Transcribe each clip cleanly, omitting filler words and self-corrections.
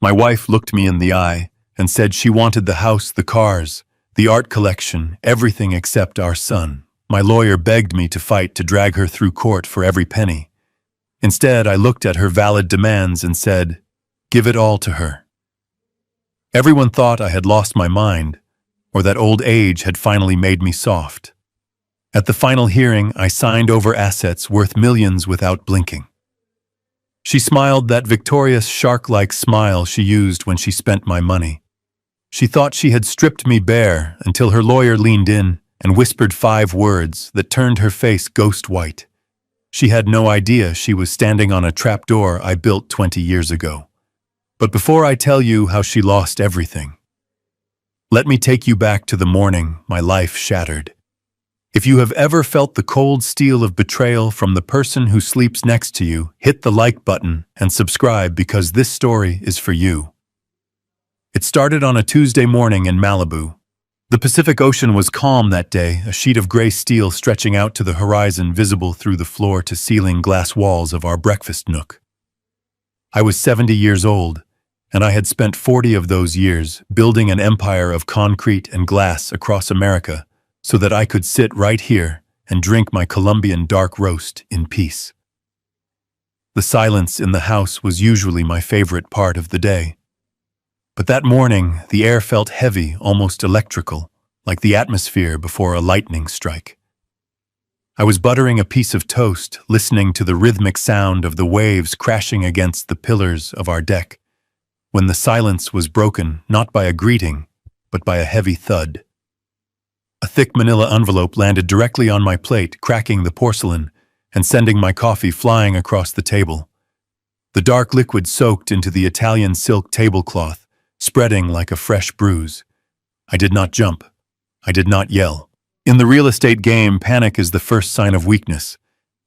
My wife looked me in the eye and said she wanted the house, the cars, the art collection, everything except our son. My lawyer begged me to fight to drag her through court for every penny. Instead, I looked at her valid demands and said, "Give it all to her." Everyone thought I had lost my mind, or that old age had finally made me soft. At the final hearing, I signed over assets worth millions without blinking. She smiled that victorious shark-like smile she used when she spent my money. She thought she had stripped me bare until her lawyer leaned in and whispered 5 words that turned her face ghost white. She had no idea she was standing on a trapdoor I built 20 years ago. But before I tell you how she lost everything, let me take you back to the morning my life shattered. If you have ever felt the cold steel of betrayal from the person who sleeps next to you, hit the like button and subscribe because this story is for you. It started on a Tuesday morning in Malibu. The Pacific Ocean was calm that day, a sheet of gray steel stretching out to the horizon visible through the floor-to-ceiling glass walls of our breakfast nook. I was 70 years old, and I had spent 40 of those years building an empire of concrete and glass across America so that I could sit right here and drink my Colombian dark roast in peace. The silence in the house was usually my favorite part of the day. But that morning, the air felt heavy, almost electrical, like the atmosphere before a lightning strike. I was buttering a piece of toast, listening to the rhythmic sound of the waves crashing against the pillars of our deck, when the silence was broken not by a greeting, but by a heavy thud. A thick manila envelope landed directly on my plate, cracking the porcelain and sending my coffee flying across the table. The dark liquid soaked into the Italian silk tablecloth, spreading like a fresh bruise. I did not jump. I did not yell. In the real estate game, panic is the first sign of weakness,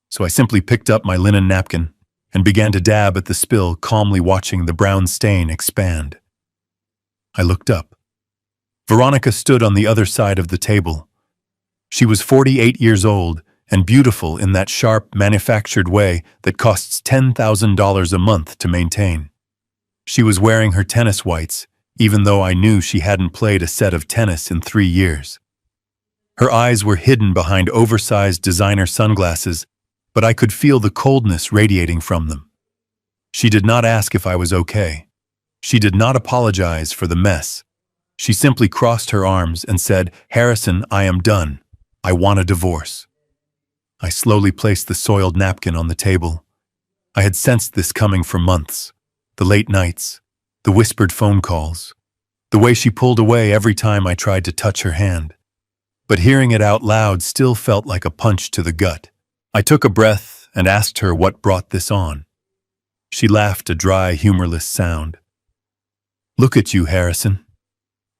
so I simply picked up my linen napkin and began to dab at the spill, calmly watching the brown stain expand. I looked up. Veronica stood on the other side of the table. She was 48 years old and beautiful in that sharp, manufactured way that costs $10,000 a month to maintain. She was wearing her tennis whites, even though I knew she hadn't played a set of tennis in 3 years. Her eyes were hidden behind oversized designer sunglasses, but I could feel the coldness radiating from them. She did not ask if I was okay. She did not apologize for the mess. She simply crossed her arms and said, "Harrison, I am done. I want a divorce." I slowly placed the soiled napkin on the table. I had sensed this coming for months. The late nights, the whispered phone calls, the way she pulled away every time I tried to touch her hand. But hearing it out loud still felt like a punch to the gut. I took a breath and asked her what brought this on. She laughed a dry, humorless sound. "Look at you, Harrison.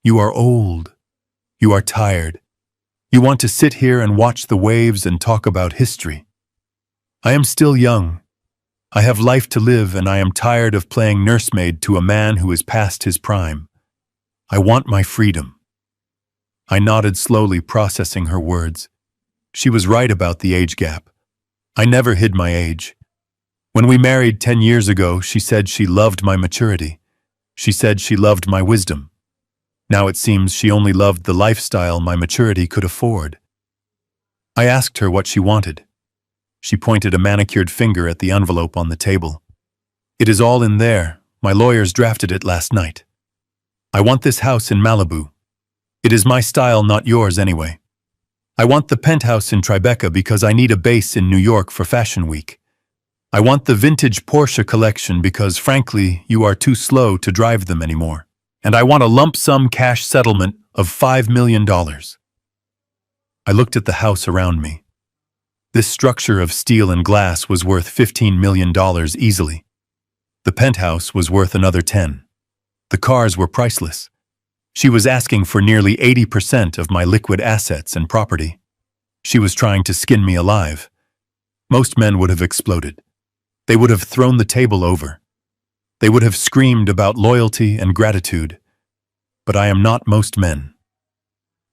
You are old. You are tired. You want to sit here and watch the waves and talk about history. I am still young. I have life to live, and I am tired of playing nursemaid to a man who is past his prime. I want my freedom." I nodded slowly, processing her words. She was right about the age gap. I never hid my age. When we married 10 years ago, she said she loved my maturity. She said she loved my wisdom. Now it seems she only loved the lifestyle my maturity could afford. I asked her what she wanted. She pointed a manicured finger at the envelope on the table. "It is all in there. My lawyers drafted it last night. I want this house in Malibu. It is my style, not yours anyway. I want the penthouse in Tribeca because I need a base in New York for Fashion Week. I want the vintage Porsche collection because, frankly, you are too slow to drive them anymore. And I want a lump sum cash settlement of $5 million. I looked at the house around me. This structure of steel and glass was worth $15 million easily. The penthouse was worth another 10. The cars were priceless. She was asking for nearly 80% of my liquid assets and property. She was trying to skin me alive. Most men would have exploded. They would have thrown the table over. They would have screamed about loyalty and gratitude. But I am not most men.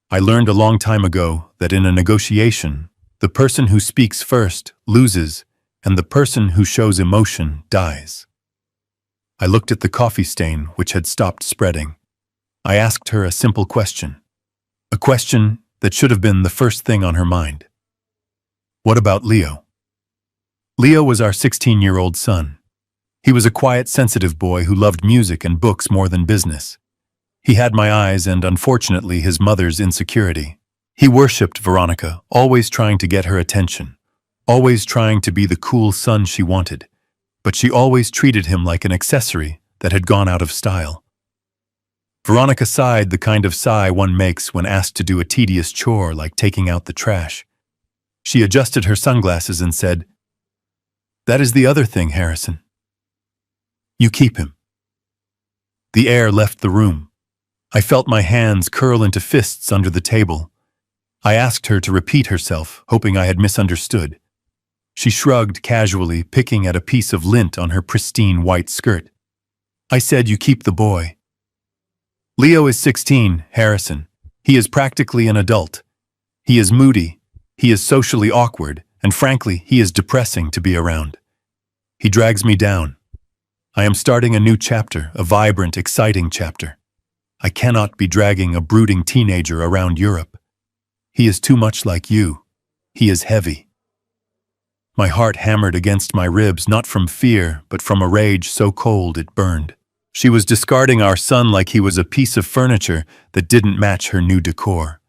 I learned a long time ago that in a negotiation, the person who speaks first loses, and the person who shows emotion dies. I looked at the coffee stain, which had stopped spreading. I asked her a simple question. A question that should have been the first thing on her mind. What about Leo? Leo was our 16-year-old son. He was a quiet, sensitive boy who loved music and books more than business. He had my eyes and, unfortunately, his mother's insecurity. He worshipped Veronica, always trying to get her attention, always trying to be the cool son she wanted, but she always treated him like an accessory that had gone out of style. Veronica sighed, the kind of sigh one makes when asked to do a tedious chore like taking out the trash. She adjusted her sunglasses and said, "That is the other thing, Harrison. You keep him." The air left the room. I felt my hands curl into fists under the table. I asked her to repeat herself, hoping I had misunderstood. She shrugged casually, picking at a piece of lint on her pristine white skirt. I said, "You keep the boy." Leo is 16, Harrison. He is practically an adult. He is moody. He is socially awkward, and frankly, he is depressing to be around. He drags me down. I am starting a new chapter, a vibrant, exciting chapter. I cannot be dragging a brooding teenager around Europe. He is too much like you. He is heavy. My heart hammered against my ribs, not from fear, but from a rage so cold it burned. She was discarding our son like he was a piece of furniture that didn't match her new decor.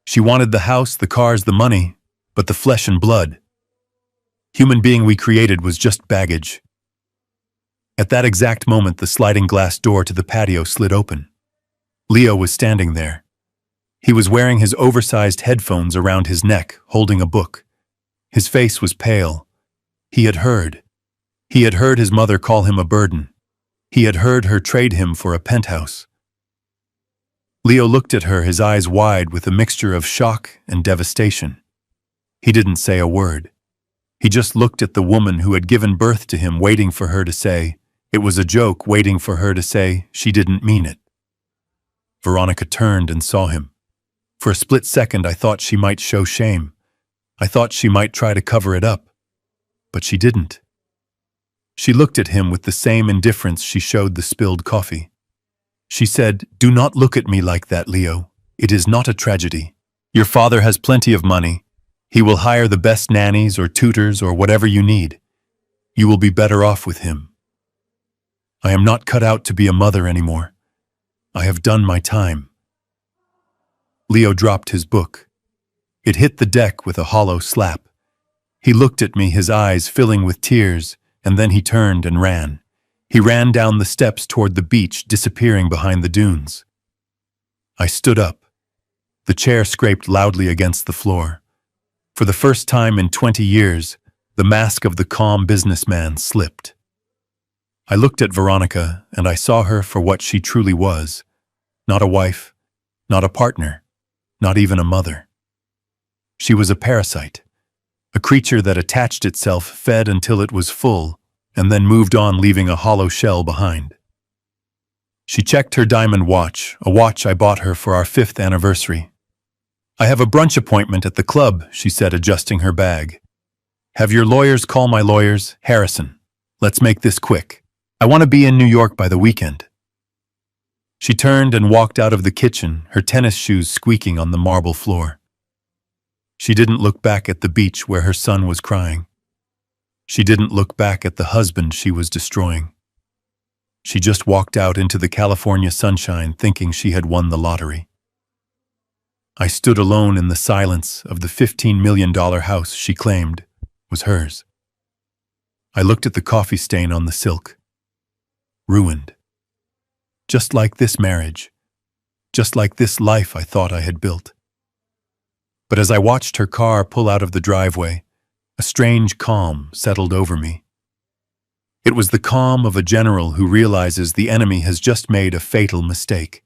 She wanted the house, the cars, the money, but the flesh and blood. Human being we created was just baggage. At that exact moment, the sliding glass door to the patio slid open. Leo was standing there. He was wearing his oversized headphones around his neck, holding a book. His face was pale. He had heard. He had heard his mother call him a burden. He had heard her trade him for a penthouse. Leo looked at her, his eyes wide with a mixture of shock and devastation. He didn't say a word. He just looked at the woman who had given birth to him, waiting for her to say, it was a joke, waiting for her to say she didn't mean it. Veronica turned and saw him. For a split second, I thought she might show shame. I thought she might try to cover it up. But she didn't. She looked at him with the same indifference she showed the spilled coffee. She said, "Do not look at me like that, Leo. It is not a tragedy. Your father has plenty of money. He will hire the best nannies or tutors or whatever you need. You will be better off with him. I am not cut out to be a mother anymore. I have done my time." Leo dropped his book. It hit the deck with a hollow slap. He looked at me, his eyes filling with tears, and then he turned and ran. He ran down the steps toward the beach, disappearing behind the dunes. I stood up. The chair scraped loudly against the floor. For the first time in 20 years, the mask of the calm businessman slipped. I looked at Veronica, and I saw her for what she truly was. Not a wife, not a partner, not even a mother. She was a parasite, a creature that attached itself, fed until it was full, and then moved on, leaving a hollow shell behind. She checked her diamond watch, a watch I bought her for our 5th anniversary. "I have a brunch appointment at the club," she said, adjusting her bag. "Have your lawyers call my lawyers, Harrison. Let's make this quick. I want to be in New York by the weekend." She turned and walked out of the kitchen, her tennis shoes squeaking on the marble floor. She didn't look back at the beach where her son was crying. She didn't look back at the husband she was destroying. She just walked out into the California sunshine, thinking she had won the lottery. I stood alone in the silence of the $15 million house she claimed was hers. I looked at the coffee stain on the silk. Ruined. Just like this marriage. Just like this life I thought I had built. But as I watched her car pull out of the driveway, a strange calm settled over me. It was the calm of a general who realizes the enemy has just made a fatal mistake.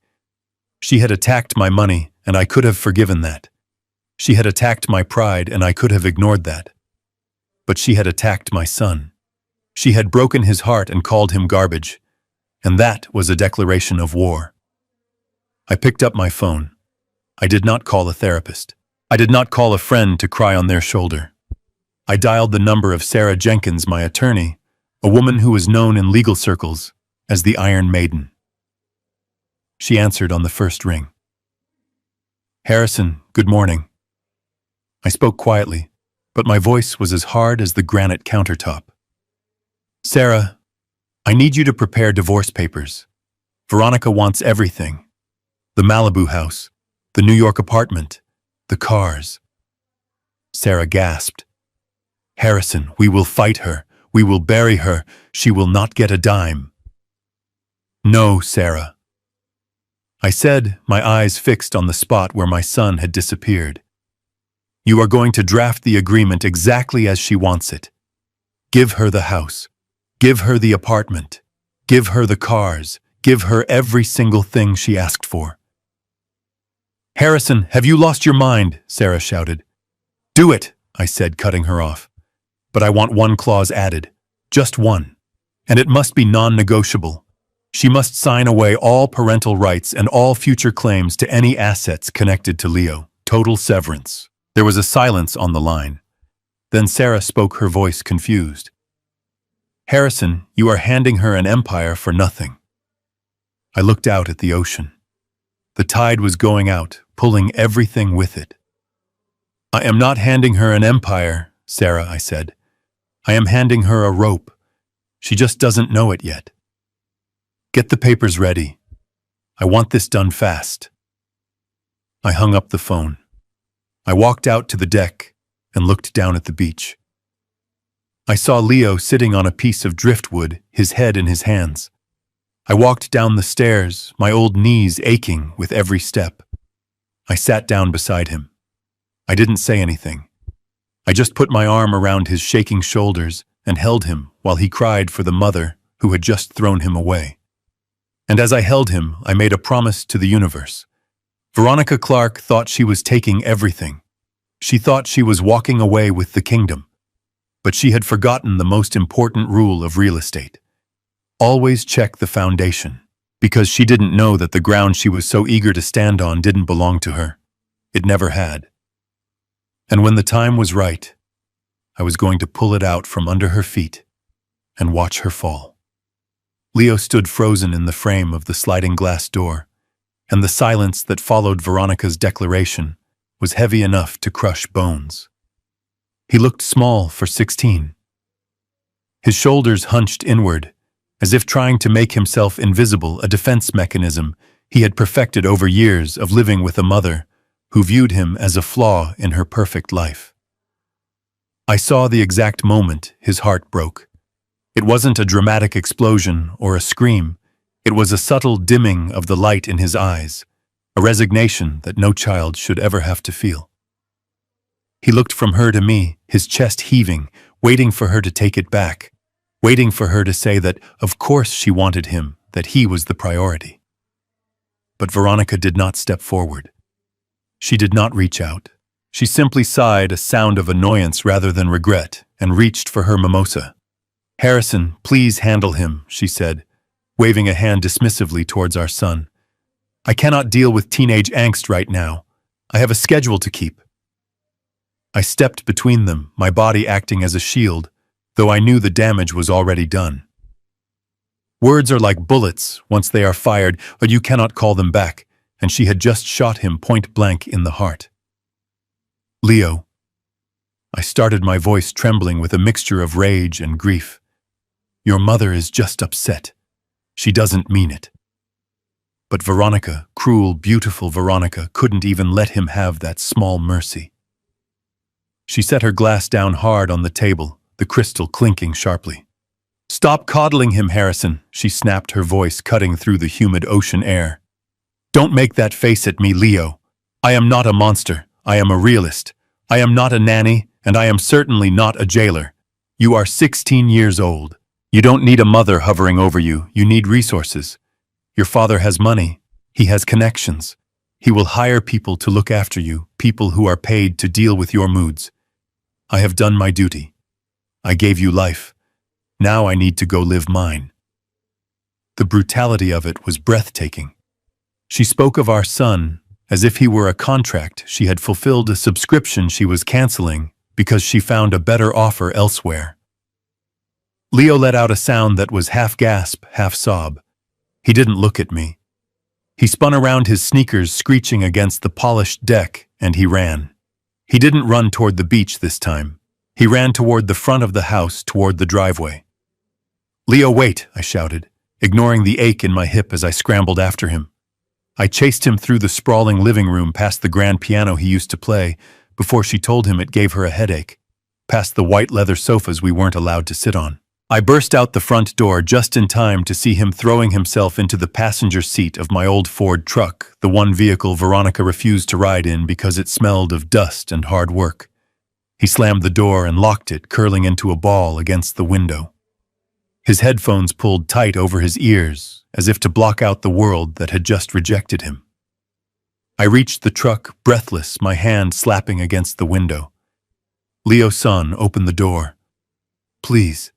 She had attacked my money, and I could have forgiven that. She had attacked my pride, and I could have ignored that. But she had attacked my son. She had broken his heart and called him garbage, and that was a declaration of war. I picked up my phone. I did not call a therapist. I did not call a friend to cry on their shoulder. I dialed the number of Sarah Jenkins, my attorney, a woman who was known in legal circles as the Iron Maiden. She answered on the first ring. "Harrison, good morning." I spoke quietly, but my voice was as hard as the granite countertop. "Sarah, I need you to prepare divorce papers. Veronica wants everything. The Malibu house, the New York apartment, the cars." Sarah gasped. "Harrison, we will fight her. We will bury her. She will not get a dime." "No, Sarah," I said, my eyes fixed on the spot where my son had disappeared. "You are going to draft the agreement exactly as she wants it. Give her the house. Give her the apartment. Give her the cars. Give her every single thing she asked for." "Harrison, have you lost your mind?" Sarah shouted. "Do it," I said, cutting her off. "But I want one clause added. Just one. And it must be non-negotiable. She must sign away all parental rights and all future claims to any assets connected to Leo. Total severance." There was a silence on the line. Then Sarah spoke, her voice confused. "Harrison, you are handing her an empire for nothing." I looked out at the ocean. The tide was going out, pulling everything with it. "I am not handing her an empire, Sarah," I said. "I am handing her a rope. She just doesn't know it yet. Get the papers ready. I want this done fast." I hung up the phone. I walked out to the deck and looked down at the beach. I saw Leo sitting on a piece of driftwood, his head in his hands. I walked down the stairs, my old knees aching with every step. I sat down beside him. I didn't say anything. I just put my arm around his shaking shoulders and held him while he cried for the mother who had just thrown him away. And as I held him, I made a promise to the universe. Veronica Clark thought she was taking everything. She thought she was walking away with the kingdom. But she had forgotten the most important rule of real estate. Always check the foundation, because she didn't know that the ground she was so eager to stand on didn't belong to her. It never had. And when the time was right, I was going to pull it out from under her feet and watch her fall. Leo stood frozen in the frame of the sliding glass door, and the silence that followed Veronica's declaration was heavy enough to crush bones. He looked small for 16. His shoulders hunched inward, as if trying to make himself invisible, a defense mechanism he had perfected over years of living with a mother who viewed him as a flaw in her perfect life. I saw the exact moment his heart broke. It wasn't a dramatic explosion or a scream. It was a subtle dimming of the light in his eyes, a resignation that no child should ever have to feel. He looked from her to me, his chest heaving, waiting for her to take it back, waiting for her to say that, of course, she wanted him, that he was the priority. But Veronica did not step forward. She did not reach out. She simply sighed, a sound of annoyance rather than regret, and reached for her mimosa. "Harrison, please handle him," she said, waving a hand dismissively towards our son. "I cannot deal with teenage angst right now. I have a schedule to keep." I stepped between them, my body acting as a shield, though I knew the damage was already done. Words are like bullets once they are fired, but you cannot call them back, and she had just shot him point blank in the heart. "Leo," I started, my voice trembling with a mixture of rage and grief. "Your mother is just upset. She doesn't mean it." But Veronica, cruel, beautiful Veronica, couldn't even let him have that small mercy. She set her glass down hard on the table, the crystal clinking sharply. "Stop coddling him, Harrison," she snapped, her voice cutting through the humid ocean air. "Don't make that face at me, Leo. I am not a monster. I am a realist. I am not a nanny, and I am certainly not a jailer. You are 16 years old. You don't need a mother hovering over you. You need resources. Your father has money. He has connections. He will hire people to look after you, people who are paid to deal with your moods. I have done my duty. I gave you life. Now I need to go live mine." The brutality of it was breathtaking. She spoke of our son as if he were a contract she had fulfilled, a subscription she was canceling because she found a better offer elsewhere. Leo let out a sound that was half gasp, half sob. He didn't look at me. He spun around, his sneakers screeching against the polished deck, and he ran. He didn't run toward the beach this time. He ran toward the front of the house, toward the driveway. "Leo, wait," I shouted, ignoring the ache in my hip as I scrambled after him. I chased him through the sprawling living room, past the grand piano he used to play, before she told him it gave her a headache, past the white leather sofas we weren't allowed to sit on. I burst out the front door just in time to see him throwing himself into the passenger seat of my old Ford truck, the one vehicle Veronica refused to ride in because it smelled of dust and hard work. He slammed the door and locked it, curling into a ball against the window. His headphones pulled tight over his ears, as if to block out the world that had just rejected him. I reached the truck, breathless, my hand slapping against the window. "Leo, son, open the door. Please."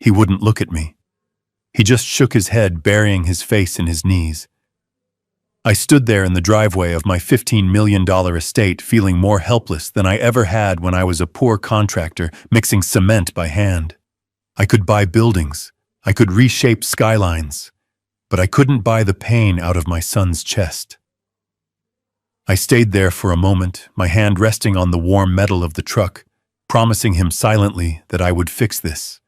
He wouldn't look at me. He just shook his head, burying his face in his knees. I stood there in the driveway of my $15 million estate, feeling more helpless than I ever had when I was a poor contractor mixing cement by hand. I could buy buildings. I could reshape skylines. But I couldn't buy the pain out of my son's chest. I stayed there for a moment, my hand resting on the warm metal of the truck, promising him silently that I would fix this.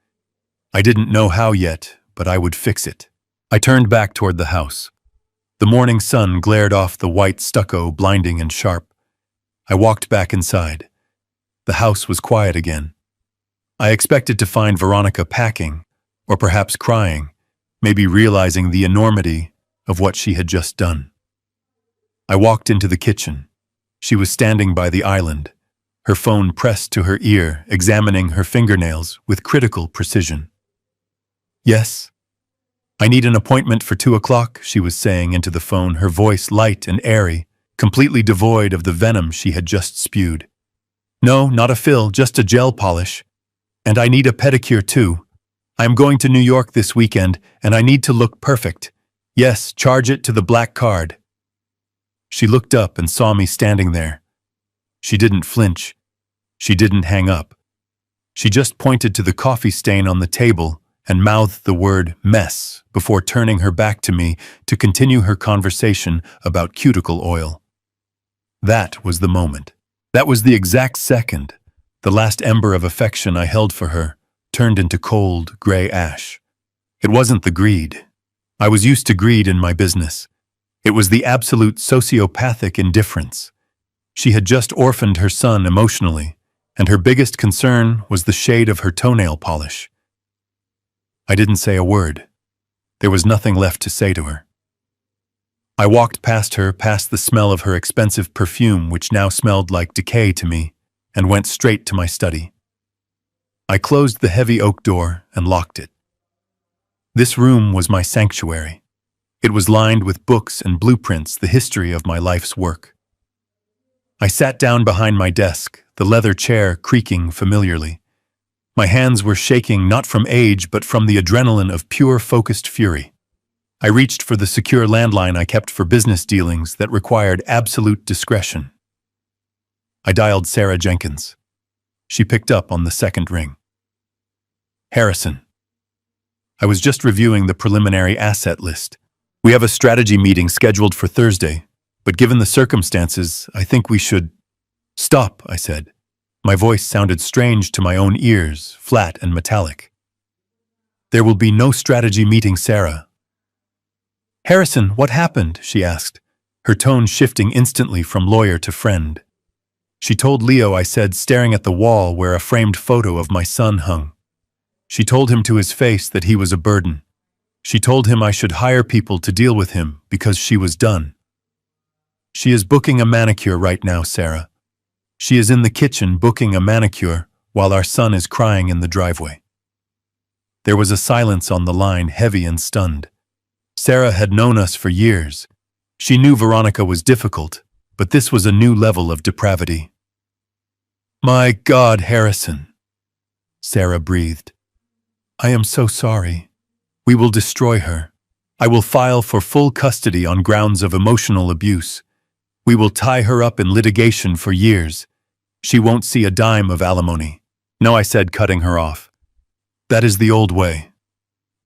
I didn't know how yet, but I would fix it. I turned back toward the house. The morning sun glared off the white stucco, blinding and sharp. I walked back inside. The house was quiet again. I expected to find Veronica packing, or perhaps crying, maybe realizing the enormity of what she had just done. I walked into the kitchen. She was standing by the island, her phone pressed to her ear, examining her fingernails with critical precision. "Yes? I need an appointment for 2 o'clock, she was saying into the phone, her voice light and airy, completely devoid of the venom she had just spewed. "No, not a fill, just a gel polish. And I need a pedicure too. I am going to New York this weekend, and I need to look perfect. Yes, charge it to the black card." She looked up and saw me standing there. She didn't flinch. She didn't hang up. She just pointed to the coffee stain on the table and mouthed the word mess before turning her back to me to continue her conversation about cuticle oil. That was the moment. That was the exact second. The last ember of affection I held for her turned into cold, gray ash. It wasn't the greed. I was used to greed in my business. It was the absolute sociopathic indifference. She had just orphaned her son emotionally, and her biggest concern was the shade of her toenail polish. I didn't say a word. There was nothing left to say to her. I walked past her, past the smell of her expensive perfume, which now smelled like decay to me, and went straight to my study. I closed the heavy oak door and locked it. This room was my sanctuary. It was lined with books and blueprints, the history of my life's work. I sat down behind my desk, the leather chair creaking familiarly. My hands were shaking not from age but from the adrenaline of pure focused fury. I reached for the secure landline I kept for business dealings that required absolute discretion. I dialed Sarah Jenkins. She picked up on the second ring. "Harrison. I was just reviewing the preliminary asset list. We have a strategy meeting scheduled for Thursday, but given the circumstances, I think we should—" "Stop," I said. My voice sounded strange to my own ears, flat and metallic. "There will be no strategy meeting, Sarah." "Harrison, what happened?" she asked, her tone shifting instantly from lawyer to friend. "She told Leo," I said, staring at the wall where a framed photo of my son hung. "She told him to his face that he was a burden. She told him I should hire people to deal with him because she was done. She is booking a manicure right now, Sarah. She is in the kitchen booking a manicure while our son is crying in the driveway." There was a silence on the line, heavy and stunned. Sarah had known us for years. She knew Veronica was difficult, but this was a new level of depravity. "My God, Harrison," Sarah breathed. "I am so sorry. We will destroy her. I will file for full custody on grounds of emotional abuse. We will tie her up in litigation for years. She won't see a dime of alimony." "No," I said, cutting her off. That is the old way.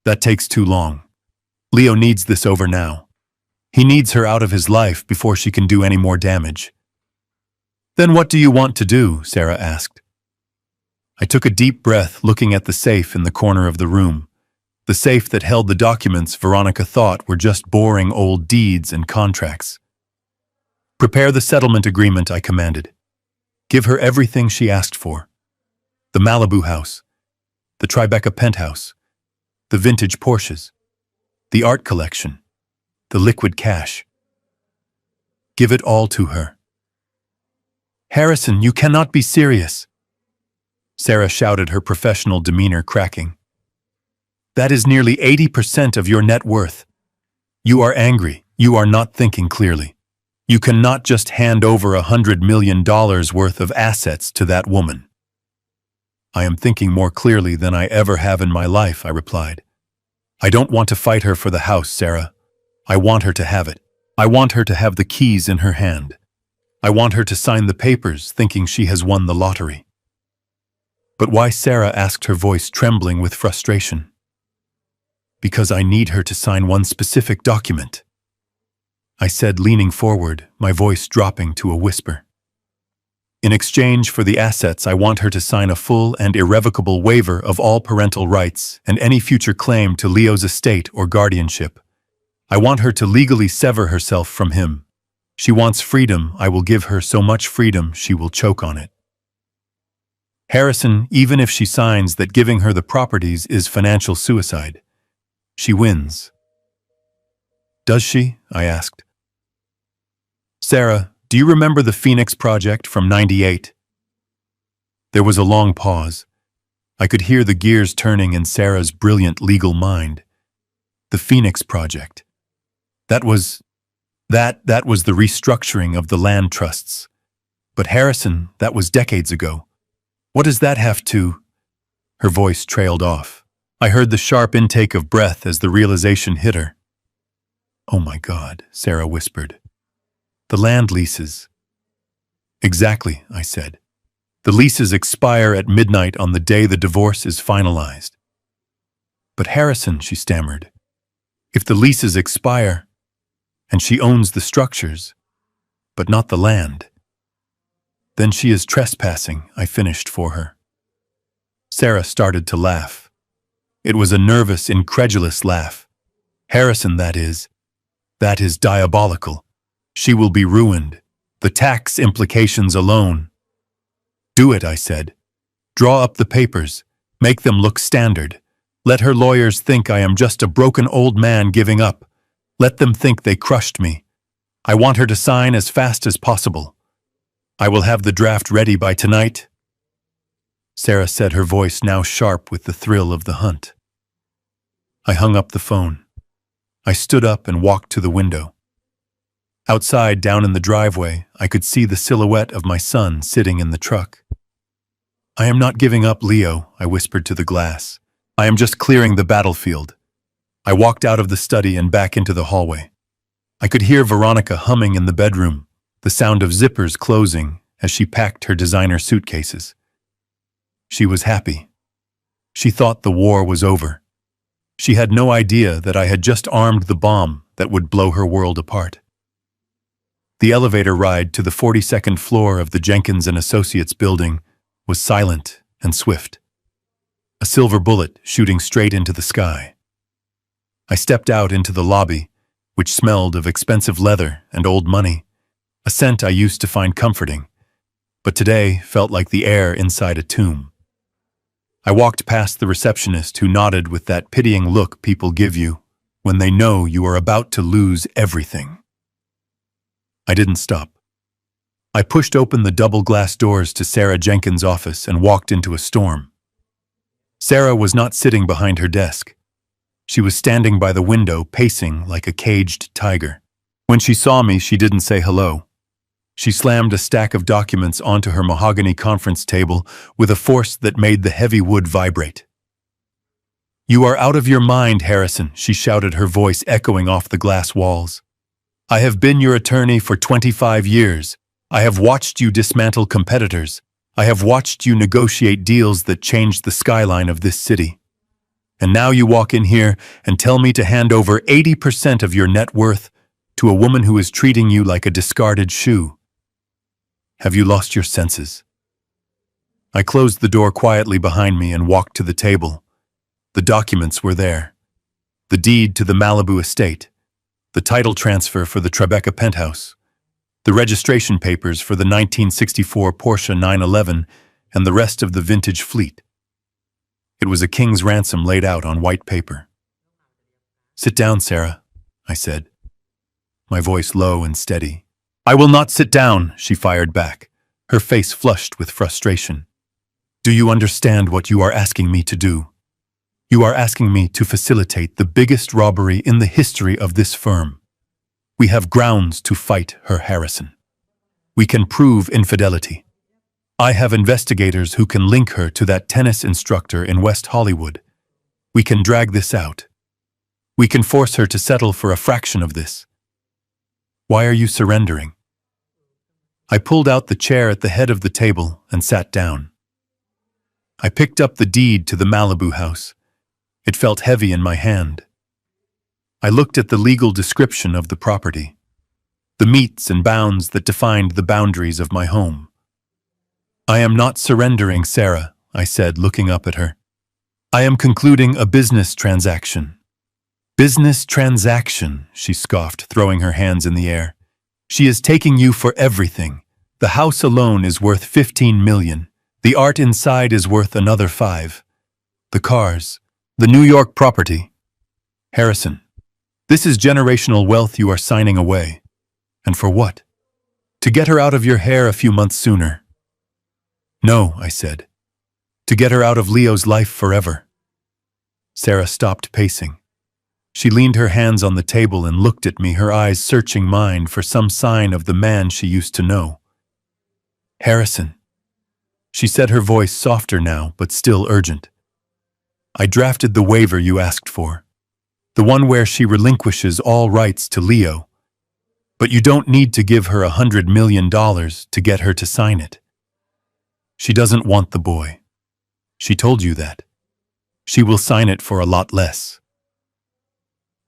That takes too long. Leo needs this over now. He needs her out of his life before she can do any more damage. Then what do you want to do? Sarah asked. I took a deep breath, looking at the safe in the corner of the room. The safe that held the documents Veronica thought were just boring old deeds and contracts. Prepare the settlement agreement, I commanded. Give her everything she asked for. The Malibu house, the Tribeca penthouse, the vintage Porsches, the art collection, the liquid cash. Give it all to her. Harrison, you cannot be serious. Sarah shouted, her professional demeanor cracking. That is nearly 80% of your net worth. You are angry. You are not thinking clearly. You cannot just hand over $100 million worth of assets to that woman. I am thinking more clearly than I ever have in my life, I replied. I don't want to fight her for the house, Sarah. I want her to have it. I want her to have the keys in her hand. I want her to sign the papers thinking she has won the lottery. But why, Sarah asked, her voice trembling with frustration. Because I need her to sign one specific document, I said, leaning forward, my voice dropping to a whisper. In exchange for the assets, I want her to sign a full and irrevocable waiver of all parental rights and any future claim to Leo's estate or guardianship. I want her to legally sever herself from him. She wants freedom. I will give her so much freedom she will choke on it. Harrison, even if she signs that giving her the properties is financial suicide, she wins. Does she? I asked. Sarah, do you remember the Phoenix Project from '98? There was a long pause. I could hear the gears turning in Sarah's brilliant legal mind. The Phoenix Project. That was the restructuring of the land trusts. But Harrison, that was decades ago. What does that have to? Her voice trailed off. I heard the sharp intake of breath as the realization hit her. Oh my God, Sarah whispered. The land leases. Exactly, I said. The leases expire at midnight on the day the divorce is finalized. But Harrison, she stammered, if the leases expire, and she owns the structures, but not the land, then she is trespassing, I finished for her. Sarah started to laugh. It was a nervous, incredulous laugh. Harrison, that is diabolical. She will be ruined. The tax implications alone. Do it, I said. Draw up the papers. Make them look standard. Let her lawyers think I am just a broken old man giving up. Let them think they crushed me. I want her to sign as fast as possible. I will have the draft ready by tonight. Sarah said, her voice now sharp with the thrill of the hunt. I hung up the phone. I stood up and walked to the window. Outside, down in the driveway, I could see the silhouette of my son sitting in the truck. I am not giving up, Leo, I whispered to the glass. I am just clearing the battlefield. I walked out of the study and back into the hallway. I could hear Veronica humming in the bedroom, the sound of zippers closing as she packed her designer suitcases. She was happy. She thought the war was over. She had no idea that I had just armed the bomb that would blow her world apart. The elevator ride to the 42nd floor of the Jenkins & Associates building was silent and swift. A silver bullet shooting straight into the sky. I stepped out into the lobby, which smelled of expensive leather and old money, a scent I used to find comforting, but today felt like the air inside a tomb. I walked past the receptionist, who nodded with that pitying look people give you when they know you are about to lose everything. I didn't stop. I pushed open the double glass doors to Sarah Jenkins' office and walked into a storm. Sarah was not sitting behind her desk. She was standing by the window, pacing like a caged tiger. When she saw me, she didn't say hello. She slammed a stack of documents onto her mahogany conference table with a force that made the heavy wood vibrate. "You are out of your mind, Harrison," she shouted, her voice echoing off the glass walls. "I have been your attorney for 25 years. I have watched you dismantle competitors. I have watched you negotiate deals that changed the skyline of this city. And now you walk in here and tell me to hand over 80% of your net worth to a woman who is treating you like a discarded shoe. Have you lost your senses? I closed the door quietly behind me and walked to the table. The documents were there. The deed to the Malibu estate, the title transfer for the Tribeca penthouse, the registration papers for the 1964 Porsche 911, and the rest of the vintage fleet. It was a king's ransom laid out on white paper. "Sit down, Sarah," I said, my voice low and steady. "I will not sit down," she fired back, her face flushed with frustration. "Do you understand what you are asking me to do? You are asking me to facilitate the biggest robbery in the history of this firm. We have grounds to fight her, Harrison. We can prove infidelity. I have investigators who can link her to that tennis instructor in West Hollywood. We can drag this out. We can force her to settle for a fraction of this. Why are you surrendering?" I pulled out the chair at the head of the table and sat down. I picked up the deed to the Malibu house. It felt heavy in my hand. I looked at the legal description of the property, the metes and bounds that defined the boundaries of my home. "I am not surrendering, Sarah," I said, looking up at her. "I am concluding a business transaction." "Business transaction," she scoffed, throwing her hands in the air. "She is taking you for everything. The house alone is worth $15 million. The art inside is worth another $5 million. The cars, the New York property. Harrison, this is generational wealth you are signing away. And for what? To get her out of your hair a few months sooner." "No," I said. "To get her out of Leo's life forever." Sarah stopped pacing. She leaned her hands on the table and looked at me, her eyes searching mine for some sign of the man she used to know. "Harrison," she said, her voice softer now, but still urgent. "I drafted the waiver you asked for, the one where she relinquishes all rights to Leo. But you don't need to give her $100 million to get her to sign it. She doesn't want the boy. She told you that. She will sign it for a lot less."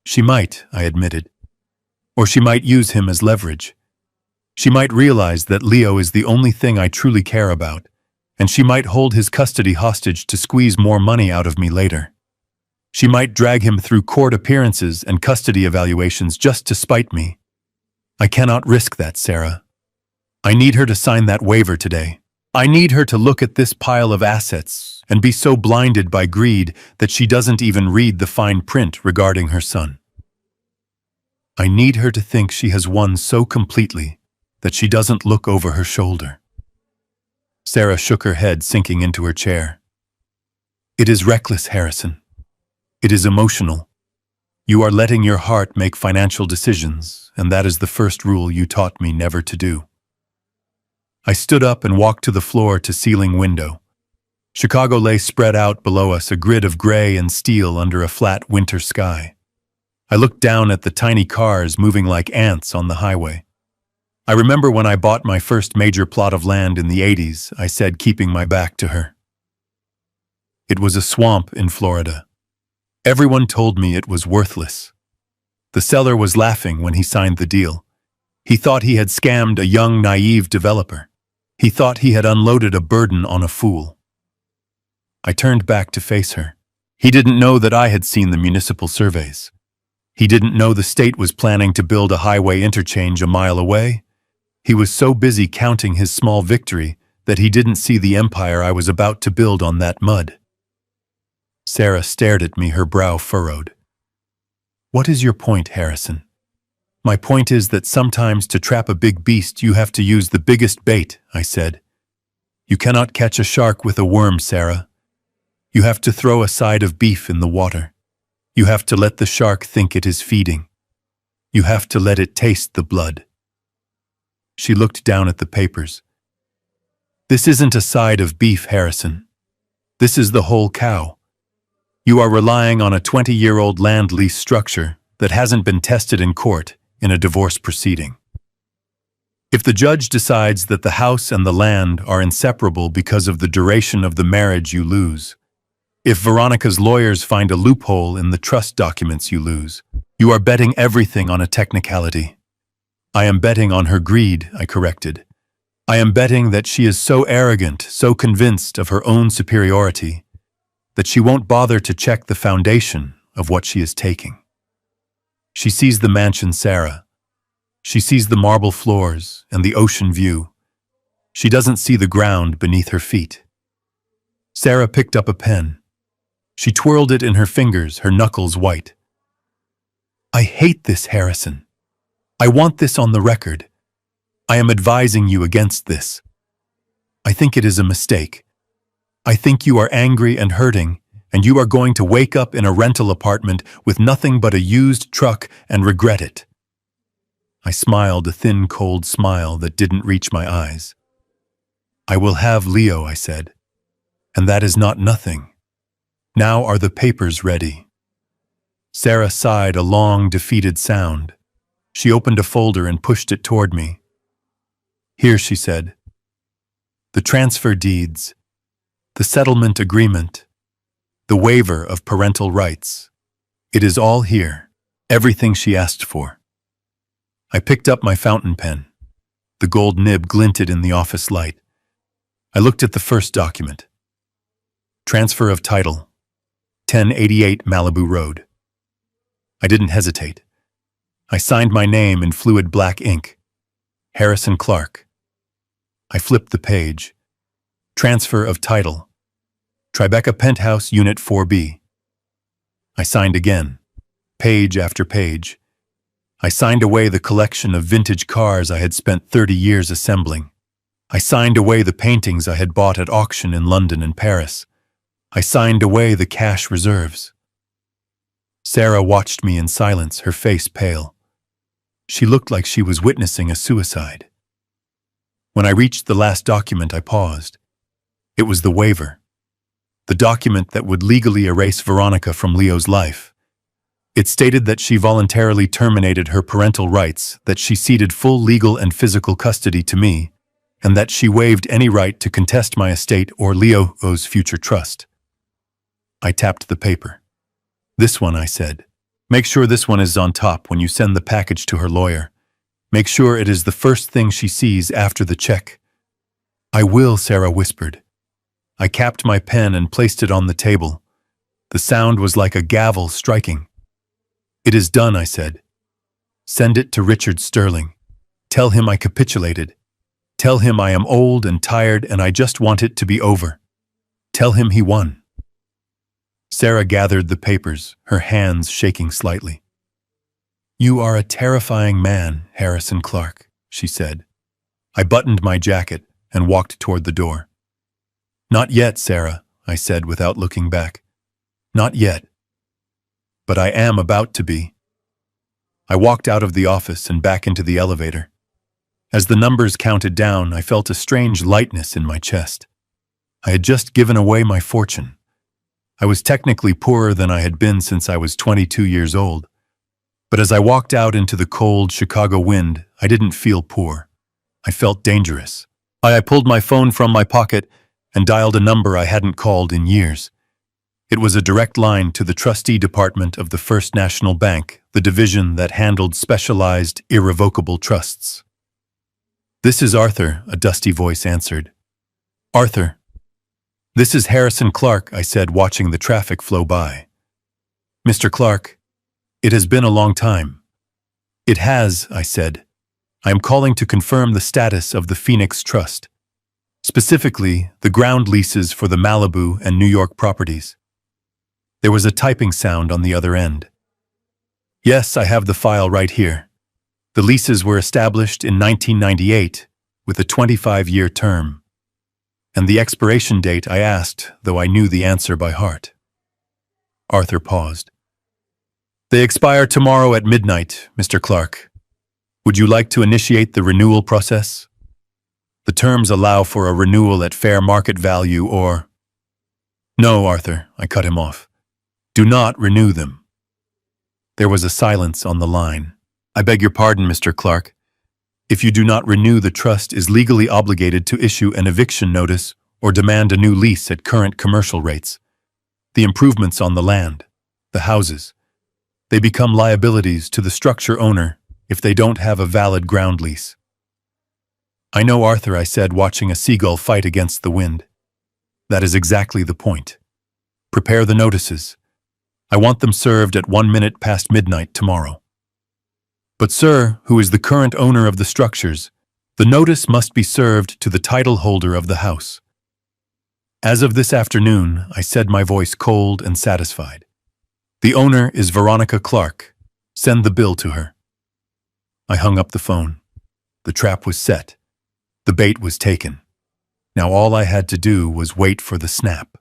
"She might," I admitted. "Or she might use him as leverage. She might realize that Leo is the only thing I truly care about, and she might hold his custody hostage to squeeze more money out of me later. She might drag him through court appearances and custody evaluations just to spite me. I cannot risk that, Sarah. I need her to sign that waiver today. I need her to look at this pile of assets and be so blinded by greed that she doesn't even read the fine print regarding her son. I need her to think she has won so completely that she doesn't look over her shoulder." Sarah shook her head, sinking into her chair. "It is reckless, Harrison. It is emotional. You are letting your heart make financial decisions, and that is the first rule you taught me never to do." I stood up and walked to the floor-to-ceiling window. Chicago lay spread out below us, a grid of gray and steel under a flat winter sky. I looked down at the tiny cars moving like ants on the highway. I remember when I bought my first major plot of land in the 80s, I said, keeping my back to her. It was a swamp in Florida. Everyone told me it was worthless. The seller was laughing when he signed the deal. He thought he had scammed a young, naive developer. He thought he had unloaded a burden on a fool. I turned back to face her. He didn't know that I had seen the municipal surveys. He didn't know the state was planning to build a highway interchange a mile away. He was so busy counting his small victory that he didn't see the empire I was about to build on that mud. Sarah stared at me, her brow furrowed. "What is your point, Harrison?" "My point is that sometimes to trap a big beast you have to use the biggest bait," I said. "You cannot catch a shark with a worm, Sarah. You have to throw a side of beef in the water. You have to let the shark think it is feeding. You have to let it taste the blood." She looked down at the papers. "This isn't a side of beef, Harrison. This is the whole cow. You are relying on a 20-year-old land lease structure that hasn't been tested in court in a divorce proceeding. If the judge decides that the house and the land are inseparable because of the duration of the marriage, you lose. If Veronica's lawyers find a loophole in the trust documents, you lose. You are betting everything on a technicality. I am betting on her greed, I corrected. I am betting that she is so arrogant, so convinced of her own superiority, that she won't bother to check the foundation of what she is taking. She sees the mansion, Sarah. She sees the marble floors and the ocean view. She doesn't see the ground beneath her feet. Sarah picked up a pen. She twirled it in her fingers, her knuckles white. I hate this, Harrison. I want this on the record. I am advising you against this. I think it is a mistake. I think you are angry and hurting, and you are going to wake up in a rental apartment with nothing but a used truck and regret it. I smiled, a thin, cold smile that didn't reach my eyes. I will have Leo, I said. And that is not nothing. Now are the papers ready? Sarah sighed a long, defeated sound. She opened a folder and pushed it toward me. Here, she said. The transfer deeds, the settlement agreement, the waiver of parental rights. It is all here, everything she asked for. I picked up my fountain pen. The gold nib glinted in the office light. I looked at the first document. Transfer of title, 1088 Malibu Road. I didn't hesitate. I signed my name in fluid black ink. Harrison Clark. I flipped the page. Transfer of title. Tribeca Penthouse Unit 4B. I signed again. Page after page. I signed away the collection of vintage cars I had spent 30 years assembling. I signed away the paintings I had bought at auction in London and Paris. I signed away the cash reserves. Sarah watched me in silence, her face pale. She looked like she was witnessing a suicide. When I reached the last document, I paused. It was the waiver. The document that would legally erase Veronica from Leo's life. It stated that she voluntarily terminated her parental rights, that she ceded full legal and physical custody to me, and that she waived any right to contest my estate or Leo's future trust. I tapped the paper. This one, I said. Make sure this one is on top when you send the package to her lawyer. Make sure it is the first thing she sees after the check. I will, Sarah whispered. I capped my pen and placed it on the table. The sound was like a gavel striking. It is done, I said. Send it to Richard Sterling. Tell him I capitulated. Tell him I am old and tired and I just want it to be over. Tell him he won. Sarah gathered the papers, her hands shaking slightly. You are a terrifying man, Harrison Clark, she said. I buttoned my jacket and walked toward the door. Not yet, Sarah, I said without looking back. Not yet. But I am about to be. I walked out of the office and back into the elevator. As the numbers counted down, I felt a strange lightness in my chest. I had just given away my fortune. I was technically poorer than I had been since I was 22 years old. But as I walked out into the cold Chicago wind, I didn't feel poor. I felt dangerous. I pulled my phone from my pocket and dialed a number I hadn't called in years. It was a direct line to the trustee department of the First National Bank, the division that handled specialized, irrevocable trusts. This is Arthur, a dusty voice answered. Arthur. This is Harrison Clark, I said, watching the traffic flow by. Mr. Clark, it has been a long time. It has, I said. I am calling to confirm the status of the Phoenix Trust, specifically the ground leases for the Malibu and New York properties. There was a typing sound on the other end. Yes, I have the file right here. The leases were established in 1998 with a 25-year term. And the expiration date I asked, though I knew the answer by heart. Arthur paused. They expire tomorrow at midnight, Mr. Clark. Would you like to initiate the renewal process? The terms allow for a renewal at fair market value or... No, Arthur, I cut him off. Do not renew them. There was a silence on the line. I beg your pardon, Mr. Clark. If you do not renew, the trust is legally obligated to issue an eviction notice or demand a new lease at current commercial rates. the improvements on the land, the houses. They become liabilities to the structure owner if they don't have a valid ground lease. I know, Arthur, I said, watching a seagull fight against the wind. That is exactly the point. Prepare the notices. I want them served at 1 minute past midnight tomorrow. But sir, who is the current owner of the structures, the notice must be served to the title holder of the house. As of this afternoon, I said, my voice cold and satisfied. The owner is Veronica Clark. Send the bill to her. I hung up the phone. The trap was set. The bait was taken. Now all I had to do was wait for the snap.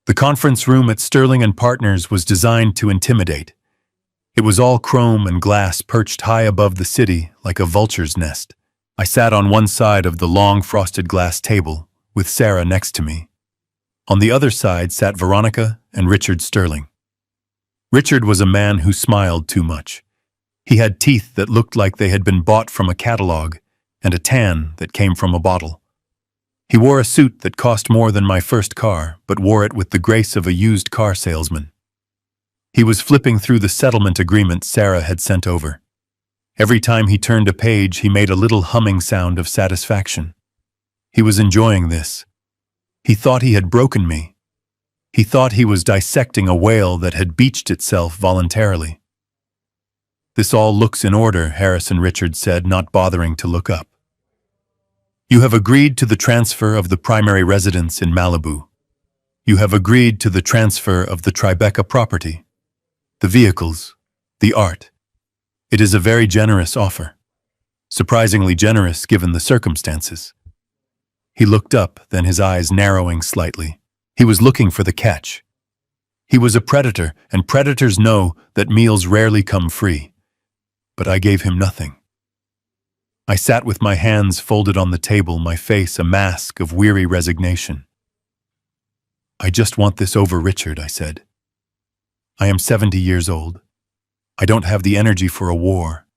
The conference room at Sterling and Partners was designed to intimidate. It was all chrome and glass perched high above the city like a vulture's nest. I sat on one side of the long frosted glass table, with Sarah next to me. On the other side sat Veronica and Richard Sterling. Richard was a man who smiled too much. He had teeth that looked like they had been bought from a catalog, and a tan that came from a bottle. He wore a suit that cost more than my first car, but wore it with the grace of a used car salesman. He was flipping through the settlement agreement Sarah had sent over. Every time he turned a page, he made a little humming sound of satisfaction. He was enjoying this. He thought he had broken me. He thought he was dissecting a whale that had beached itself voluntarily. This all looks in order, Harrison Richard said, not bothering to look up. You have agreed to the transfer of the primary residence in Malibu. You have agreed to the transfer of the Tribeca property, the vehicles, the art. It is a very generous offer. Surprisingly generous given the circumstances. He looked up, then his eyes narrowing slightly. He was looking for the catch. He was a predator, and predators know that meals rarely come free. But I gave him nothing. I sat with my hands folded on the table, my face a mask of weary resignation. I just want this over, Richard, I said. I am 70 years old. I don't have the energy for a war.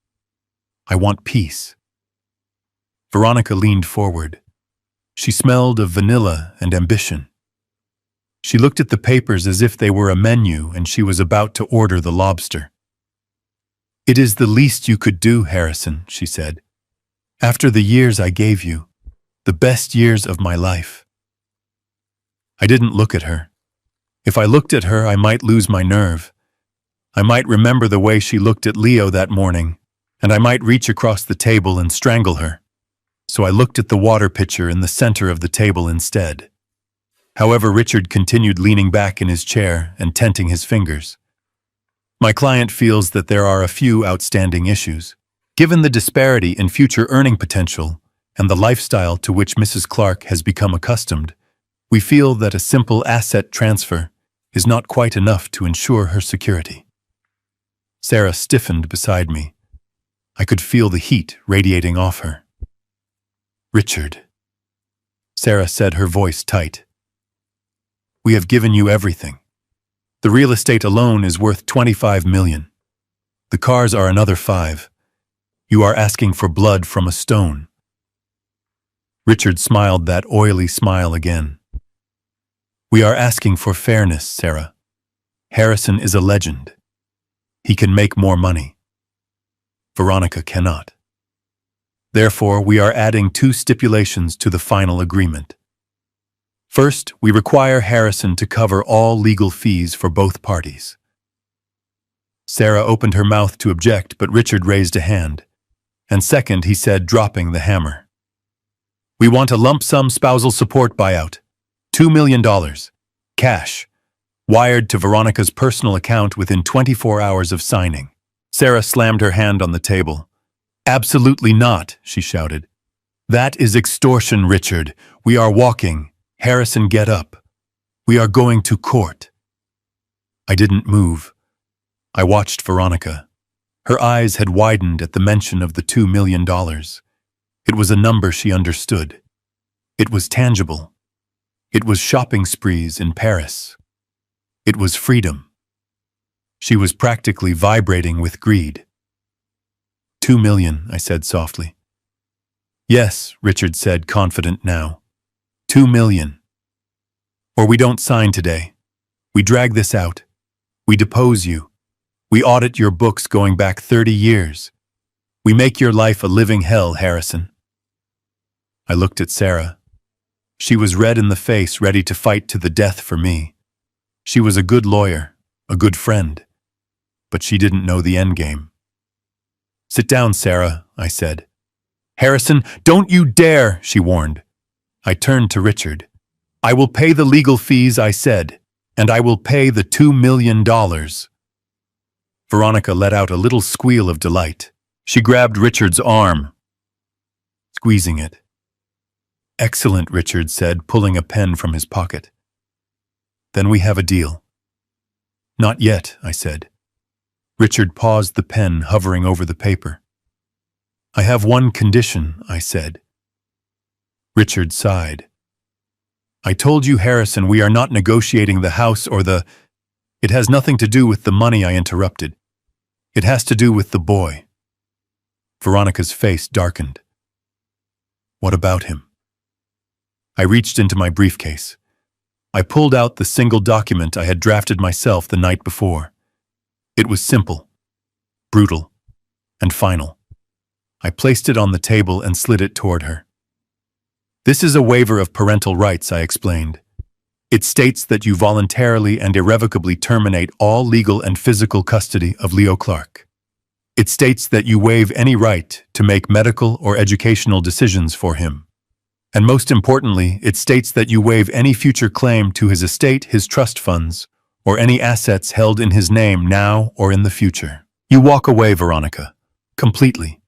I want peace. Veronica leaned forward. She smelled of vanilla and ambition. She looked at the papers as if they were a menu and she was about to order the lobster. It is the least you could do, Harrison, she said. After the years I gave you, the best years of my life. I didn't look at her. If I looked at her, I might lose my nerve. I might remember the way she looked at Leo that morning, and I might reach across the table and strangle her. So I looked at the water pitcher in the center of the table instead. However, Richard continued leaning back in his chair and tenting his fingers. My client feels that there are a few outstanding issues. Given the disparity in future earning potential and the lifestyle to which Mrs. Clark has become accustomed, we feel that a simple asset transfer is not quite enough to ensure her security. Sarah stiffened beside me. I could feel the heat radiating off her. Richard, Sarah said, her voice tight. We have given you everything. The real estate alone is worth $25 million. The cars are another $5 million. You are asking for blood from a stone. Richard smiled that oily smile again. We are asking for fairness, Sarah. Harrison is a legend. He can make more money. Veronica cannot. Therefore, we are adding 2 stipulations to the final agreement. First, we require Harrison to cover all legal fees for both parties. Sarah opened her mouth to object, but Richard raised a hand. And second, he said, dropping the hammer. We want a lump sum spousal support buyout. $2 million. Cash. Wired to Veronica's personal account within 24 hours of signing. Sarah slammed her hand on the table. Absolutely not, she shouted. That is extortion, Richard. We are walking. Harrison, get up. We are going to court. I didn't move. I watched Veronica. Her eyes had widened at the mention of the $2 million. It was a number she understood. It was tangible. It was shopping sprees in Paris. It was freedom. She was practically vibrating with greed. $2 million, I said softly. Yes, Richard said, confident now. $2 million. Or we don't sign today. We drag this out. We depose you. We audit your books going back 30 years. We make your life a living hell, Harrison. I looked at Sarah. She was red in the face, ready to fight to the death for me. She was a good lawyer, a good friend, but she didn't know the endgame. Sit down, Sarah, I said. Harrison, don't you dare, she warned. I turned to Richard. I will pay the legal fees, I said, and I will pay the $2 million. Veronica let out a little squeal of delight. She grabbed Richard's arm, squeezing it. Excellent, Richard said, pulling a pen from his pocket. Then we have a deal. Not yet, I said. Richard paused, the pen hovering over the paper. I have one condition, I said. Richard sighed. I told you, Harrison, we are not negotiating the house or the... It has nothing to do with the money, I interrupted. It has to do with the boy. Veronica's face darkened. What about him? I reached into my briefcase. I pulled out the single document I had drafted myself the night before. It was simple, brutal, and final. I placed it on the table and slid it toward her. This is a waiver of parental rights, I explained. It states that you voluntarily and irrevocably terminate all legal and physical custody of Leo Clark. It states that you waive any right to make medical or educational decisions for him. And most importantly, it states that you waive any future claim to his estate, his trust funds, or any assets held in his name now or in the future. You walk away, Veronica, completely.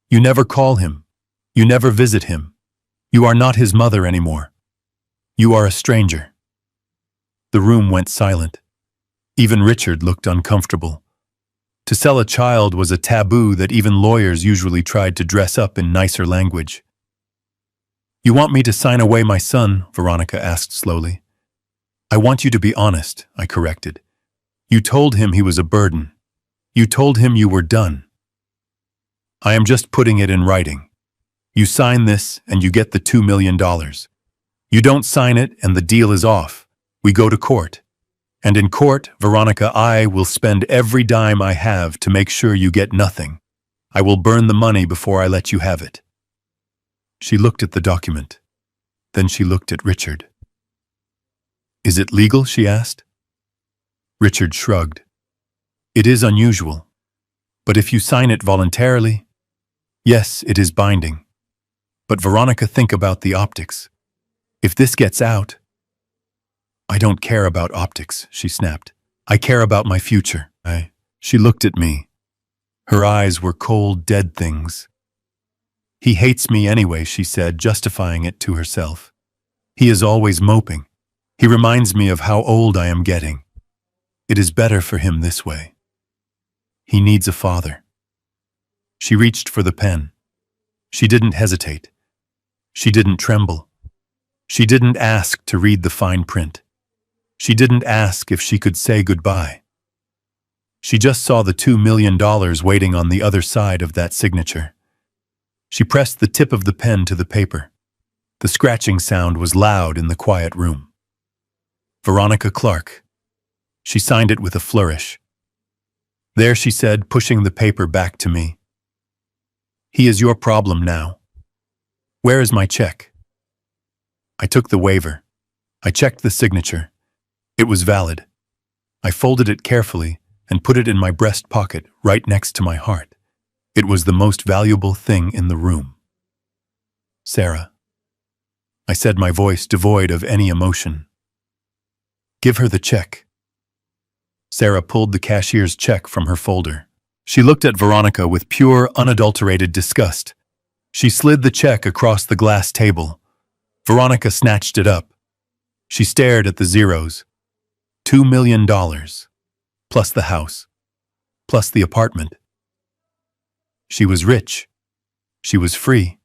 You never call him. You never visit him. You are not his mother anymore. You are a stranger. The room went silent. Even Richard looked uncomfortable. To sell a child was a taboo that even lawyers usually tried to dress up in nicer language. You want me to sign away my son? Veronica asked slowly. I want you to be honest, I corrected. You told him he was a burden. You told him you were done. I am just putting it in writing. You sign this and you get the $2 million. You don't sign it and the deal is off. We go to court. And in court, Veronica, I will spend every dime I have to make sure you get nothing. I will burn the money before I let you have it. She looked at the document. Then she looked at Richard. Is it legal? She asked. Richard shrugged. It is unusual. But if you sign it voluntarily, yes, it is binding. But Veronica, think about the optics. If this gets out... I don't care about optics, she snapped. I care about my future. She looked at me. Her eyes were cold, dead things. He hates me anyway, she said, justifying it to herself. He is always moping. He reminds me of how old I am getting. It is better for him this way. He needs a father. She reached for the pen. She didn't hesitate. She didn't tremble. She didn't ask to read the fine print. She didn't ask if she could say goodbye. She just saw the $2 million waiting on the other side of that signature. She pressed the tip of the pen to the paper. The scratching sound was loud in the quiet room. Veronica Clark. She signed it with a flourish. There, she said, pushing the paper back to me. He is your problem now. Where is my check? I took the waiver. I checked the signature. It was valid. I folded it carefully and put it in my breast pocket right next to my heart. It was the most valuable thing in the room. Sarah. I said, my voice devoid of any emotion. Give her the check. Sarah pulled the cashier's check from her folder. She looked at Veronica with pure, unadulterated disgust. She slid the check across the glass table. Veronica snatched it up. She stared at the zeros. $2 million, plus the house, plus the apartment. She was rich. She was free.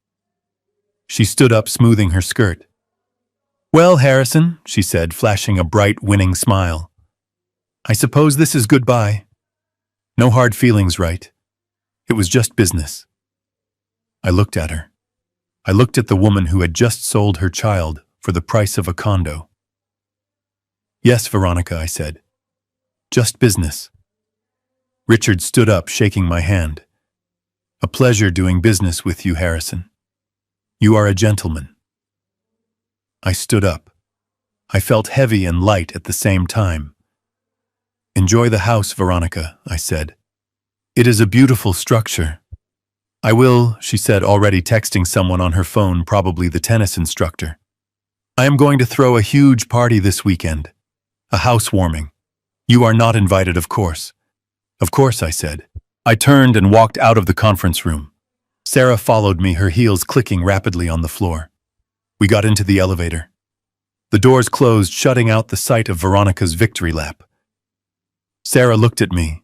She stood up, smoothing her skirt. Well, Harrison, she said, flashing a bright, winning smile. I suppose this is goodbye. No hard feelings, right? It was just business. I looked at her. I looked at the woman who had just sold her child for the price of a condo. Yes, Veronica, I said. Just business. Richard stood up, shaking my hand. A pleasure doing business with you, Harrison. You are a gentleman. I stood up. I felt heavy and light at the same time. Enjoy the house, Veronica, I said. It is a beautiful structure. I will, she said, already texting someone on her phone, probably the tennis instructor. I am going to throw a huge party this weekend. A housewarming. You are not invited, of course. Of course, I said. I turned and walked out of the conference room. Sarah followed me, her heels clicking rapidly on the floor. We got into the elevator. The doors closed, shutting out the sight of Veronica's victory lap. Sarah looked at me.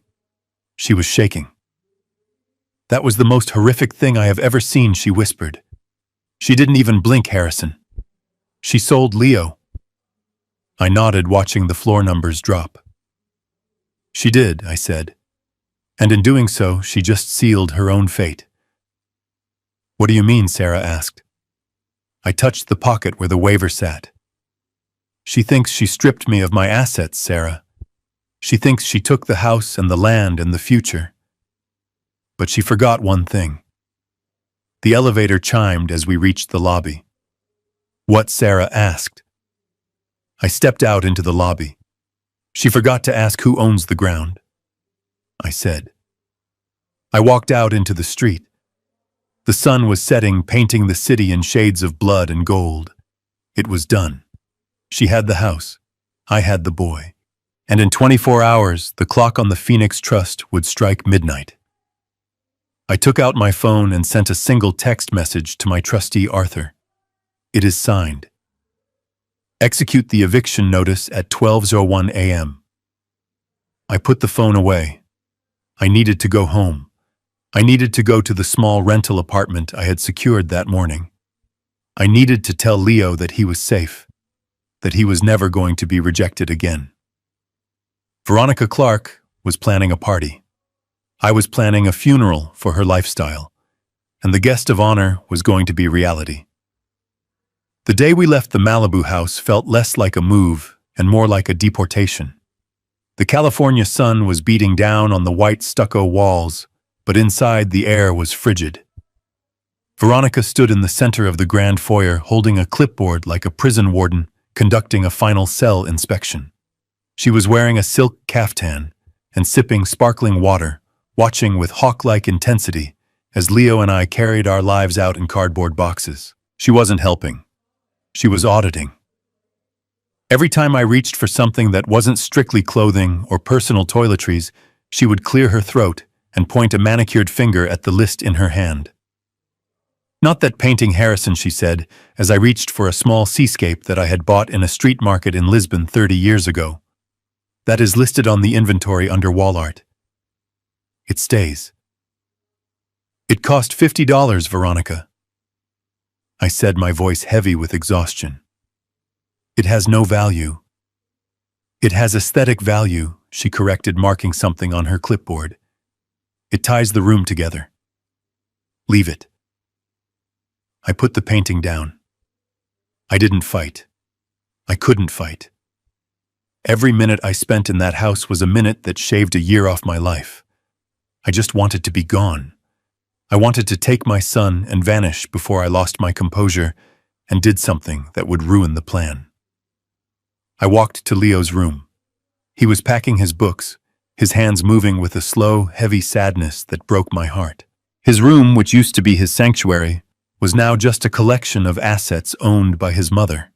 She was shaking. That was the most horrific thing I have ever seen, she whispered. She didn't even blink, Harrison. She sold Leo. I nodded, watching the floor numbers drop. She did, I said. And in doing so, she just sealed her own fate. What do you mean? Sarah asked. I touched the pocket where the waiver sat. She thinks she stripped me of my assets, Sarah. She thinks she took the house and the land and the future. But she forgot one thing. The elevator chimed as we reached the lobby. What? Sarah asked. I stepped out into the lobby. She forgot to ask who owns the ground. I said. I walked out into the street. The sun was setting, painting the city in shades of blood and gold. It was done. She had the house. I had the boy. And in 24 hours, the clock on the Phoenix Trust would strike midnight. I took out my phone and sent a single text message to my trustee, Arthur. It is signed. Execute the eviction notice at 12:01 a.m. I put the phone away. I needed to go home. I needed to go to the small rental apartment I had secured that morning. I needed to tell Leo that he was safe, that he was never going to be rejected again. Veronica Clark was planning a party. I was planning a funeral for her lifestyle, and the guest of honor was going to be reality. The day we left the Malibu house felt less like a move and more like a deportation. The California sun was beating down on the white stucco walls, but inside the air was frigid. Veronica stood in the center of the grand foyer, holding a clipboard like a prison warden conducting a final cell inspection. She was wearing a silk caftan and sipping sparkling water, watching with hawk-like intensity as Leo and I carried our lives out in cardboard boxes. She wasn't helping. She was auditing. Every time I reached for something that wasn't strictly clothing or personal toiletries, she would clear her throat and point a manicured finger at the list in her hand. Not that painting, Harrison, she said, as I reached for a small seascape that I had bought in a street market in Lisbon 30 years ago. That is listed on the inventory under wall art. It stays. It cost $50, Veronica. I said, my voice heavy with exhaustion. It has no value. It has aesthetic value, she corrected, marking something on her clipboard. It ties the room together. Leave it. I put the painting down. I didn't fight. I couldn't fight. Every minute I spent in that house was a minute that shaved a year off my life. I just wanted to be gone. I wanted to take my son and vanish before I lost my composure and did something that would ruin the plan. I walked to Leo's room. He was packing his books, his hands moving with a slow, heavy sadness that broke my heart. His room, which used to be his sanctuary, was now just a collection of assets owned by his mother.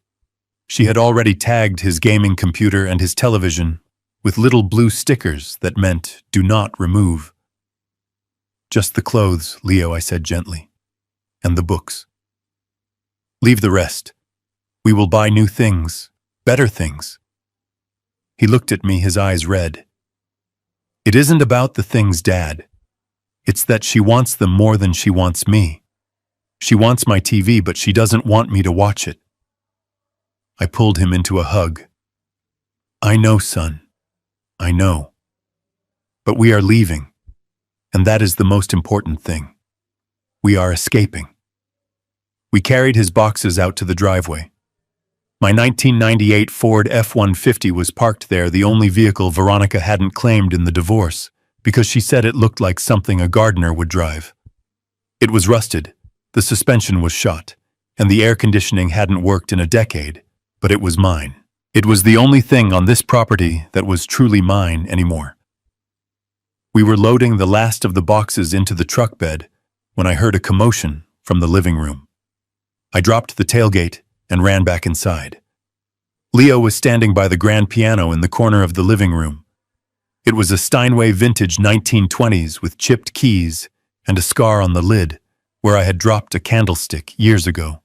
She had already tagged his gaming computer and his television with little blue stickers that meant, "Do not remove." Just the clothes, Leo, I said gently, and the books. Leave the rest. We will buy new things, better things. He looked at me, his eyes red. It isn't about the things, Dad. It's that she wants them more than she wants me. She wants my TV, but she doesn't want me to watch it. I pulled him into a hug. I know, son. I know. But we are leaving. And that is the most important thing. We are escaping. We carried his boxes out to the driveway. My 1998 Ford F-150 was parked there, the only vehicle Veronica hadn't claimed in the divorce, because she said it looked like something a gardener would drive. It was rusted, the suspension was shot, and the air conditioning hadn't worked in a decade, but it was mine. It was the only thing on this property that was truly mine anymore. We were loading the last of the boxes into the truck bed when I heard a commotion from the living room. I dropped the tailgate and ran back inside. Leo was standing by the grand piano in the corner of the living room. It was a Steinway vintage 1920s with chipped keys and a scar on the lid where I had dropped a candlestick years ago.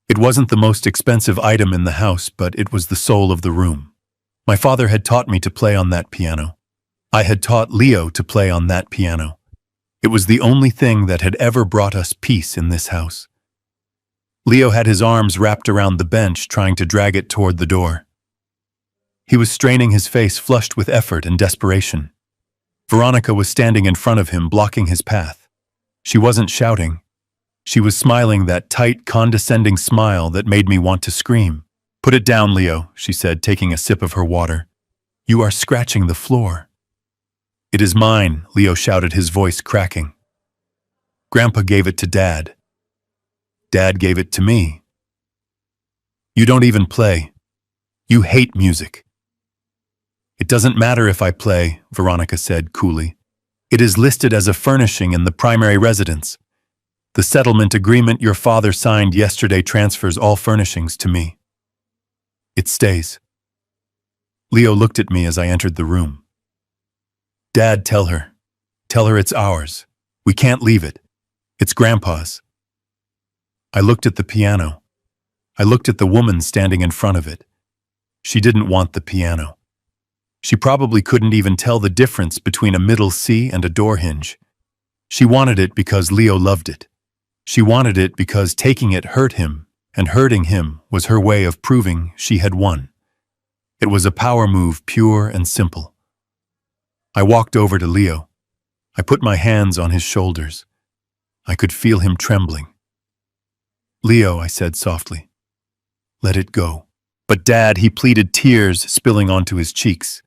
It wasn't the most expensive item in the house, but it was the soul of the room. My father had taught me to play on that piano. I had taught Leo to play on that piano. It was the only thing that had ever brought us peace in this house. Leo had his arms wrapped around the bench, trying to drag it toward the door. He was straining, his face flushed with effort and desperation. Veronica was standing in front of him, blocking his path. She wasn't shouting. She was smiling, that tight, condescending smile that made me want to scream. "Put it down, Leo," she said, taking a sip of her water. "You are scratching the floor." "It is mine," Leo shouted, his voice cracking. "Grandpa gave it to Dad. Dad gave it to me. You don't even play. You hate music." "It doesn't matter if I play," Veronica said coolly. "It is listed as a furnishing in the primary residence. The settlement agreement your father signed yesterday transfers all furnishings to me. It stays." Leo looked at me as I entered the room. "Dad, tell her. Tell her it's ours. We can't leave it. It's Grandpa's." I looked at the piano. I looked at the woman standing in front of it. She didn't want the piano. She probably couldn't even tell the difference between a middle C and a door hinge. She wanted it because Leo loved it. She wanted it because taking it hurt him, and hurting him was her way of proving she had won. It was a power move, pure and simple. I walked over to Leo. I put my hands on his shoulders. I could feel him trembling. "Leo," I said softly, "let it go." "But Dad," he pleaded, tears spilling onto his cheeks.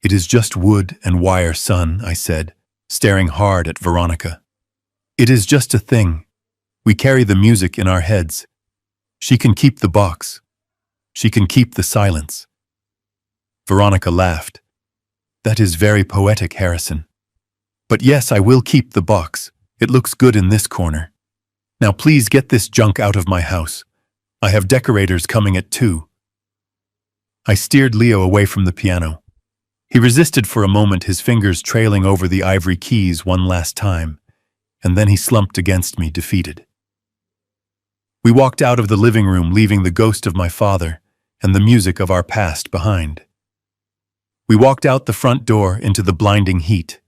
"It is just wood and wire, son," I said, staring hard at Veronica. "It is just a thing. We carry the music in our heads. She can keep the box. She can keep the silence." Veronica laughed. "That is very poetic, Harrison. But yes, I will keep the box. It looks good in this corner. Now please get this junk out of my house. I have decorators coming at 2. I steered Leo away from the piano. He resisted for a moment, his fingers trailing over the ivory keys one last time, and then he slumped against me, defeated. We walked out of the living room, leaving the ghost of my father and the music of our past behind. We walked out the front door into the blinding heat.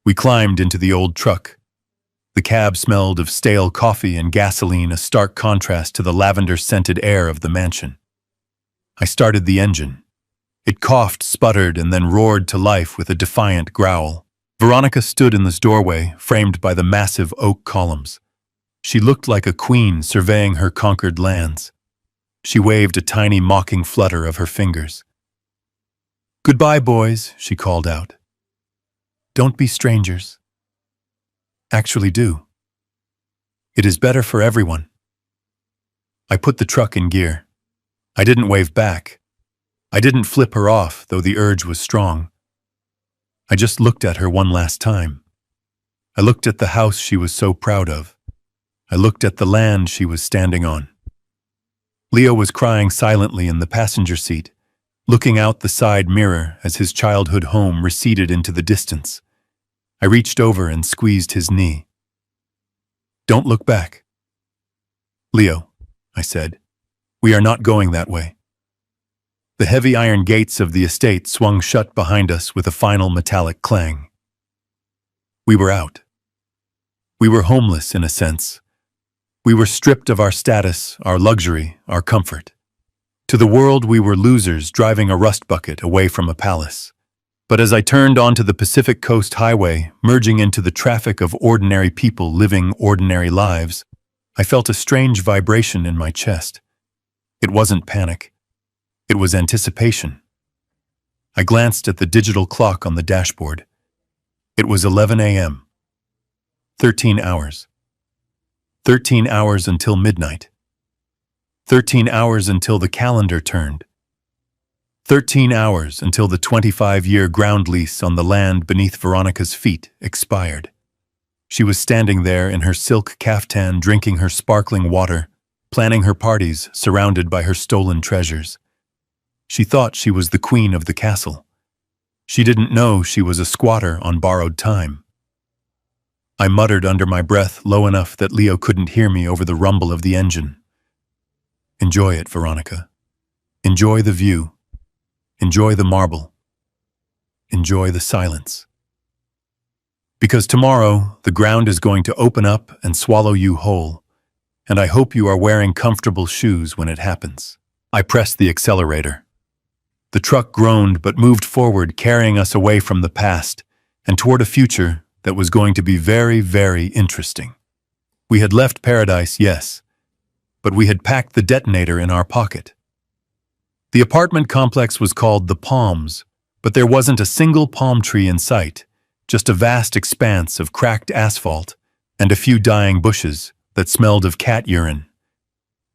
We climbed into the old truck. The cab smelled of stale coffee and gasoline, a stark contrast to the lavender-scented air of the mansion. I started the engine. It coughed, sputtered, and then roared to life with a defiant growl. Veronica stood in this doorway, framed by the massive oak columns. She looked like a queen surveying her conquered lands. She waved a tiny mocking flutter of her fingers. "Goodbye, boys," she called out. "Don't be strangers. Actually do. It is better for everyone." I put the truck in gear. I didn't wave back. I didn't flip her off, though the urge was strong. I just looked at her one last time. I looked at the house she was so proud of. I looked at the land she was standing on. Leo was crying silently in the passenger seat, looking out the side mirror as his childhood home receded into the distance. I reached over and squeezed his knee. "Don't look back." "Leo," I said, "we are not going that way." The heavy iron gates of the estate swung shut behind us with a final metallic clang. We were out. We were homeless in a sense. We were stripped of our status, our luxury, our comfort. To the world we were losers driving a rust bucket away from a palace. But as I turned onto the Pacific Coast Highway, merging into the traffic of ordinary people living ordinary lives, I felt a strange vibration in my chest. It wasn't panic. It was anticipation. I glanced at the digital clock on the dashboard. It was 11 a.m. 13 hours. 13 hours until midnight. 13 hours until the calendar turned. 13 hours until the 25-year ground lease on the land beneath Veronica's feet expired. She was standing there in her silk caftan, drinking her sparkling water, planning her parties surrounded by her stolen treasures. She thought she was the queen of the castle. She didn't know she was a squatter on borrowed time. I muttered under my breath low enough that Leo couldn't hear me over the rumble of the engine. Enjoy it, Veronica. Enjoy the view. Enjoy the marble. Enjoy the silence. Because tomorrow, the ground is going to open up and swallow you whole, and I hope you are wearing comfortable shoes when it happens. I pressed the accelerator. The truck groaned but moved forward, carrying us away from the past and toward a future that was going to be very, very interesting. We had left paradise, yes, but we had packed the detonator in our pocket. The apartment complex was called The Palms, but there wasn't a single palm tree in sight, just a vast expanse of cracked asphalt and a few dying bushes that smelled of cat urine.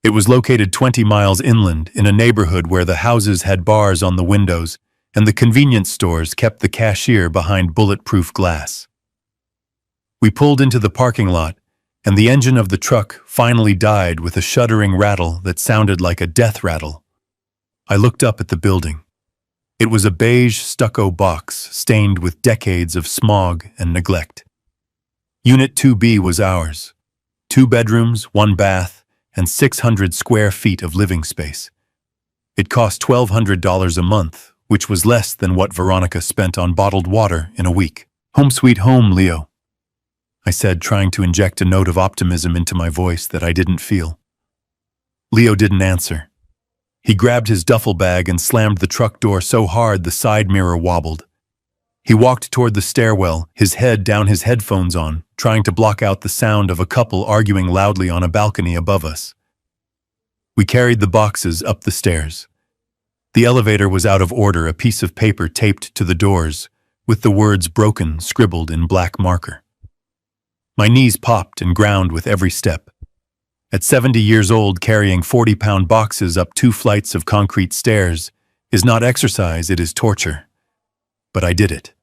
It was located 20 miles inland in a neighborhood where the houses had bars on the windows and the convenience stores kept the cashier behind bulletproof glass. We pulled into the parking lot, and the engine of the truck finally died with a shuddering rattle that sounded like a death rattle. I looked up at the building. It was a beige stucco box stained with decades of smog and neglect. Unit 2B was ours. 2 bedrooms, 1 bath, and 600 square feet of living space. It cost $1,200 a month, which was less than what Veronica spent on bottled water in a week. Home sweet home, Leo, I said, trying to inject a note of optimism into my voice that I didn't feel. Leo didn't answer. He grabbed his duffel bag and slammed the truck door so hard the side mirror wobbled. He walked toward the stairwell, his head down, his headphones on, trying to block out the sound of a couple arguing loudly on a balcony above us. We carried the boxes up the stairs. The elevator was out of order, a piece of paper taped to the doors, with the words broken scribbled in black marker. My knees popped and ground with every step. At 70 years old, carrying 40-pound boxes up 2 flights of concrete stairs is not exercise, it is torture. But I did it.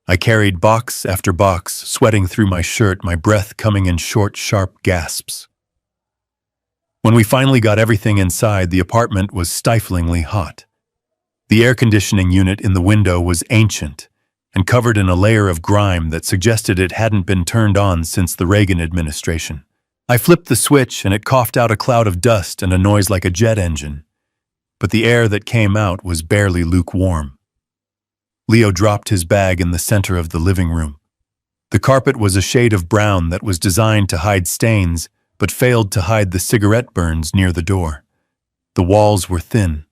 I carried box after box, sweating through my shirt, my breath coming in short, sharp gasps. When we finally got everything inside, the apartment was stiflingly hot. The air conditioning unit in the window was ancient and covered in a layer of grime that suggested it hadn't been turned on since the Reagan administration. I flipped the switch and it coughed out a cloud of dust and a noise like a jet engine. But the air that came out was barely lukewarm. Leo dropped his bag in the center of the living room. The carpet was a shade of brown that was designed to hide stains, but failed to hide the cigarette burns near the door. The walls were thin.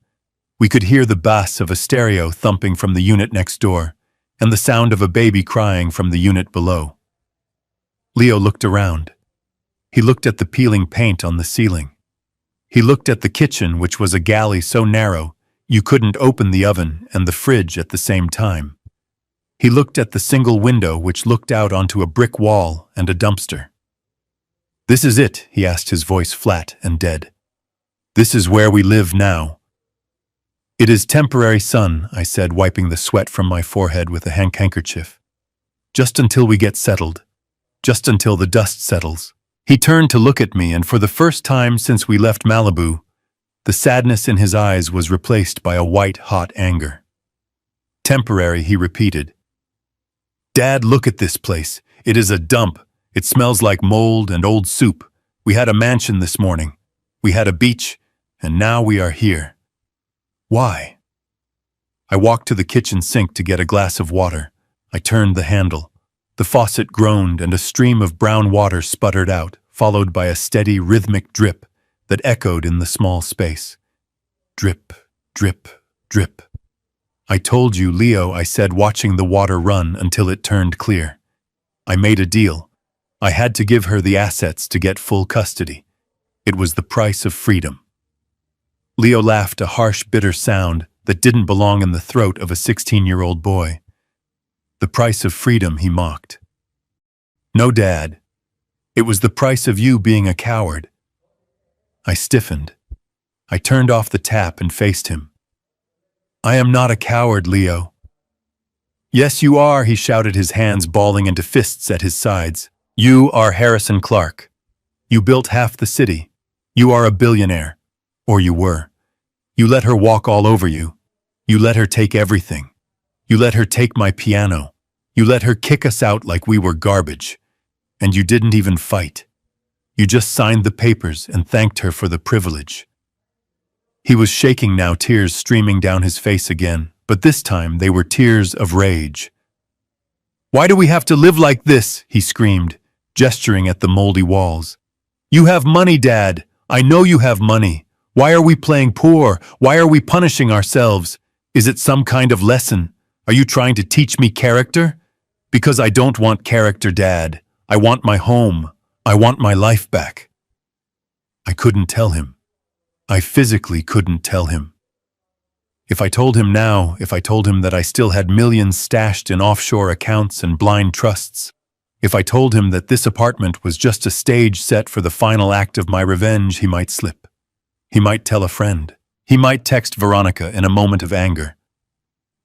We could hear the bass of a stereo thumping from the unit next door, and the sound of a baby crying from the unit below. Leo looked around. He looked at the peeling paint on the ceiling. He looked at the kitchen, which was a galley so narrow you couldn't open the oven and the fridge at the same time. He looked at the single window which looked out onto a brick wall and a dumpster. "This is it," he asked, his voice flat and dead. "This is where we live now." "It is temporary, son," I said, wiping the sweat from my forehead with a handkerchief. "Just until we get settled. Just until the dust settles." He turned to look at me, and for the first time since we left Malibu, the sadness in his eyes was replaced by a white-hot anger. "Temporary," he repeated. "Dad, look at this place. It is a dump. It smells like mold and old soup. We had a mansion this morning. We had a beach, and now we are here. Why?" I walked to the kitchen sink to get a glass of water. I turned the handle. The faucet groaned and a stream of brown water sputtered out, followed by a steady, rhythmic drip that echoed in the small space. Drip, drip, drip. "I told you, Leo," I said, watching the water run until it turned clear. "I made a deal. I had to give her the assets to get full custody. It was the price of freedom." Leo laughed, a harsh, bitter sound that didn't belong in the throat of a 16-year-old boy. The price of freedom, he mocked. No, Dad. It was the price of you being a coward. I stiffened. I turned off the tap and faced him. I am not a coward, Leo. Yes, you are, he shouted, his hands balling into fists at his sides. You are Harrison Clark. You built half the city. You are a billionaire. Or you were. You let her walk all over you. You let her take everything. You let her take my piano. You let her kick us out like we were garbage. And you didn't even fight. You just signed the papers and thanked her for the privilege. He was shaking now, tears streaming down his face again, but this time they were tears of rage. Why do we have to live like this? He screamed, gesturing at the moldy walls. You have money, Dad. I know you have money. Why are we playing poor? Why are we punishing ourselves? Is it some kind of lesson? Are you trying to teach me character? Because I don't want character, Dad. I want my home. I want my life back. I couldn't tell him. I physically couldn't tell him. If I told him now, if I told him that I still had millions stashed in offshore accounts and blind trusts, if I told him that this apartment was just a stage set for the final act of my revenge, he might slip. He might tell a friend. He might text Veronica in a moment of anger.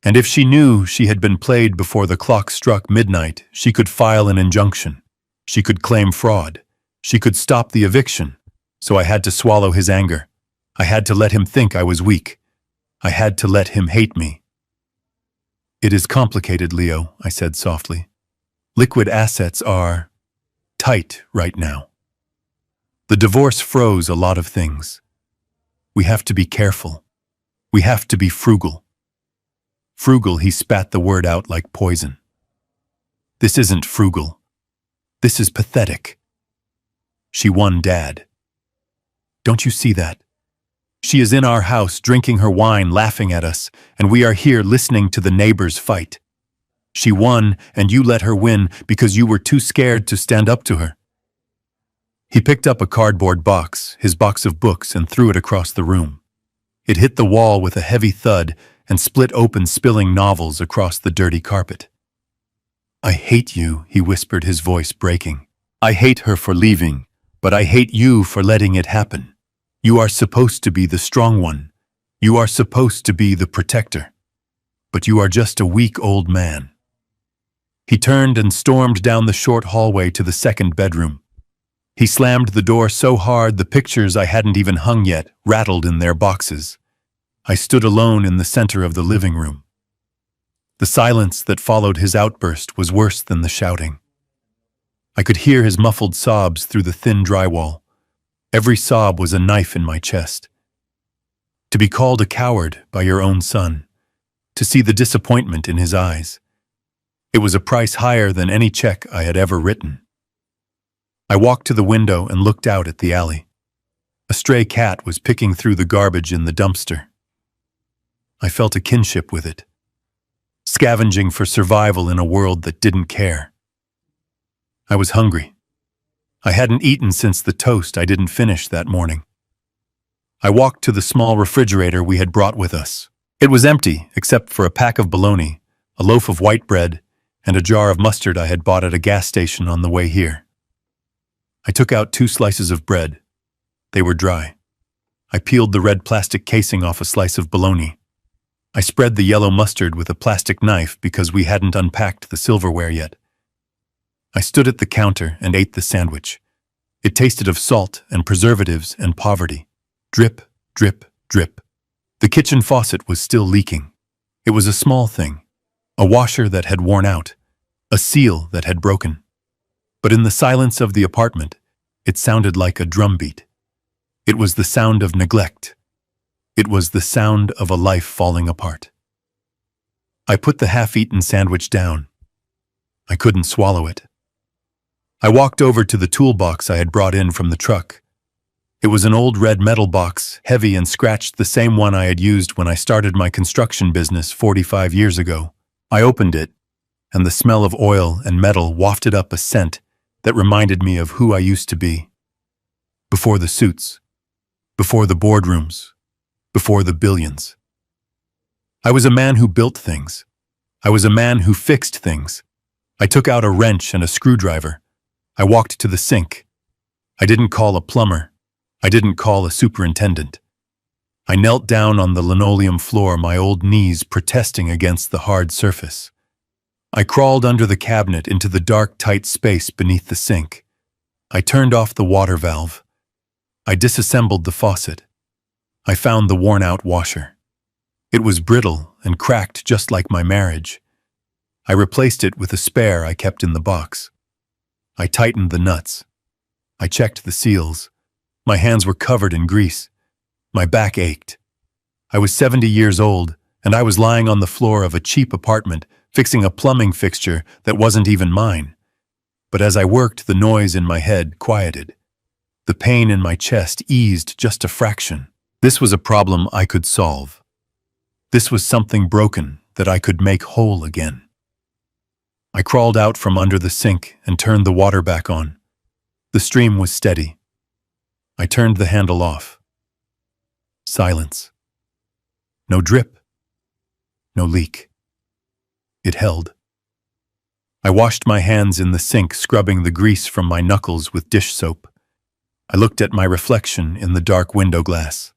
And if she knew she had been played before the clock struck midnight, she could file an injunction. She could claim fraud. She could stop the eviction. So I had to swallow his anger. I had to let him think I was weak. I had to let him hate me. It is complicated, Leo, I said softly. Liquid assets are tight right now. The divorce froze a lot of things. We have to be careful. We have to be frugal. Frugal, he spat the word out like poison. This isn't frugal. This is pathetic. She won, Dad. Don't you see that? She is in our house drinking her wine, laughing at us, and we are here listening to the neighbors fight. She won, and you let her win because you were too scared to stand up to her. He picked up a cardboard box, his box of books, and threw it across the room. It hit the wall with a heavy thud and split open, spilling novels across the dirty carpet. I hate you, he whispered, his voice breaking. I hate her for leaving, but I hate you for letting it happen. You are supposed to be the strong one. You are supposed to be the protector. But you are just a weak old man. He turned and stormed down the short hallway to the second bedroom. He slammed the door so hard the pictures I hadn't even hung yet rattled in their boxes. I stood alone in the center of the living room. The silence that followed his outburst was worse than the shouting. I could hear his muffled sobs through the thin drywall. Every sob was a knife in my chest. To be called a coward by your own son, to see the disappointment in his eyes. It was a price higher than any check I had ever written. I walked to the window and looked out at the alley. A stray cat was picking through the garbage in the dumpster. I felt a kinship with it, scavenging for survival in a world that didn't care. I was hungry. I hadn't eaten since the toast I didn't finish that morning. I walked to the small refrigerator we had brought with us. It was empty, except for a pack of bologna, a loaf of white bread, and a jar of mustard I had bought at a gas station on the way here. I took out 2 slices of bread. They were dry. I peeled the red plastic casing off a slice of bologna. I spread the yellow mustard with a plastic knife because we hadn't unpacked the silverware yet. I stood at the counter and ate the sandwich. It tasted of salt and preservatives and poverty. Drip, drip, drip. The kitchen faucet was still leaking. It was a small thing, a washer that had worn out, a seal that had broken. But in the silence of the apartment, it sounded like a drumbeat. It was the sound of neglect. It was the sound of a life falling apart. I put the half-eaten sandwich down. I couldn't swallow it. I walked over to the toolbox I had brought in from the truck. It was an old red metal box, heavy and scratched, the same one I had used when I started my construction business 45 years ago. I opened it, and the smell of oil and metal wafted up a scent that reminded me of who I used to be. Before the suits, before the boardrooms, before the billions. I was a man who built things. I was a man who fixed things. I took out a wrench and a screwdriver. I walked to the sink. I didn't call a plumber. I didn't call a superintendent. I knelt down on the linoleum floor, my old knees protesting against the hard surface. I crawled under the cabinet into the dark, tight space beneath the sink. I turned off the water valve. I disassembled the faucet. I found the worn-out washer. It was brittle and cracked just like my marriage. I replaced it with a spare I kept in the box. I tightened the nuts. I checked the seals. My hands were covered in grease. My back ached. I was 70 years old, and I was lying on the floor of a cheap apartment, fixing a plumbing fixture that wasn't even mine. But as I worked, the noise in my head quieted. The pain in my chest eased just a fraction. This was a problem I could solve. This was something broken that I could make whole again. I crawled out from under the sink and turned the water back on. The stream was steady. I turned the handle off. Silence. No drip. No leak. It held. I washed my hands in the sink, scrubbing the grease from my knuckles with dish soap. I looked at my reflection in the dark window glass.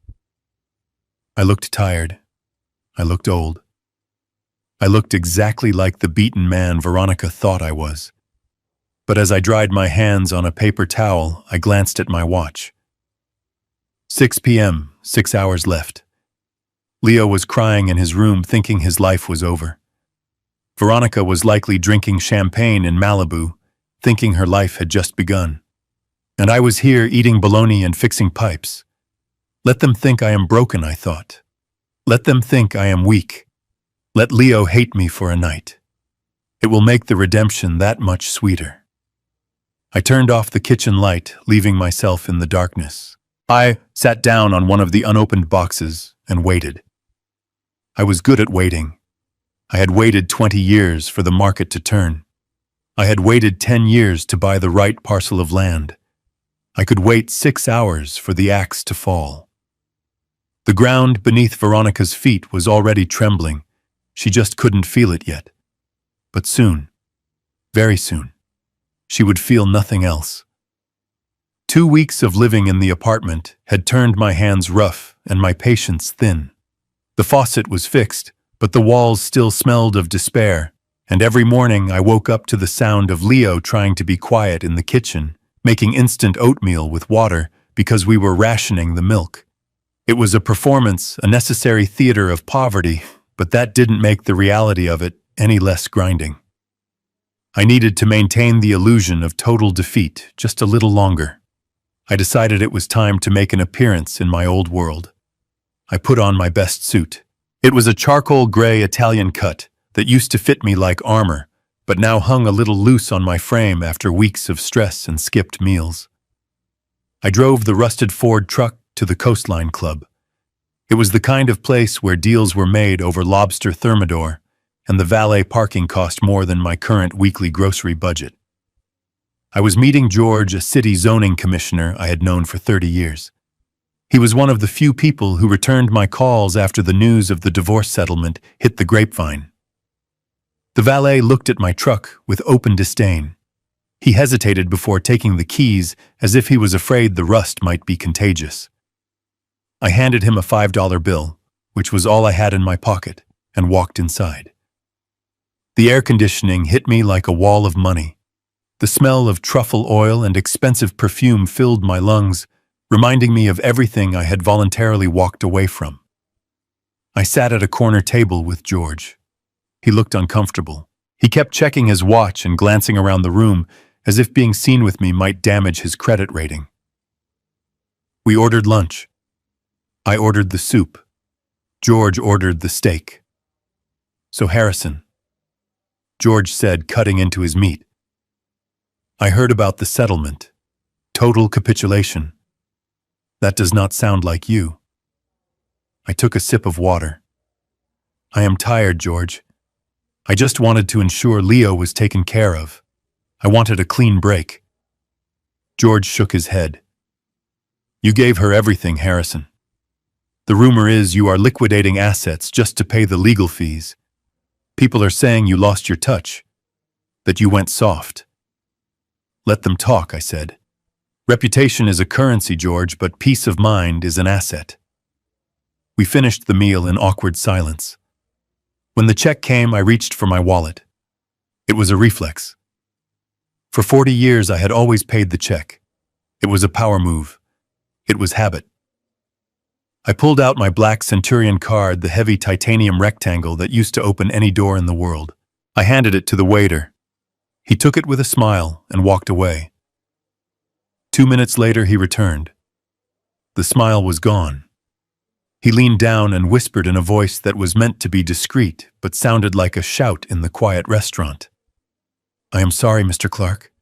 I looked tired. I looked old. I looked exactly like the beaten man Veronica thought I was. But as I dried my hands on a paper towel, I glanced at my watch. 6 p.m., 6 hours left. Leo was crying in his room, thinking his life was over. Veronica was likely drinking champagne in Malibu, thinking her life had just begun. And I was here eating bologna and fixing pipes. Let them think I am broken, I thought. Let them think I am weak. Let Leo hate me for a night. It will make the redemption that much sweeter. I turned off the kitchen light, leaving myself in the darkness. I sat down on one of the unopened boxes and waited. I was good at waiting. I had waited 20 years for the market to turn. I had waited 10 years to buy the right parcel of land. I could wait 6 hours for the axe to fall. The ground beneath Veronica's feet was already trembling. She just couldn't feel it yet. But soon, very soon, she would feel nothing else. 2 weeks of living in the apartment had turned my hands rough and my patience thin. The faucet was fixed, but the walls still smelled of despair, and every morning I woke up to the sound of Leo trying to be quiet in the kitchen, making instant oatmeal with water because we were rationing the milk. It was a performance, a necessary theater of poverty, but that didn't make the reality of it any less grinding. I needed to maintain the illusion of total defeat just a little longer. I decided it was time to make an appearance in my old world. I put on my best suit. It was a charcoal gray Italian cut that used to fit me like armor, but now hung a little loose on my frame after weeks of stress and skipped meals. I drove the rusted Ford truck to the Coastline Club. It was the kind of place where deals were made over lobster thermidor, and the valet parking cost more than my current weekly grocery budget. I was meeting George, a city zoning commissioner I had known for 30 years. He was one of the few people who returned my calls after the news of the divorce settlement hit the grapevine. The valet looked at my truck with open disdain. He hesitated before taking the keys, as if he was afraid the rust might be contagious. I handed him a $5 bill, which was all I had in my pocket, and walked inside. The air conditioning hit me like a wall of money. The smell of truffle oil and expensive perfume filled my lungs, reminding me of everything I had voluntarily walked away from. I sat at a corner table with George. He looked uncomfortable. He kept checking his watch and glancing around the room, as if being seen with me might damage his credit rating. We ordered lunch. I ordered the soup. George ordered the steak. "So Harrison," George said, cutting into his meat, "I heard about the settlement. Total capitulation. That does not sound like you." I took a sip of water. "I am tired, George. I just wanted to ensure Leo was taken care of. I wanted a clean break." George shook his head. "You gave her everything, Harrison. The rumor is you are liquidating assets just to pay the legal fees. People are saying you lost your touch, that you went soft. Let them talk, I said. Reputation is a currency, George, but peace of mind is an asset. We finished the meal in awkward silence. When the check came, I reached for my wallet. It was a reflex. For 40 years, I had always paid the check. It was a power move. It was habit. I pulled out my black Centurion card, the heavy titanium rectangle that used to open any door in the world. I handed it to the waiter. He took it with a smile and walked away. 2 minutes later, he returned. The smile was gone. He leaned down and whispered in a voice that was meant to be discreet, but sounded like a shout in the quiet restaurant. I am sorry, Mr. Clark.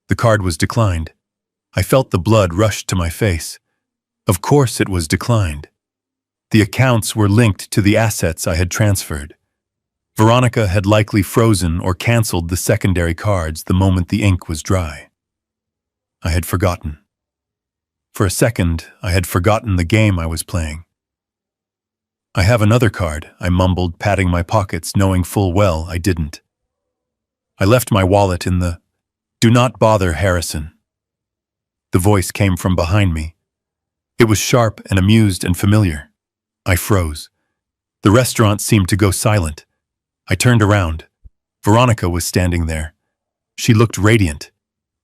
The card was declined. I felt the blood rush to my face. Of course it was declined. The accounts were linked to the assets I had transferred. Veronica had likely frozen or canceled the secondary cards the moment the ink was dry. I had forgotten. For a second, I had forgotten the game I was playing. I have another card, I mumbled, patting my pockets, knowing full well I didn't. I left my wallet in the "Do not bother, Harrison." The voice came from behind me. It was sharp and amused and familiar. I froze. The restaurant seemed to go silent. I turned around. Veronica was standing there. She looked radiant.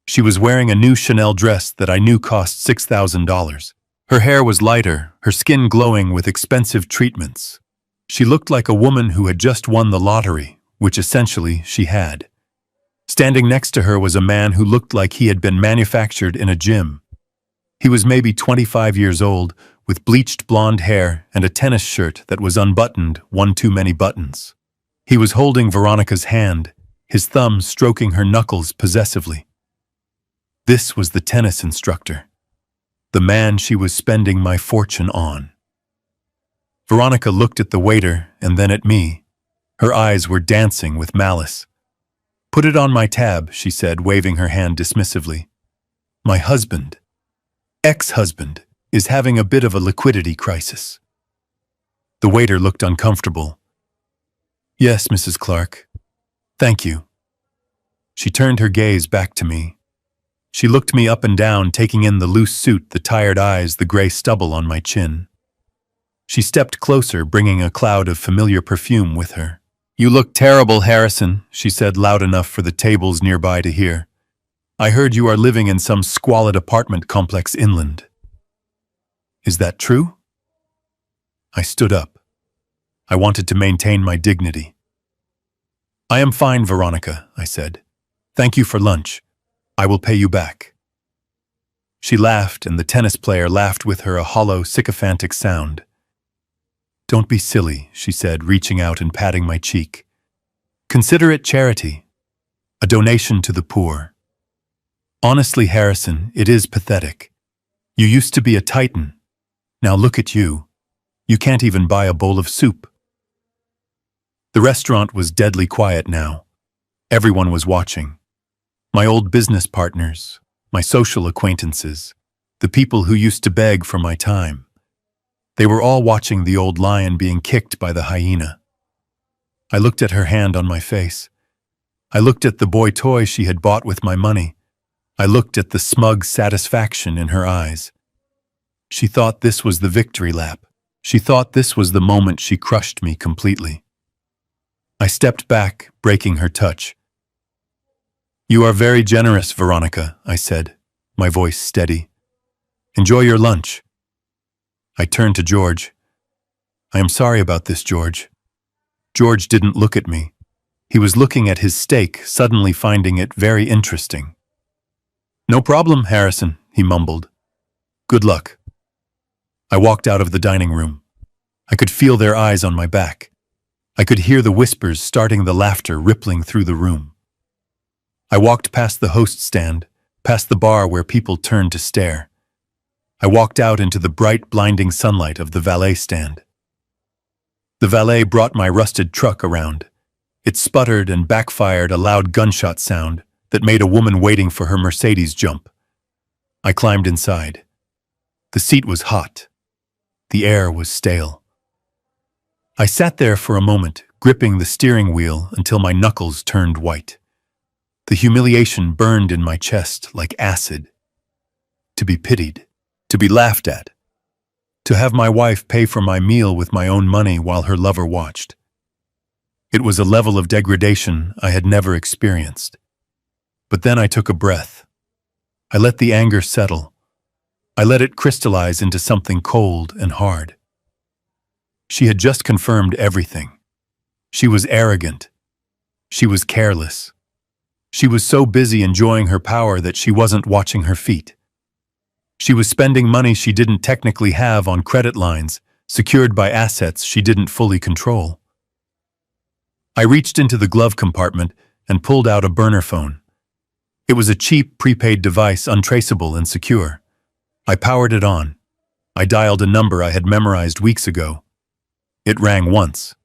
She was wearing a new Chanel dress that I knew cost $6,000. Her hair was lighter, her skin glowing with expensive treatments. She looked like a woman who had just won the lottery, which essentially she had. Standing next to her was a man who looked like he had been manufactured in a gym. He was maybe 25 years old, with bleached blonde hair and a tennis shirt that was unbuttoned, one too many buttons. He was holding Veronica's hand, his thumb stroking her knuckles possessively. This was the tennis instructor, the man she was spending my fortune on. Veronica looked at the waiter and then at me. Her eyes were dancing with malice. "Put it on my tab," she said, waving her hand dismissively. "My husband, ex-husband, is having a bit of a liquidity crisis." The waiter looked uncomfortable. "Yes, Mrs. Clark. Thank you." She turned her gaze back to me. She looked me up and down, taking in the loose suit, the tired eyes, the gray stubble on my chin. She stepped closer, bringing a cloud of familiar perfume with her. "You look terrible, Harrison," she said loud enough for the tables nearby to hear. "I heard you are living in some squalid apartment complex inland." "Is that true?" I stood up. I wanted to maintain my dignity. "I am fine, Veronica," I said. "Thank you for lunch. I will pay you back." She laughed, and the tennis player laughed with her, a hollow, sycophantic sound. "Don't be silly," she said, reaching out and patting my cheek. "Consider it charity, a donation to the poor. Honestly, Harrison, it is pathetic. You used to be a titan. Now look at you. You can't even buy a bowl of soup." The restaurant was deadly quiet now. Everyone was watching. My old business partners, my social acquaintances, the people who used to beg for my time. They were all watching the old lion being kicked by the hyena. I looked at her hand on my face. I looked at the boy toy she had bought with my money. I looked at the smug satisfaction in her eyes. She thought this was the victory lap. She thought this was the moment she crushed me completely. I stepped back, breaking her touch. "You are very generous, Veronica," I said, my voice steady. "Enjoy your lunch." I turned to George. "I am sorry about this, George." George didn't look at me. He was looking at his steak, suddenly finding it very interesting. "No problem, Harrison," he mumbled. "Good luck." I walked out of the dining room. I could feel their eyes on my back. I could hear the whispers starting, the laughter rippling through the room. I walked past the host stand, past the bar where people turned to stare. I walked out into the bright, blinding sunlight of the valet stand. The valet brought my rusted truck around. It sputtered and backfired, a loud gunshot sound that made a woman waiting for her Mercedes jump. I climbed inside. The seat was hot. The air was stale. I sat there for a moment, gripping the steering wheel until my knuckles turned white. The humiliation burned in my chest like acid. To be pitied, to be laughed at, to have my wife pay for my meal with my own money while her lover watched. It was a level of degradation I had never experienced. But then I took a breath. I let the anger settle. I let it crystallize into something cold and hard. She had just confirmed everything. She was arrogant. She was careless. She was so busy enjoying her power that she wasn't watching her feet. She was spending money she didn't technically have on credit lines, secured by assets she didn't fully control. I reached into the glove compartment and pulled out a burner phone. It was a cheap, prepaid device, untraceable and secure. I powered it on. I dialed a number I had memorized weeks ago. It rang once.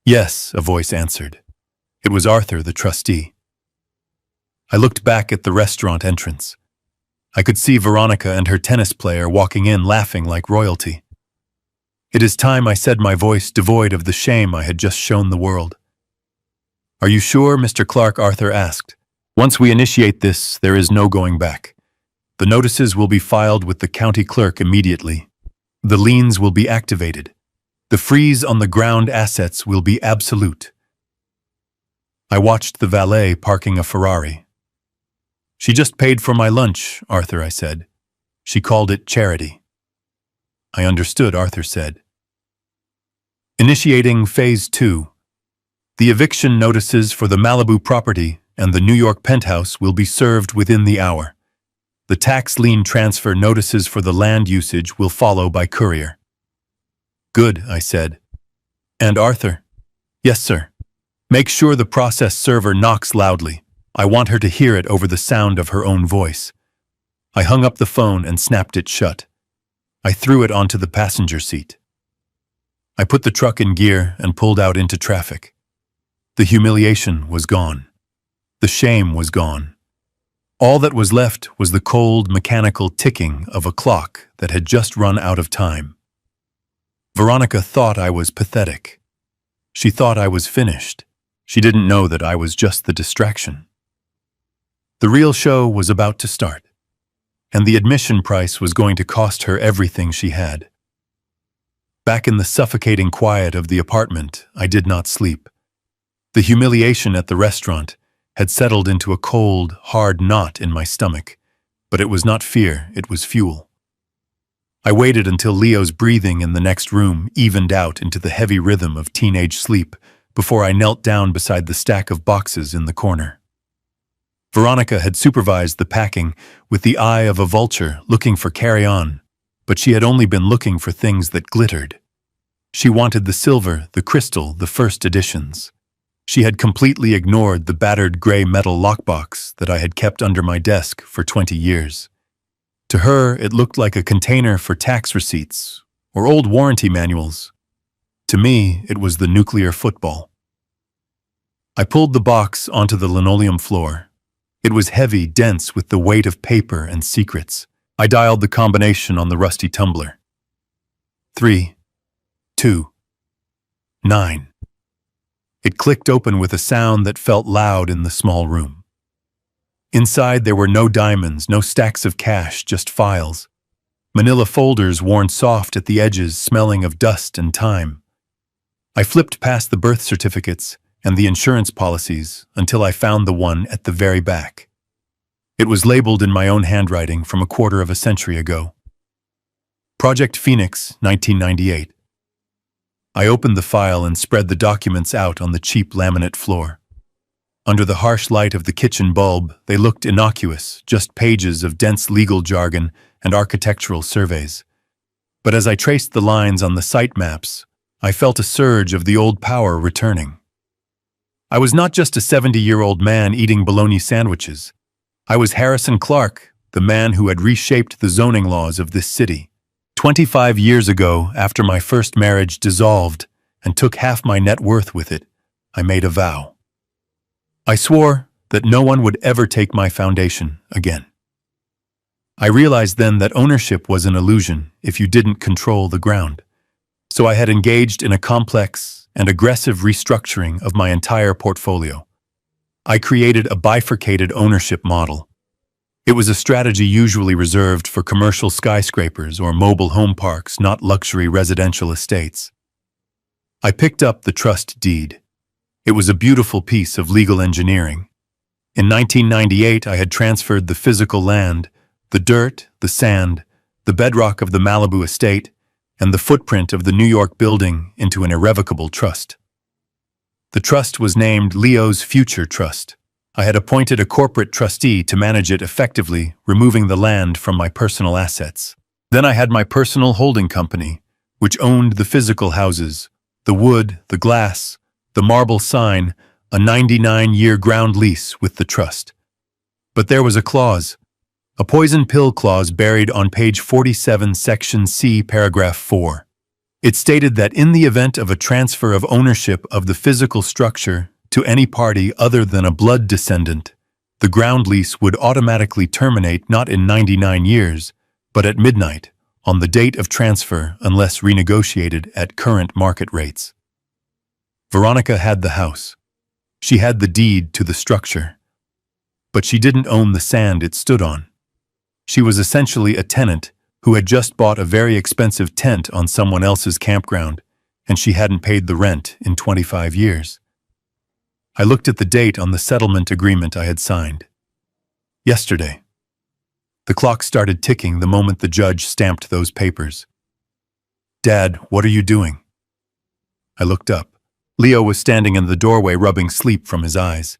Yes, a voice answered. It was Arthur, the trustee. I looked back at the restaurant entrance. I could see Veronica and her tennis player walking in laughing like royalty. It is time I said, my voice devoid of the shame I had just shown the world. Are you sure, Mr. Clark? Arthur asked. Once we initiate this, there is no going back. The notices will be filed with the county clerk immediately. The liens will be activated. The freeze on the ground assets will be absolute. I watched the valet parking a Ferrari. She just paid for my lunch, Arthur, I said. She called it charity. I understood, Arthur said. Initiating Phase 2. The eviction notices for the Malibu property and the New York penthouse will be served within the hour. The tax lien transfer notices for the land usage will follow by courier. Good, I said. And Arthur? Yes, sir. Make sure the process server knocks loudly. I want her to hear it over the sound of her own voice. I hung up the phone and snapped it shut. I threw it onto the passenger seat. I put the truck in gear and pulled out into traffic. The humiliation was gone. The shame was gone. All that was left was the cold, mechanical ticking of a clock that had just run out of time. Veronica thought I was pathetic. She thought I was finished. She didn't know that I was just the distraction. The real show was about to start, and the admission price was going to cost her everything she had. Back in the suffocating quiet of the apartment, I did not sleep. The humiliation at the restaurant had settled into a cold, hard knot in my stomach, but it was not fear, it was fuel. I waited until Leo's breathing in the next room evened out into the heavy rhythm of teenage sleep before I knelt down beside the stack of boxes in the corner. Veronica had supervised the packing with the eye of a vulture looking for carry-on, but she had only been looking for things that glittered. She wanted the silver, the crystal, the first editions. She had completely ignored the battered gray metal lockbox that I had kept under my desk for 20 years. To her, it looked like a container for tax receipts or old warranty manuals. To me, it was the nuclear football. I pulled the box onto the linoleum floor. It was heavy, dense with the weight of paper and secrets. I dialed the combination on the rusty tumbler. 3, 2, 9. It clicked open with a sound that felt loud in the small room. Inside there were no diamonds, no stacks of cash, just files. Manila folders worn soft at the edges, smelling of dust and time. I flipped past the birth certificates and the insurance policies until I found the one at the very back. It was labeled in my own handwriting from a quarter of a century ago. Project Phoenix, 1998. I opened the file and spread the documents out on the cheap laminate floor. Under the harsh light of the kitchen bulb, they looked innocuous, just pages of dense legal jargon and architectural surveys. But as I traced the lines on the site maps, I felt a surge of the old power returning. I was not just a 70-year-old man eating bologna sandwiches. I was Harrison Clark, the man who had reshaped the zoning laws of this city. 25 years ago, after my first marriage dissolved and took half my net worth with it, I made a vow. I swore that no one would ever take my foundation again. I realized then that ownership was an illusion if you didn't control the ground. So I had engaged in a complex and aggressive restructuring of my entire portfolio. I created a bifurcated ownership model. It was a strategy usually reserved for commercial skyscrapers or mobile home parks, not luxury residential estates. I picked up the trust deed. It was a beautiful piece of legal engineering. In 1998, I had transferred the physical land, the dirt, the sand, the bedrock of the Malibu estate, and the footprint of the New York building into an irrevocable trust. The trust was named Leo's Future Trust. I had appointed a corporate trustee to manage it effectively, removing the land from my personal assets. Then I had my personal holding company, which owned the physical houses, the wood, the glass, the marble sign, a 99-year ground lease with the trust. But there was a clause, a poison pill clause buried on page 47, section C, paragraph 4. It stated that in the event of a transfer of ownership of the physical structure to any party other than a blood descendant, the ground lease would automatically terminate not in 99 years, but at midnight, on the date of transfer unless renegotiated at current market rates. Veronica had the house. She had the deed to the structure. But she didn't own the sand it stood on. She was essentially a tenant who had just bought a very expensive tent on someone else's campground, and she hadn't paid the rent in 25 years. I looked at the date on the settlement agreement I had signed. Yesterday. The clock started ticking the moment the judge stamped those papers. "Dad, what are you doing?" I looked up. Leo was standing in the doorway rubbing sleep from his eyes.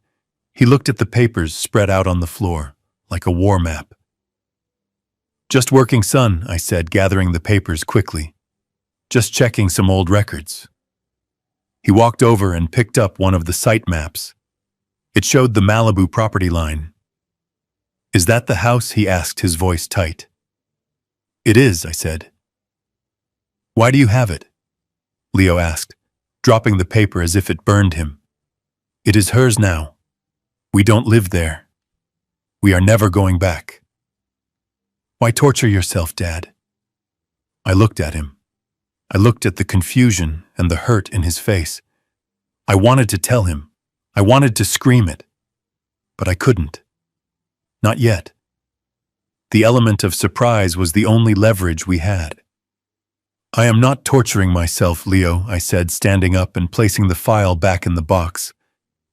He looked at the papers spread out on the floor, like a war map. "Just working, son," I said, gathering the papers quickly. "Just checking some old records." He walked over and picked up one of the site maps. It showed the Malibu property line. "Is that the house?" he asked, his voice tight. "It is," I said. "Why do you have it?" Leo asked, dropping the paper as if it burned him. "It is hers now. We don't live there. We are never going back." "Why torture yourself, Dad?" I looked at him. I looked at the confusion and the hurt in his face. I wanted to tell him. I wanted to scream it. But I couldn't. Not yet. The element of surprise was the only leverage we had. "I am not torturing myself, Leo," I said, standing up and placing the file back in the box.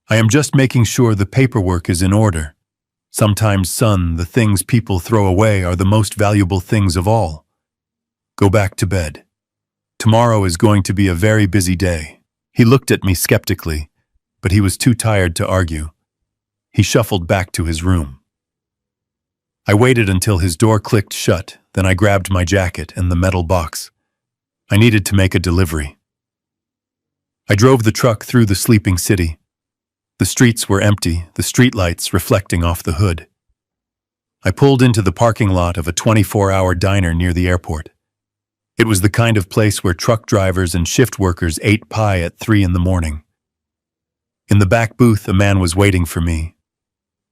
"I am just making sure the paperwork is in order. Sometimes, son, the things people throw away are the most valuable things of all. Go back to bed. Tomorrow is going to be a very busy day." He looked at me skeptically, but he was too tired to argue. He shuffled back to his room. I waited until his door clicked shut, then I grabbed my jacket and the metal box. I needed to make a delivery. I drove the truck through the sleeping city. The streets were empty, the streetlights reflecting off the hood. I pulled into the parking lot of a 24-hour diner near the airport. It was the kind of place where truck drivers and shift workers ate pie at 3 in the morning. In the back booth, a man was waiting for me.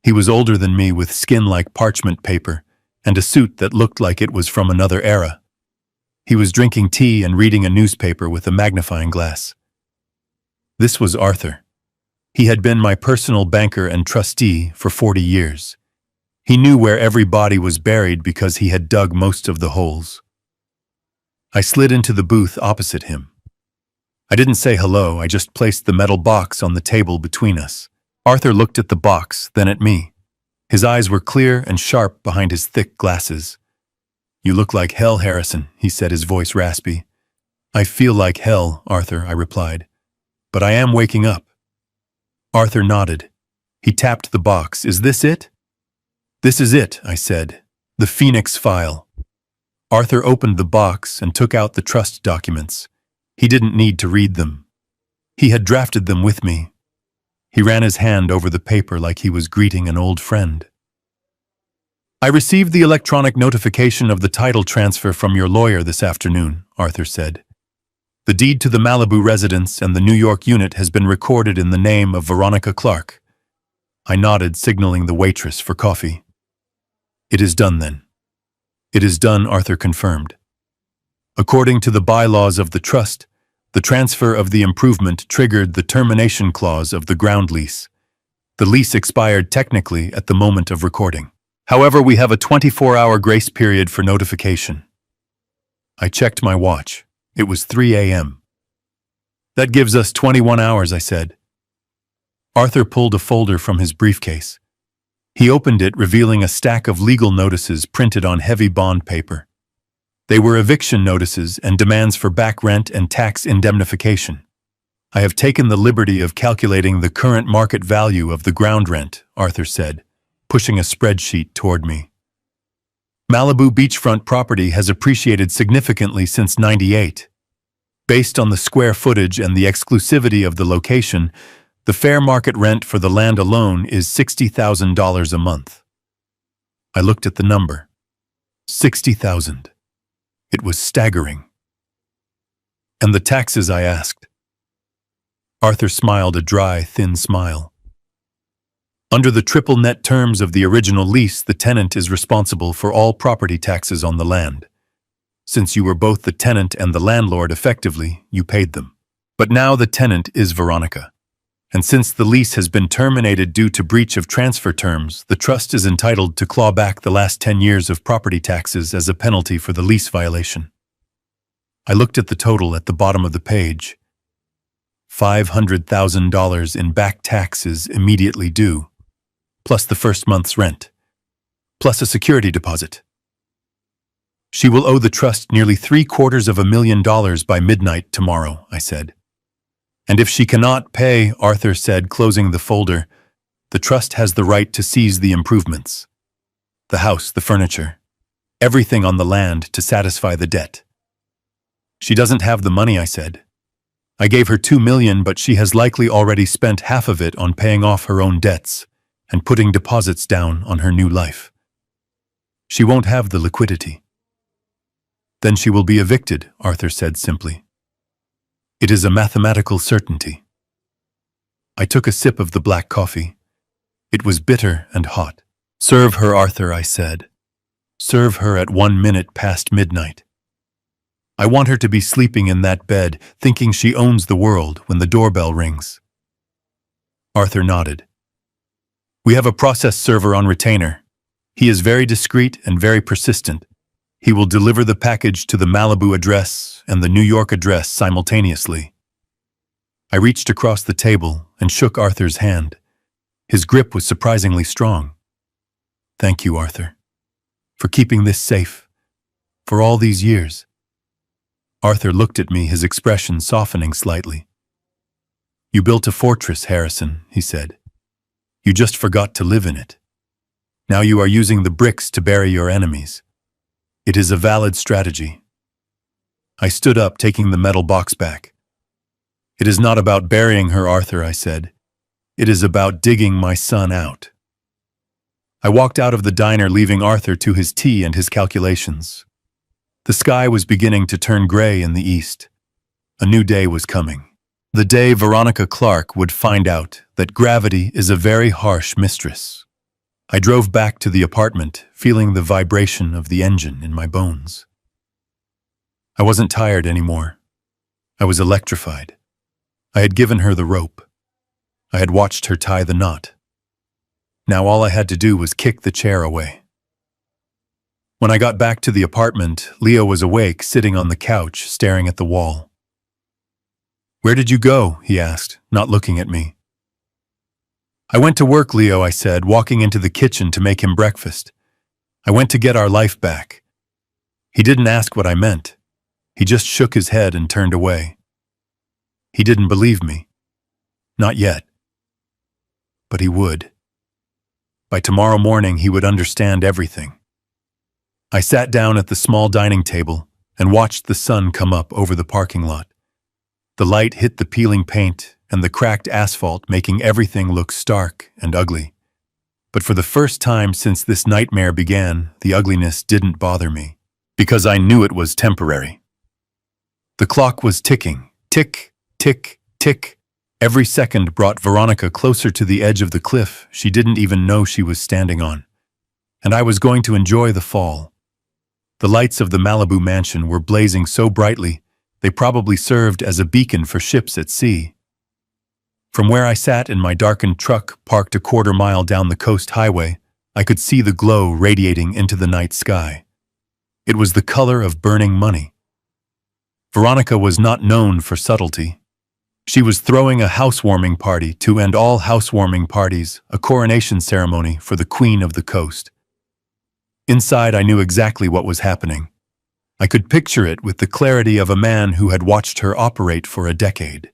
He was older than me, with skin like parchment paper and a suit that looked like it was from another era. He was drinking tea and reading a newspaper with a magnifying glass. This was Arthur. He had been my personal banker and trustee for 40 years. He knew where every body was buried because he had dug most of the holes. I slid into the booth opposite him. I didn't say hello, I just placed the metal box on the table between us. Arthur looked at the box, then at me. His eyes were clear and sharp behind his thick glasses. "You look like hell, Harrison," he said, his voice raspy. "I feel like hell, Arthur," I replied. "But I am waking up." Arthur nodded. He tapped the box. "Is this it?" "This is it," I said. "The Phoenix file." Arthur opened the box and took out the trust documents. He didn't need to read them. He had drafted them with me. He ran his hand over the paper like he was greeting an old friend. "I received the electronic notification of the title transfer from your lawyer this afternoon," Arthur said. "The deed to the Malibu residence and the New York unit has been recorded in the name of Veronica Clark." I nodded, signaling the waitress for coffee. "It is done then." It is done, Arthur confirmed. According to the bylaws of the trust, the transfer of the improvement triggered the termination clause of the ground lease. The lease expired technically at the moment of recording. However, we have a 24-hour grace period for notification. I checked my watch. It was 3 a.m. That gives us 21 hours, I said. Arthur pulled a folder from his briefcase. He opened it, revealing a stack of legal notices printed on heavy bond paper. They were eviction notices and demands for back rent and tax indemnification. I have taken the liberty of calculating the current market value of the ground rent, Arthur said, pushing a spreadsheet toward me. Malibu beachfront property has appreciated significantly since '98. Based on the square footage and the exclusivity of the location, the fair market rent for the land alone is $60,000 a month. I looked at the number. 60,000. It was staggering. And the taxes, I asked. Arthur smiled a dry, thin smile. Under the triple net terms of the original lease, the tenant is responsible for all property taxes on the land. Since you were both the tenant and the landlord effectively, you paid them. But now the tenant is Veronica. And since the lease has been terminated due to breach of transfer terms, the trust is entitled to claw back the last 10 years of property taxes as a penalty for the lease violation. I looked at the total at the bottom of the page. $500,000 in back taxes immediately due, plus the first month's rent, plus a security deposit. She will owe the trust nearly $750,000 by midnight tomorrow, I said. And if she cannot pay, Arthur said, closing the folder, the trust has the right to seize the improvements. The house, the furniture, everything on the land to satisfy the debt. She doesn't have the money, I said. I gave her $2 million, but she has likely already spent half of it on paying off her own debts and putting deposits down on her new life. She won't have the liquidity. Then she will be evicted, Arthur said simply. It is a mathematical certainty. I took a sip of the black coffee. It was bitter and hot. Serve her, Arthur, I said. Serve her at 1 minute past midnight. I want her to be sleeping in that bed, thinking she owns the world when the doorbell rings. Arthur nodded. We have a process server on retainer. He is very discreet and very persistent. He will deliver the package to the Malibu address and the New York address simultaneously. I reached across the table and shook Arthur's hand. His grip was surprisingly strong. Thank you, Arthur, for keeping this safe, for all these years. Arthur looked at me, his expression softening slightly. You built a fortress, Harrison, he said. You just forgot to live in it. Now you are using the bricks to bury your enemies. It is a valid strategy. I stood up, taking the metal box back. It is not about burying her, Arthur, I said. It is about digging my son out. I walked out of the diner, leaving Arthur to his tea and his calculations. The sky was beginning to turn gray in the east. A new day was coming. The day Veronica Clark would find out that gravity is a very harsh mistress. I drove back to the apartment, feeling the vibration of the engine in my bones. I wasn't tired anymore. I was electrified. I had given her the rope. I had watched her tie the knot. Now all I had to do was kick the chair away. When I got back to the apartment, Leo was awake, sitting on the couch, staring at the wall. Where did you go? He asked, not looking at me. I went to work, Leo, I said, walking into the kitchen to make him breakfast. I went to get our life back. He didn't ask what I meant. He just shook his head and turned away. He didn't believe me. Not yet. But he would. By tomorrow morning, he would understand everything. I sat down at the small dining table and watched the sun come up over the parking lot. The light hit the peeling paint and the cracked asphalt, making everything look stark and ugly. But for the first time since this nightmare began, the ugliness didn't bother me, because I knew it was temporary. The clock was ticking, tick, tick, tick. Every second brought Veronica closer to the edge of the cliff she didn't even know she was standing on. And I was going to enjoy the fall. The lights of the Malibu mansion were blazing so brightly, they probably served as a beacon for ships at sea. From where I sat in my darkened truck parked a quarter-mile down the coast highway, I could see the glow radiating into the night sky. It was the color of burning money. Veronica was not known for subtlety. She was throwing a housewarming party to end all housewarming parties, a coronation ceremony for the Queen of the Coast. Inside, I knew exactly what was happening. I could picture it with the clarity of a man who had watched her operate for a decade.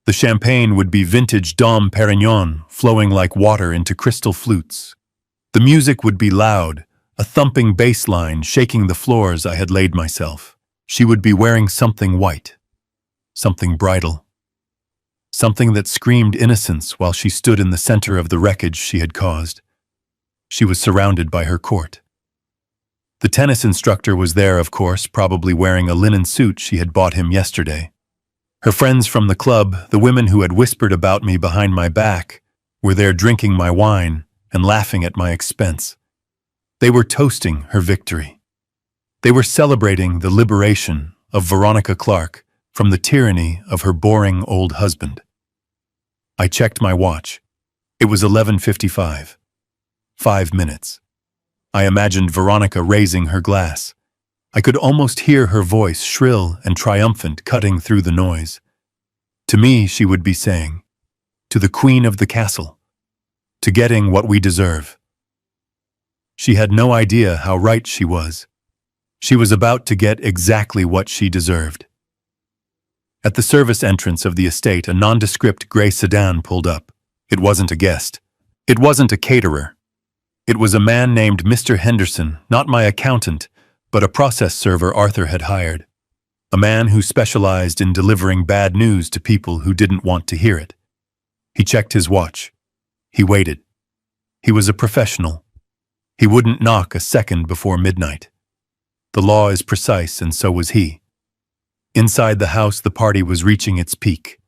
The champagne would be vintage Dom Perignon, flowing like water into crystal flutes. The music would be loud, a thumping bass line shaking the floors I had laid myself. She would be wearing something white, something bridal, something that screamed innocence while she stood in the center of the wreckage she had caused. She was surrounded by her court. The tennis instructor was there, of course, probably wearing a linen suit she had bought him yesterday. Her friends from the club, the women who had whispered about me behind my back, were there drinking my wine and laughing at my expense. They were toasting her victory. They were celebrating the liberation of Veronica Clark from the tyranny of her boring old husband. I checked my watch. It was 11:55. 5 minutes. I imagined Veronica raising her glass. I could almost hear her voice, shrill and triumphant, cutting through the noise. To me, she would be saying, "To the Queen of the Castle, to getting what we deserve." She had no idea how right she was. She was about to get exactly what she deserved. At the service entrance of the estate, a nondescript gray sedan pulled up. It wasn't a guest. It wasn't a caterer. It was a man named Mr. Henderson, not my accountant, but a process server Arthur had hired. A man who specialized in delivering bad news to people who didn't want to hear it. He checked his watch. He waited. He was a professional. He wouldn't knock a second before midnight. The law is precise, and so was he. Inside the house, the party was reaching its peak.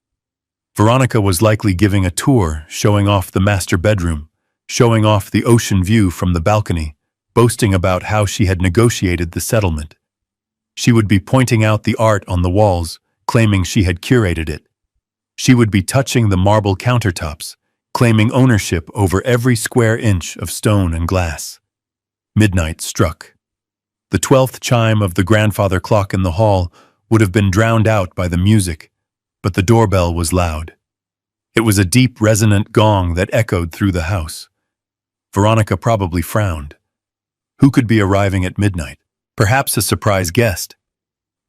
Veronica was likely giving a tour, showing off the master bedroom, showing off the ocean view from the balcony, boasting about how she had negotiated the settlement. She would be pointing out the art on the walls, claiming she had curated it. She would be touching the marble countertops, claiming ownership over every square inch of stone and glass. Midnight struck. The 12th chime of the grandfather clock in the hall would have been drowned out by the music, but the doorbell was loud. It was a deep, resonant gong that echoed through the house. Veronica probably frowned. Who could be arriving at midnight? Perhaps a surprise guest.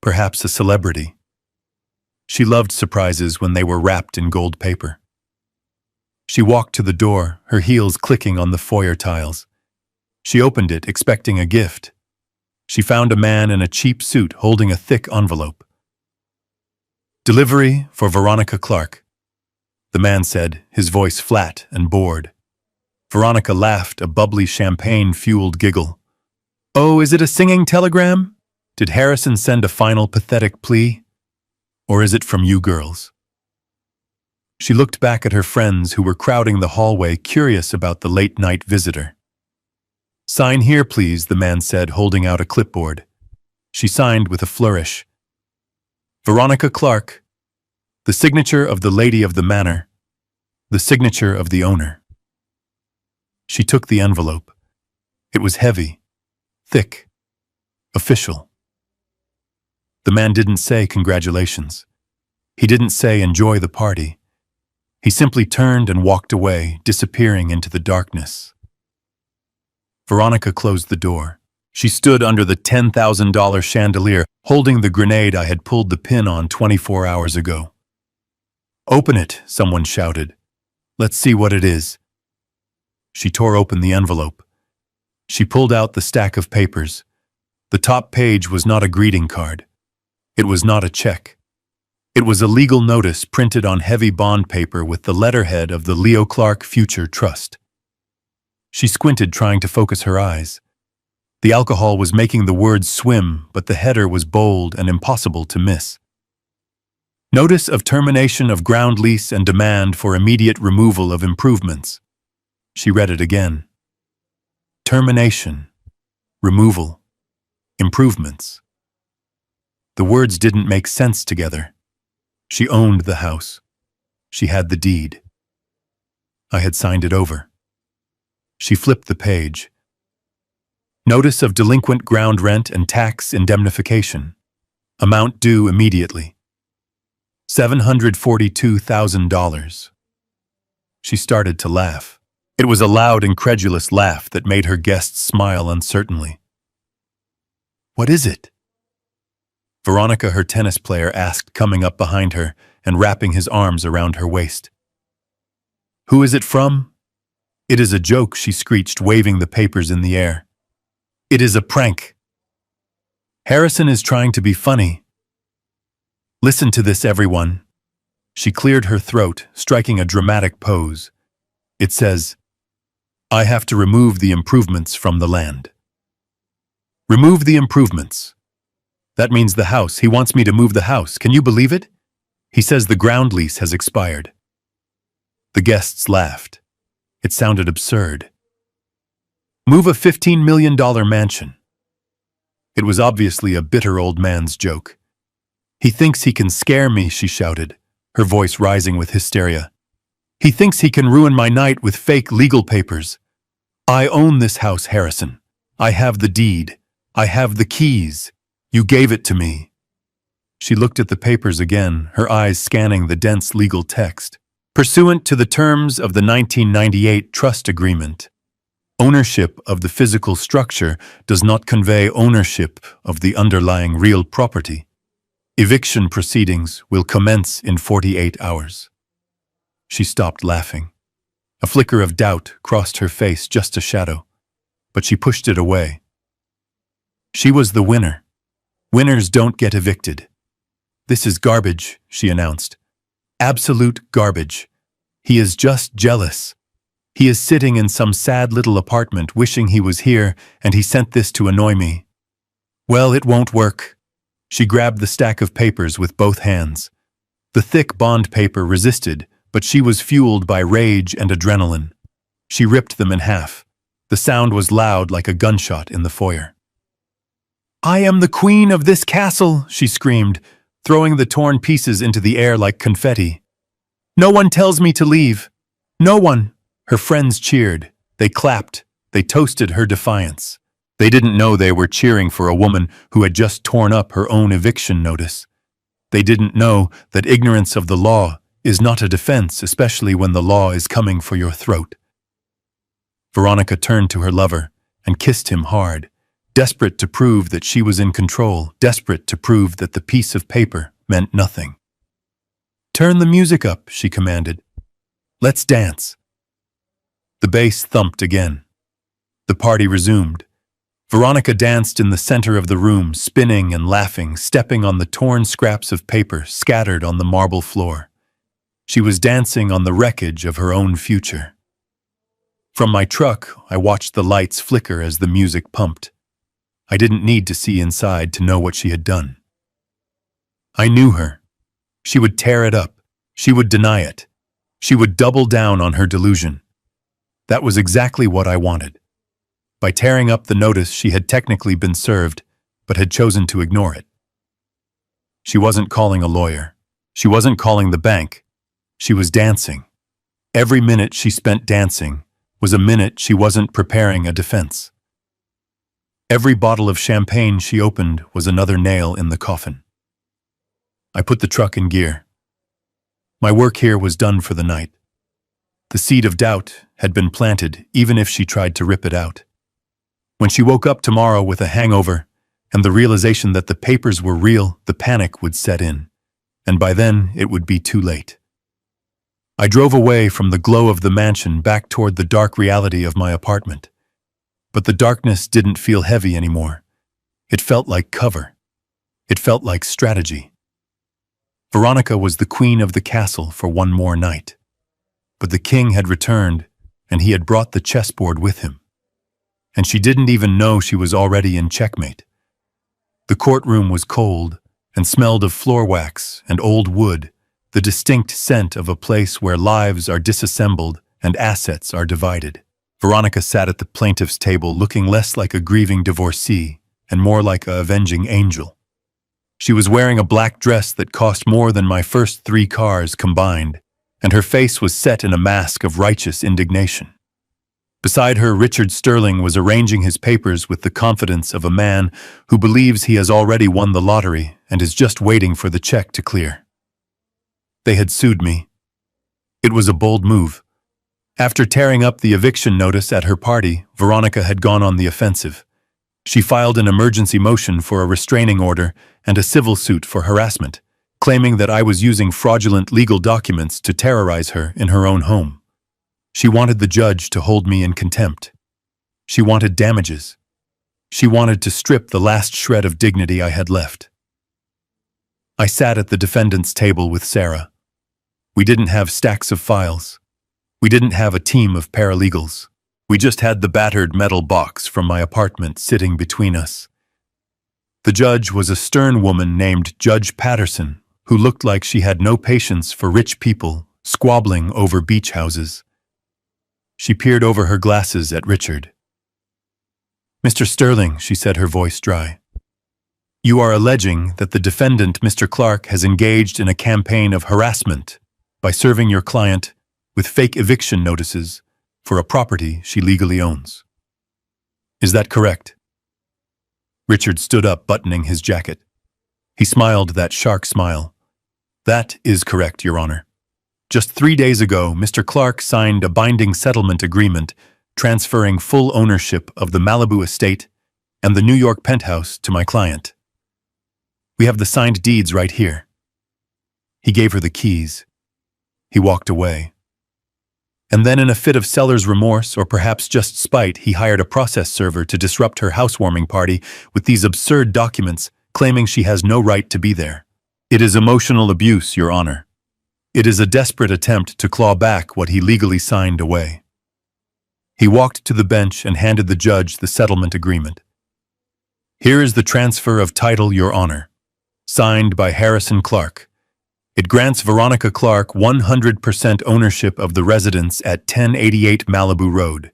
Perhaps a celebrity. She loved surprises when they were wrapped in gold paper. She walked to the door, her heels clicking on the foyer tiles. She opened it, expecting a gift. She found a man in a cheap suit holding a thick envelope. "Delivery for Veronica Clark," the man said, his voice flat and bored. Veronica laughed, a bubbly champagne-fueled giggle. "Oh, is it a singing telegram? Did Harrison send a final pathetic plea? Or is it from you girls?" She looked back at her friends who were crowding the hallway, curious about the late-night visitor. "Sign here, please," the man said, holding out a clipboard. She signed with a flourish. "Veronica Clark, the signature of the lady of the manor, the signature of the owner." She took the envelope. It was heavy, thick, official. The man didn't say congratulations. He didn't say enjoy the party. He simply turned and walked away, disappearing into the darkness. Veronica closed the door. She stood under the $10,000 chandelier, holding the grenade I had pulled the pin on 24 hours ago. "Open it," someone shouted. "Let's see what it is." She tore open the envelope. She pulled out the stack of papers. The top page was not a greeting card. It was not a check. It was a legal notice printed on heavy bond paper with the letterhead of the Leo Clark Future Trust. She squinted, trying to focus her eyes. The alcohol was making the words swim, but the header was bold and impossible to miss. "Notice of termination of ground lease and demand for immediate removal of improvements." She read it again. Termination. Removal. Improvements. The words didn't make sense together. She owned the house. She had the deed. I had signed it over. She flipped the page. Notice of delinquent ground rent and tax indemnification. Amount due immediately. $742,000. She started to laugh. It was a loud, incredulous laugh that made her guests smile uncertainly. "What is it?" Veronica, her tennis player, asked, coming up behind her and wrapping his arms around her waist. "Who is it from?" "It is a joke," she screeched, waving the papers in the air. "It is a prank. Harrison is trying to be funny. Listen to this, everyone." She cleared her throat, striking a dramatic pose. "It says, I have to remove the improvements from the land." Remove the improvements. That means the house. He wants me to move the house. Can you believe it? He says the ground lease has expired. The guests laughed. It sounded absurd. Move a $15 million mansion. It was obviously a bitter old man's joke. He thinks he can scare me, she shouted, her voice rising with hysteria. He thinks he can ruin my night with fake legal papers. I own this house, Harrison. I have the deed. I have the keys. You gave it to me. She looked at the papers again, her eyes scanning the dense legal text. Pursuant to the terms of the 1998 trust agreement, ownership of the physical structure does not convey ownership of the underlying real property. Eviction proceedings will commence in 48 hours. She stopped laughing. A flicker of doubt crossed her face, just a shadow, but she pushed it away. She was the winner. Winners don't get evicted. This is garbage, she announced. Absolute garbage. He is just jealous. He is sitting in some sad little apartment wishing he was here, and he sent this to annoy me. Well, it won't work. She grabbed the stack of papers with both hands. The thick bond paper resisted, but she was fueled by rage and adrenaline. She ripped them in half. The sound was loud like a gunshot in the foyer. I am the queen of this castle, she screamed, throwing the torn pieces into the air like confetti. No one tells me to leave. No one. Her friends cheered. They clapped. They toasted her defiance. They didn't know they were cheering for a woman who had just torn up her own eviction notice. They didn't know that ignorance of the law is not a defense, especially when the law is coming for your throat. Veronica turned to her lover and kissed him hard, desperate to prove that she was in control, desperate to prove that the piece of paper meant nothing. Turn the music up, she commanded. Let's dance. The bass thumped again. The party resumed. Veronica danced in the center of the room, spinning and laughing, stepping on the torn scraps of paper scattered on the marble floor. She was dancing on the wreckage of her own future. From my truck, I watched the lights flicker as the music pumped. I didn't need to see inside to know what she had done. I knew her. She would tear it up. She would deny it. She would double down on her delusion. That was exactly what I wanted. By tearing up the notice, she had technically been served, but had chosen to ignore it. She wasn't calling a lawyer. She wasn't calling the bank. She was dancing. Every minute she spent dancing was a minute she wasn't preparing a defense. Every bottle of champagne she opened was another nail in the coffin. I put the truck in gear. My work here was done for the night. The seed of doubt had been planted, even if she tried to rip it out. When she woke up tomorrow with a hangover and the realization that the papers were real, the panic would set in, and by then it would be too late. I drove away from the glow of the mansion back toward the dark reality of my apartment. But the darkness didn't feel heavy anymore. It felt like cover. It felt like strategy. Veronica was the queen of the castle for one more night. But the king had returned, and he had brought the chessboard with him. And she didn't even know she was already in checkmate. The courtroom was cold and smelled of floor wax and old wood, the distinct scent of a place where lives are disassembled and assets are divided. Veronica sat at the plaintiff's table looking less like a grieving divorcee and more like a avenging angel. She was wearing a black dress that cost more than my first 3 cars combined, and her face was set in a mask of righteous indignation. Beside her, Richard Sterling was arranging his papers with the confidence of a man who believes he has already won the lottery and is just waiting for the check to clear. They had sued me. It was a bold move. After tearing up the eviction notice at her party, Veronica had gone on the offensive. She filed an emergency motion for a restraining order and a civil suit for harassment, claiming that I was using fraudulent legal documents to terrorize her in her own home. She wanted the judge to hold me in contempt. She wanted damages. She wanted to strip the last shred of dignity I had left. I sat at the defendant's table with Sarah. We didn't have stacks of files. We didn't have a team of paralegals. We just had the battered metal box from my apartment sitting between us. The judge was a stern woman named Judge Patterson, who looked like she had no patience for rich people squabbling over beach houses. She peered over her glasses at Richard. "Mr. Sterling," she said, her voice dry, "you are alleging that the defendant, Mr. Clark, has engaged in a campaign of harassment by serving your client with fake eviction notices for a property she legally owns. Is that correct?" Richard stood up, buttoning his jacket. He smiled that shark smile. "That is correct, Your Honor. Just 3 days ago, Mr. Clark signed a binding settlement agreement transferring full ownership of the Malibu estate and the New York penthouse to my client. We have the signed deeds right here." He gave her the keys. He walked away. And then, in a fit of seller's remorse, or perhaps just spite, he hired a process server to disrupt her housewarming party with these absurd documents, claiming she has no right to be there. It is emotional abuse, Your Honor. It is a desperate attempt to claw back what he legally signed away. He walked to the bench and handed the judge the settlement agreement. "Here is the transfer of title, Your Honor, signed by Harrison Clark. It grants Veronica Clark 100% ownership of the residence at 1088 Malibu Road.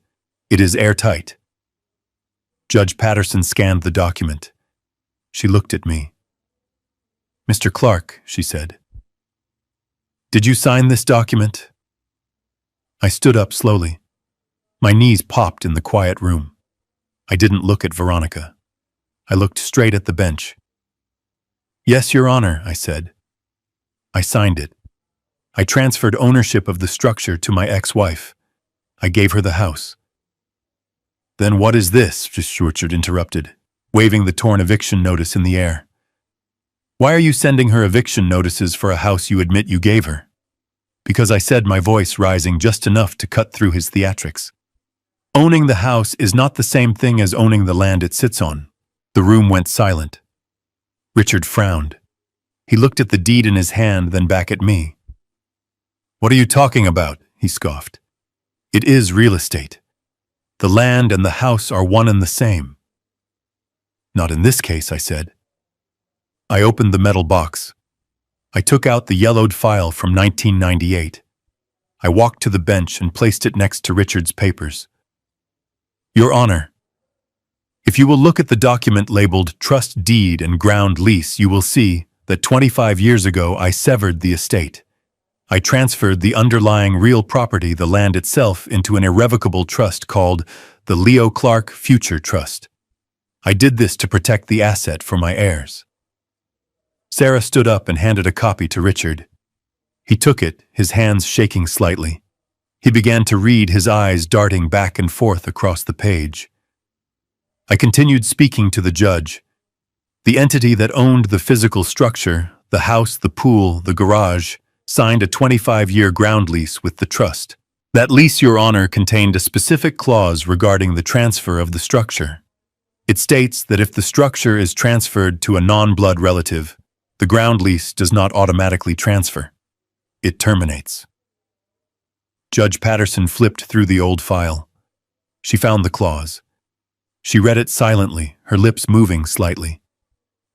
It is airtight." Judge Patterson scanned the document. She looked at me. "Mr. Clark," she said, "did you sign this document?" I stood up slowly. My knees popped in the quiet room. I didn't look at Veronica. I looked straight at the bench. "Yes, Your Honor," I said. I signed it. I transferred ownership of the structure to my ex-wife. I gave her the house. "Then what is this?" Richard interrupted, waving the torn eviction notice in the air. "Why are you sending her eviction notices for a house you admit you gave her?" "Because," I said, my voice rising just enough to cut through his theatrics, "owning the house is not the same thing as owning the land it sits on." The room went silent. Richard frowned. He looked at the deed in his hand, then back at me. "What are you talking about?" he scoffed. "It is real estate. The land and the house are one and the same." "Not in this case," I said. I opened the metal box. I took out the yellowed file from 1998. I walked to the bench and placed it next to Richard's papers. "Your Honor, if you will look at the document labeled Trust Deed and Ground Lease, you will see that 25 years ago I severed the estate. I transferred the underlying real property, the land itself, into an irrevocable trust called the Leo Clark Future Trust. I did this to protect the asset for my heirs." Sarah stood up and handed a copy to Richard. He took it, his hands shaking slightly. He began to read, his eyes darting back and forth across the page. I continued speaking to the judge. The entity that owned the physical structure, the house, the pool, the garage, signed a 25-year ground lease with the trust. That lease, Your Honor, contained a specific clause regarding the transfer of the structure. It states that if the structure is transferred to a non-blood relative, the ground lease does not automatically transfer. It terminates. Judge Patterson flipped through the old file. She found the clause. She read it silently, her lips moving slightly.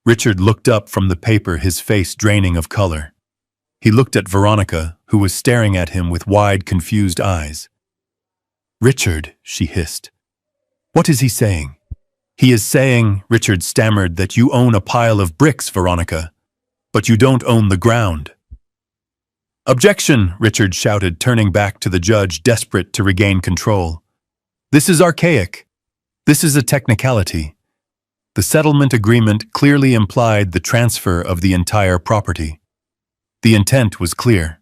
Richard looked up from the paper, his face draining of color. He looked at Veronica, who was staring at him with wide, confused eyes. "Richard," she hissed. "What is he saying? He is saying, Richard stammered, that you own a pile of bricks, Veronica, but you don't own the ground. Objection, Richard shouted, turning back to the judge, desperate to regain control. This is archaic. This is a technicality. The settlement agreement clearly implied the transfer of the entire property. The intent was clear.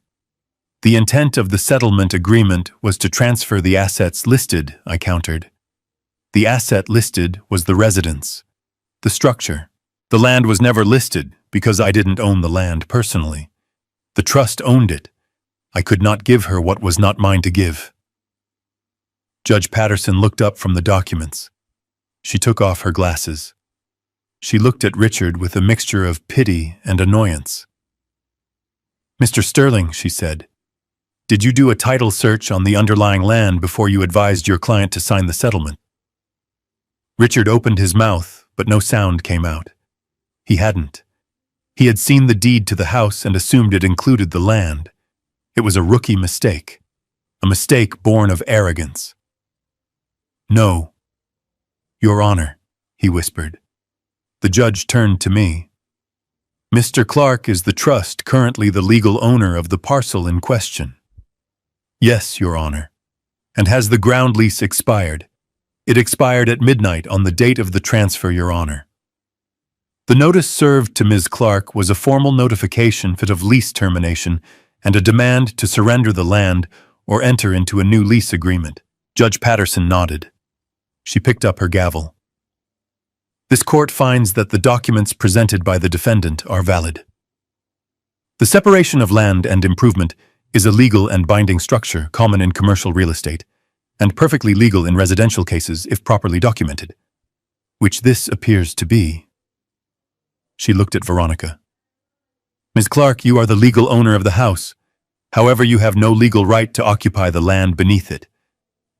The intent of the settlement agreement was to transfer the assets listed, I countered. The asset listed was the residence, the structure. The land was never listed because I didn't own the land personally. The trust owned it. I could not give her what was not mine to give. Judge Patterson looked up from the documents. She took off her glasses. She looked at Richard with a mixture of pity and annoyance. Mr. Sterling, she said, did you do a title search on the underlying land before you advised your client to sign the settlement? Richard opened his mouth, but no sound came out. He hadn't. He had seen the deed to the house and assumed it included the land. It was a rookie mistake. A mistake born of arrogance. No. Your Honor, he whispered. The judge turned to me. Mr. Clark is the trust currently the legal owner of the parcel in question. Yes, Your Honor. And has the ground lease expired? It expired at midnight on the date of the transfer, Your Honor. The notice served to Ms. Clark was a formal notification of lease termination and a demand to surrender the land or enter into a new lease agreement. Judge Patterson nodded. She picked up her gavel. This court finds that the documents presented by the defendant are valid. The separation of land and improvement is a legal and binding structure common in commercial real estate, and perfectly legal in residential cases if properly documented, which this appears to be. She looked at Veronica. Ms. Clark, you are the legal owner of the house. However, you have no legal right to occupy the land beneath it.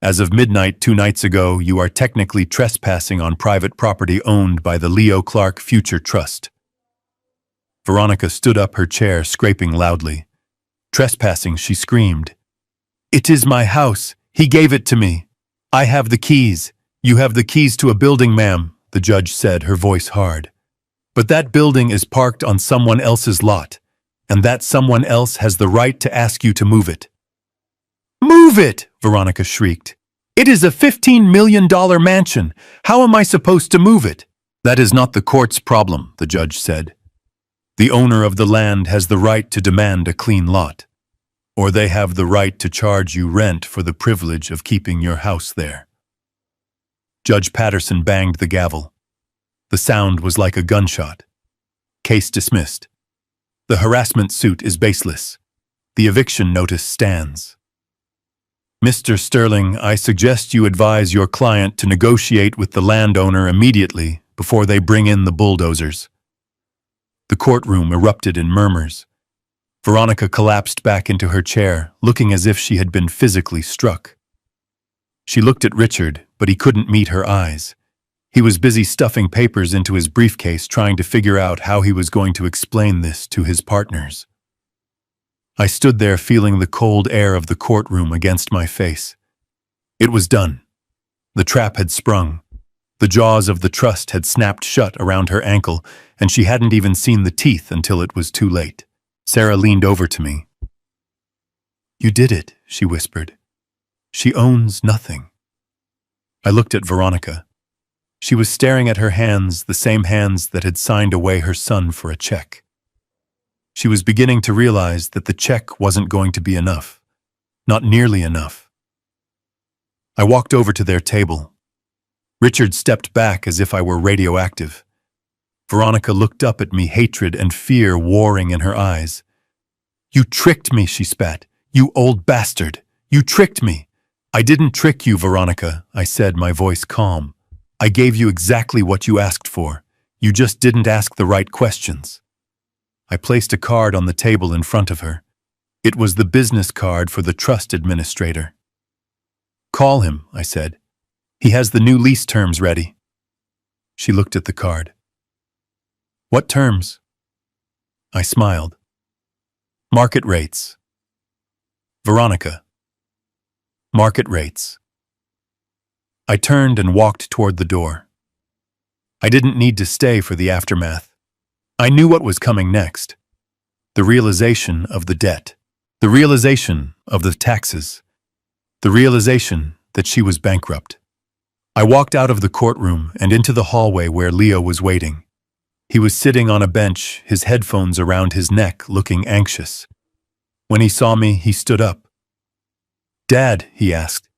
As of midnight 2 nights ago, you are technically trespassing on private property owned by the Leo Clark Future Trust. Veronica stood up her chair, scraping loudly. Trespassing, she screamed. It is my house. He gave it to me. I have the keys. You have the keys to a building, ma'am, the judge said, her voice hard. But that building is parked on someone else's lot, and that someone else has the right to ask you to move it. Move it! Veronica shrieked. It is a $15 million mansion. How am I supposed to move it? That is not the court's problem, the judge said. The owner of the land has the right to demand a clean lot, or they have the right to charge you rent for the privilege of keeping your house there. Judge Patterson banged the gavel. The sound was like a gunshot. Case dismissed. The harassment suit is baseless. The eviction notice stands. Mr. Sterling, I suggest you advise your client to negotiate with the landowner immediately before they bring in the bulldozers. The courtroom erupted in murmurs. Veronica collapsed back into her chair, looking as if she had been physically struck. She looked at Richard, but he couldn't meet her eyes. He was busy stuffing papers into his briefcase, trying to figure out how he was going to explain this to his partners. I stood there feeling the cold air of the courtroom against my face. It was done. The trap had sprung. The jaws of the trust had snapped shut around her ankle, and she hadn't even seen the teeth until it was too late. Sarah leaned over to me. You did it, she whispered. She owns nothing. I looked at Veronica. She was staring at her hands, the same hands that had signed away her son for a check. She was beginning to realize that the check wasn't going to be enough. Not nearly enough. I walked over to their table. Richard stepped back as if I were radioactive. Veronica looked up at me, hatred and fear warring in her eyes. You tricked me, she spat. You old bastard. You tricked me. I didn't trick you, Veronica, I said, my voice calm. I gave you exactly what you asked for. You just didn't ask the right questions. I placed a card on the table in front of her. It was the business card for the trust administrator. Call him, I said. He has the new lease terms ready. She looked at the card. What terms? I smiled. Market rates. Veronica. Market rates. I turned and walked toward the door. I didn't need to stay for the aftermath. I knew what was coming next. The realization of the debt. The realization of the taxes. The realization that she was bankrupt. I walked out of the courtroom and into the hallway where Leo was waiting. He was sitting on a bench, his headphones around his neck, looking anxious. When he saw me, he stood up. "Dad," he asked.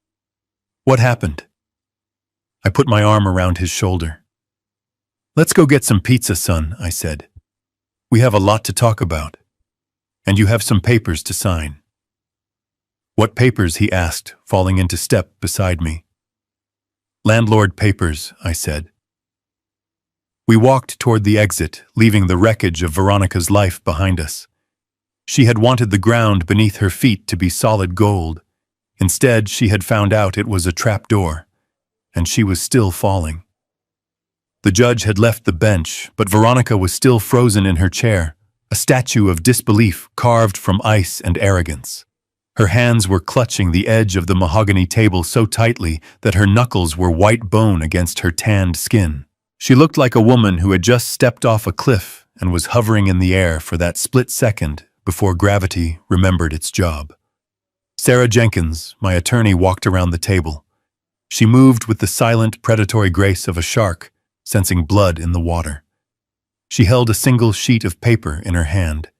"What happened?" I put my arm around his shoulder. "Let's go get some pizza, son," I said. "We have a lot to talk about. And you have some papers to sign." "What papers?" he asked, falling into step beside me. "Landlord papers," I said. We walked toward the exit, leaving the wreckage of Veronica's life behind us. She had wanted the ground beneath her feet to be solid gold. Instead, she had found out it was a trapdoor, and she was still falling. The judge had left the bench, but Veronica was still frozen in her chair, a statue of disbelief carved from ice and arrogance. Her hands were clutching the edge of the mahogany table so tightly that her knuckles were white bone against her tanned skin. She looked like a woman who had just stepped off a cliff and was hovering in the air for that split second before gravity remembered its job. Sarah Jenkins, my attorney, walked around the table. She moved with the silent, predatory grace of a shark, sensing blood in the water. She held a single sheet of paper in her hand.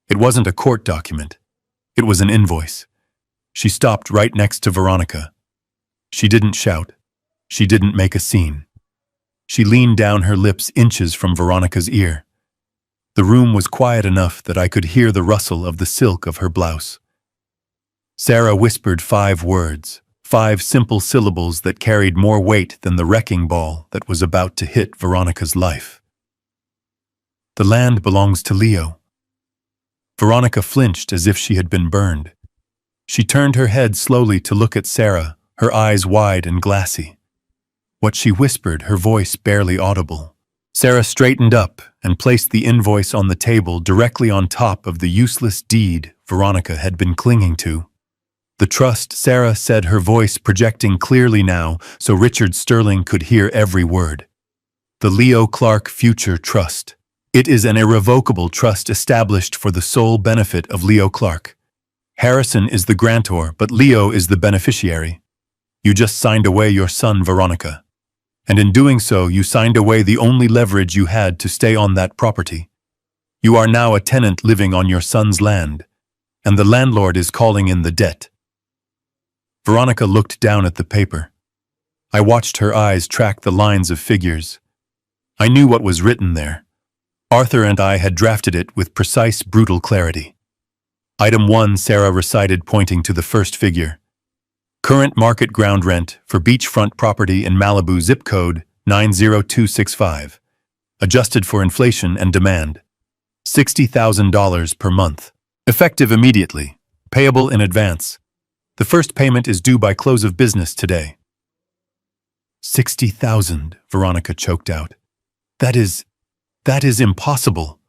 It wasn't a court document. It was an invoice. She stopped right next to Veronica. She didn't shout. She didn't make a scene. She leaned down, her lips inches from Veronica's ear. The room was quiet enough that I could hear the rustle of the silk of her blouse. Sarah whispered 5 words, 5 simple syllables that carried more weight than the wrecking ball that was about to hit Veronica's life. "The land belongs to Leo." Veronica flinched as if she had been burned. She turned her head slowly to look at Sarah, her eyes wide and glassy. What she whispered, her voice barely audible. Sarah straightened up and placed the invoice on the table directly on top of the useless deed Veronica had been clinging to. "The trust," Sarah said, her voice projecting clearly now so Richard Sterling could hear every word. "The Leo Clark Future Trust. It is an irrevocable trust established for the sole benefit of Leo Clark. Harrison is the grantor, but Leo is the beneficiary. You just signed away your son, Veronica. And in doing so, you signed away the only leverage you had to stay on that property. You are now a tenant living on your son's land, and the landlord is calling in the debt." Veronica looked down at the paper. I watched her eyes track the lines of figures. I knew what was written there. Arthur and I had drafted it with precise, brutal clarity. Item 1, Sarah recited, pointing to the first figure. "Current market ground rent for beachfront property in Malibu, zip code 90265. Adjusted for inflation and demand. $60,000 per month. Effective immediately. Payable in advance. The first payment is due by close of business today." $60,000, Veronica choked out. That is impossible.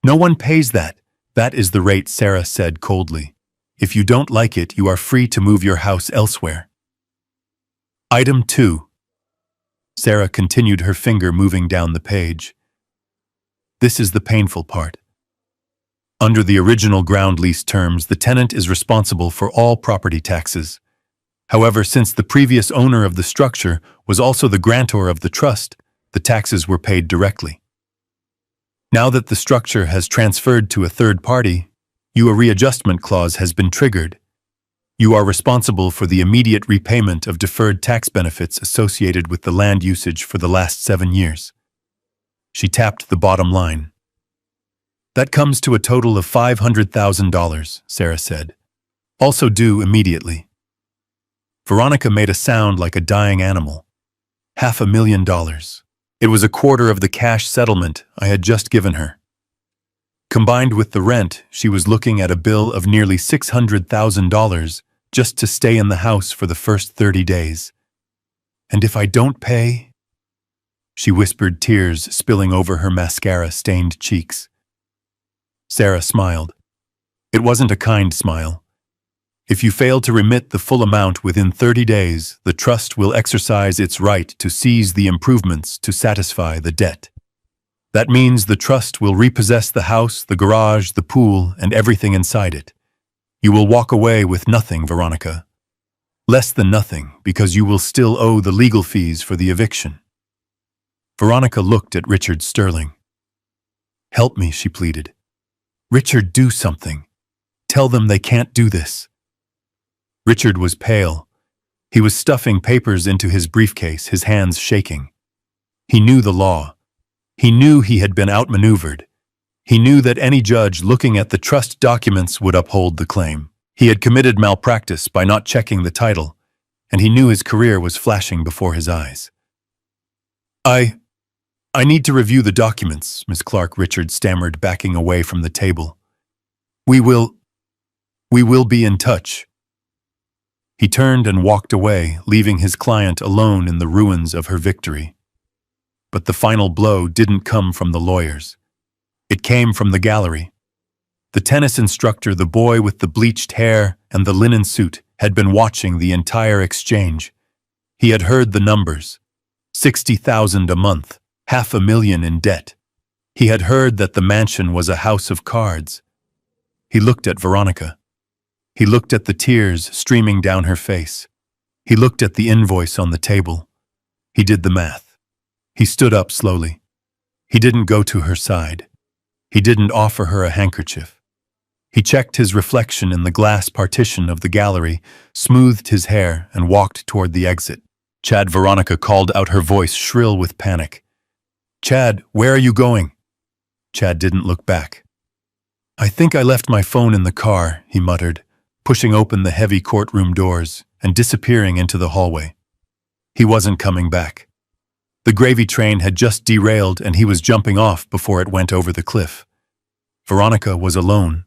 No one pays that. "That is the rate," Sarah said coldly. "If you don't like it, you are free to move your house elsewhere." Item 2. Sarah continued, her finger moving down the page. "This is the painful part. Under the original ground lease terms, the tenant is responsible for all property taxes. However, since the previous owner of the structure was also the grantor of the trust, the taxes were paid directly. Now that the structure has transferred to a third party, a readjustment clause has been triggered. You are responsible for the immediate repayment of deferred tax benefits associated with the land usage for the last 7 years. She tapped the bottom line. "That comes to a total of $500,000, Sarah said. "Also due immediately." Veronica made a sound like a dying animal. $500,000. It was a quarter of the cash settlement I had just given her. Combined with the rent, she was looking at a bill of nearly $600,000 just to stay in the house for the first 30 days. "And if I don't pay?" She whispered, tears spilling over her mascara-stained cheeks. Sarah smiled. It wasn't a kind smile. If you fail to remit the full amount within 30 days, the trust will exercise its right to seize the improvements to satisfy the debt. That means the trust will repossess the house, the garage, the pool, and everything inside it. You will walk away with nothing, Veronica. Less than nothing, because you will still owe the legal fees for the eviction. Veronica looked at Richard Sterling. "Help me," she pleaded. "Richard, do something. Tell them they can't do this." Richard was pale. He was stuffing papers into his briefcase, his hands shaking. He knew the law. He knew he had been outmaneuvered. He knew that any judge looking at the trust documents would uphold the claim. He had committed malpractice by not checking the title, and he knew his career was flashing before his eyes. I need to review the documents, Miss Clark," Richard stammered, backing away from the table. We will be in touch." He turned and walked away, leaving his client alone in the ruins of her victory. But the final blow didn't come from the lawyers. It came from the gallery. The tennis instructor, the boy with the bleached hair and the linen suit, had been watching the entire exchange. He had heard the numbers. 60,000 a month, 500,000 in debt. He had heard that the mansion was a house of cards. He looked at Veronica. He looked at the tears streaming down her face. He looked at the invoice on the table. He did the math. He stood up slowly. He didn't go to her side. He didn't offer her a handkerchief. He checked his reflection in the glass partition of the gallery, smoothed his hair, and walked toward the exit. "Chad," Veronica called out, her voice shrill with panic. "Chad, where are you going?" Chad didn't look back. "I think I left my phone in the car," he muttered, pushing open the heavy courtroom doors and disappearing into the hallway. He wasn't coming back. The gravy train had just derailed and he was jumping off before it went over the cliff. Veronica was alone,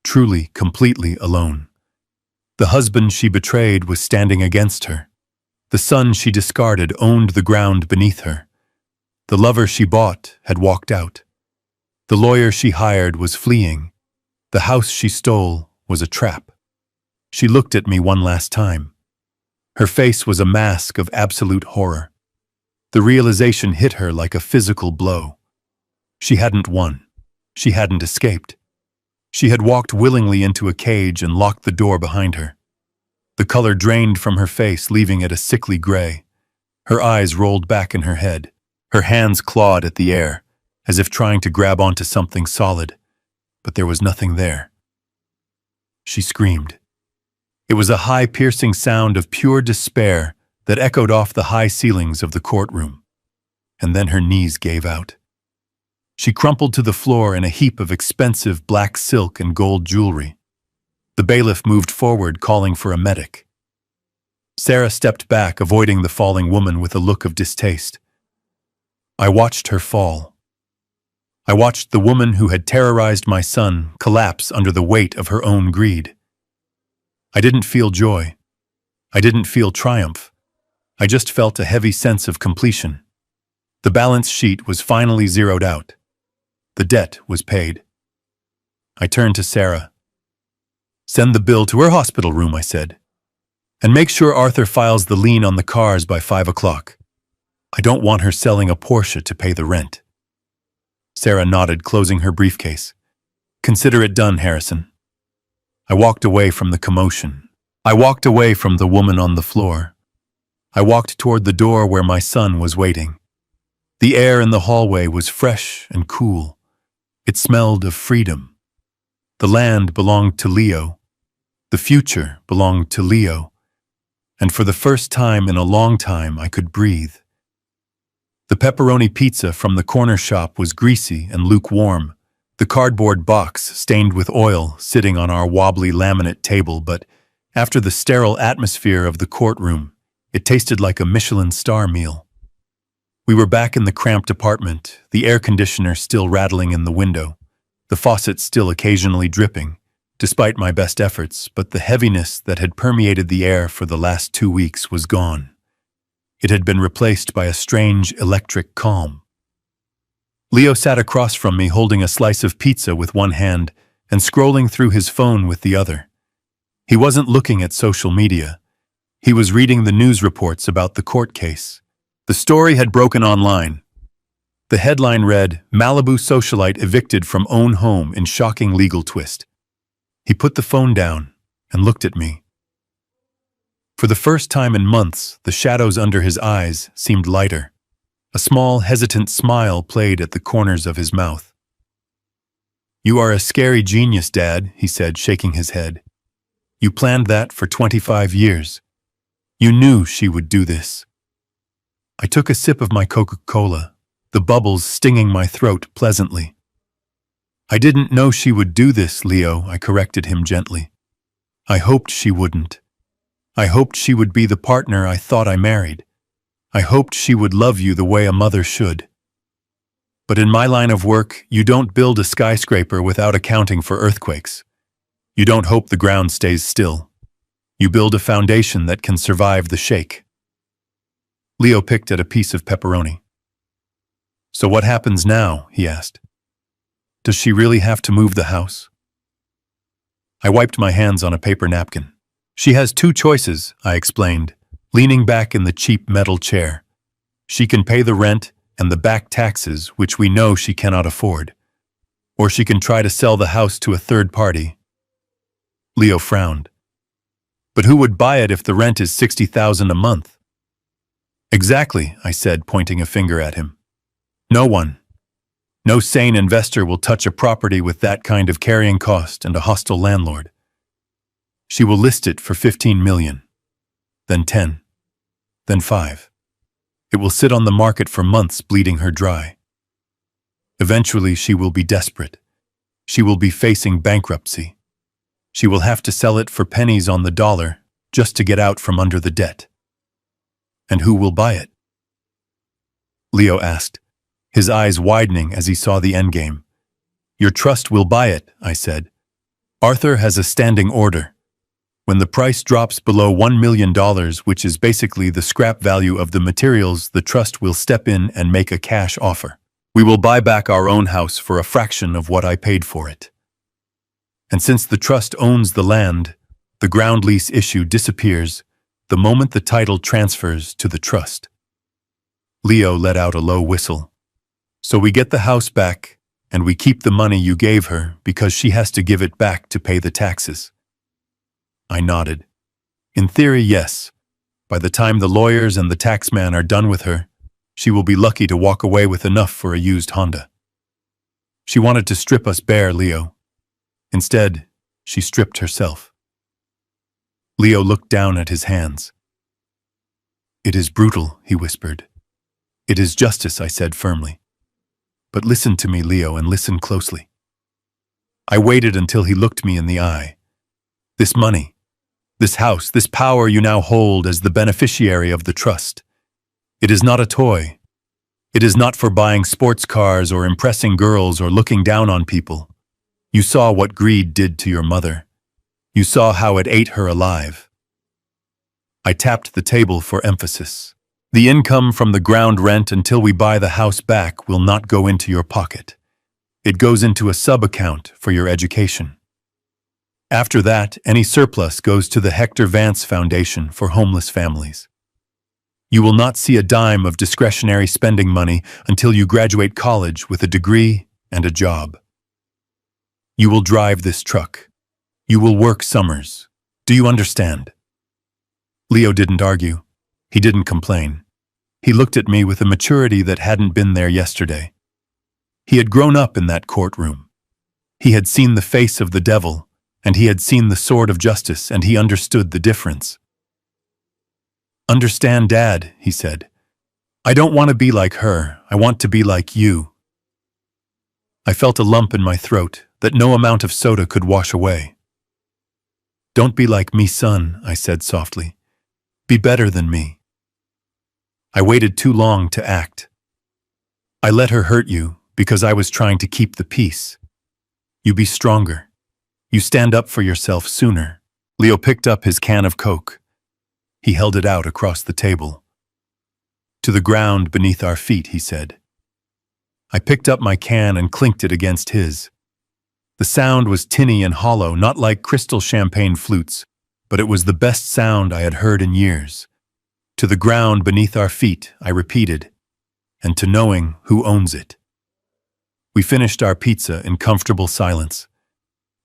truly, completely alone. The husband she betrayed was standing against her. The son she discarded owned the ground beneath her. The lover she bought had walked out. The lawyer she hired was fleeing. The house she stole was a trap. She looked at me one last time. Her face was a mask of absolute horror. The realization hit her like a physical blow. She hadn't won. She hadn't escaped. She had walked willingly into a cage and locked the door behind her. The color drained from her face, leaving it a sickly gray. Her eyes rolled back in her head. Her hands clawed at the air, as if trying to grab onto something solid, but there was nothing there. She screamed. It was a high, piercing sound of pure despair that echoed off the high ceilings of the courtroom. And then her knees gave out. She crumpled to the floor in a heap of expensive black silk and gold jewelry. The bailiff moved forward, calling for a medic. Sarah stepped back, avoiding the falling woman with a look of distaste. I watched her fall. I watched the woman who had terrorized my son collapse under the weight of her own greed. I didn't feel joy. I didn't feel triumph. I just felt a heavy sense of completion. The balance sheet was finally zeroed out. The debt was paid. I turned to Sarah. "Send the bill to her hospital room," I said. "And make sure Arthur files the lien on the cars by 5 o'clock. I don't want her selling a Porsche to pay the rent." Sarah nodded, closing her briefcase. "Consider it done, Harrison." I walked away from the commotion. I walked away from the woman on the floor. I walked toward the door where my son was waiting. The air in the hallway was fresh and cool. It smelled of freedom. The land belonged to Leo. The future belonged to Leo. And for the first time in a long time, I could breathe. The pepperoni pizza from the corner shop was greasy and lukewarm, the cardboard box stained with oil sitting on our wobbly laminate table, but after the sterile atmosphere of the courtroom, it tasted like a Michelin star meal. We were back in the cramped apartment, the air conditioner still rattling in the window, the faucet still occasionally dripping, despite my best efforts, but the heaviness that had permeated the air for the last 2 weeks was gone. It had been replaced by a strange electric calm. Leo sat across from me, holding a slice of pizza with one hand and scrolling through his phone with the other. He wasn't looking at social media. He was reading the news reports about the court case. The story had broken online. The headline read, "Malibu socialite evicted from own home in shocking legal twist." He put the phone down and looked at me. For the first time in months, the shadows under his eyes seemed lighter. A small, hesitant smile played at the corners of his mouth. "You are a scary genius, Dad," he said, shaking his head. "You planned that for 25 years. You knew she would do this." I took a sip of my Coca-Cola, the bubbles stinging my throat pleasantly. "I didn't know she would do this, Leo," I corrected him gently. "I hoped she wouldn't. I hoped she would be the partner I thought I married. I hoped she would love you the way a mother should. But in my line of work, you don't build a skyscraper without accounting for earthquakes. You don't hope the ground stays still. You build a foundation that can survive the shake." Leo picked at a piece of pepperoni. "So what happens now?" he asked. "Does she really have to move the house?" I wiped my hands on a paper napkin. "She has two choices," I explained, leaning back in the cheap metal chair. "She can pay the rent and the back taxes, which we know she cannot afford. Or she can try to sell the house to a third party." Leo frowned. "But who would buy it if the rent is $60,000 a month?" "Exactly," I said, pointing a finger at him. "No one. No sane investor will touch a property with that kind of carrying cost and a hostile landlord. She will list it for $15 million, then 10, then 5. It will sit on the market for months, bleeding her dry. Eventually, she will be desperate. She will be facing bankruptcy. She will have to sell it for pennies on the dollar just to get out from under the debt. And who will buy it?" Leo asked, his eyes widening as he saw the endgame. "Your trust will buy it," I said. "Arthur has a standing order. When the price drops below $1 million, which is basically the scrap value of the materials, the trust will step in and make a cash offer. We will buy back our own house for a fraction of what I paid for it. And since the trust owns the land, the ground lease issue disappears the moment the title transfers to the trust." Leo let out a low whistle. "So we get the house back, and we keep the money you gave her because she has to give it back to pay the taxes." I nodded. "In theory, yes. By the time the lawyers and the taxman are done with her, she will be lucky to walk away with enough for a used Honda." She wanted to strip us bare, Leo. Instead, she stripped herself. Leo looked down at his hands. "It is brutal," he whispered. "It is justice," I said firmly. "But listen to me, Leo, and listen closely." I waited until he looked me in the eye. "This money, this house, this power you now hold as the beneficiary of the trust. It is not a toy. It is not for buying sports cars or impressing girls or looking down on people. You saw what greed did to your mother. You saw how it ate her alive." I tapped the table for emphasis. "The income from the ground rent until we buy the house back will not go into your pocket. It goes into a sub-account for your education. After that, any surplus goes to the Hector Vance Foundation for homeless families. You will not see a dime of discretionary spending money until you graduate college with a degree and a job. You will drive this truck. You will work summers. Do you understand?" Leo didn't argue. He didn't complain. He looked at me with a maturity that hadn't been there yesterday. He had grown up in that courtroom. He had seen the face of the devil, and he had seen the sword of justice, and he understood the difference. "Understand, Dad," he said. "I don't want to be like her. I want to be like you." I felt a lump in my throat that no amount of soda could wash away. "Don't be like me, son," I said softly. "Be better than me." I waited too long to act. "I let her hurt you because I was trying to keep the peace. You be stronger. You stand up for yourself sooner." Leo picked up his can of Coke. He held it out across the table. "To the ground beneath our feet," he said. I picked up my can and clinked it against his. The sound was tinny and hollow, not like crystal champagne flutes, but it was the best sound I had heard in years. To the ground beneath our feet, I repeated, and to knowing who owns it. We finished our pizza in comfortable silence.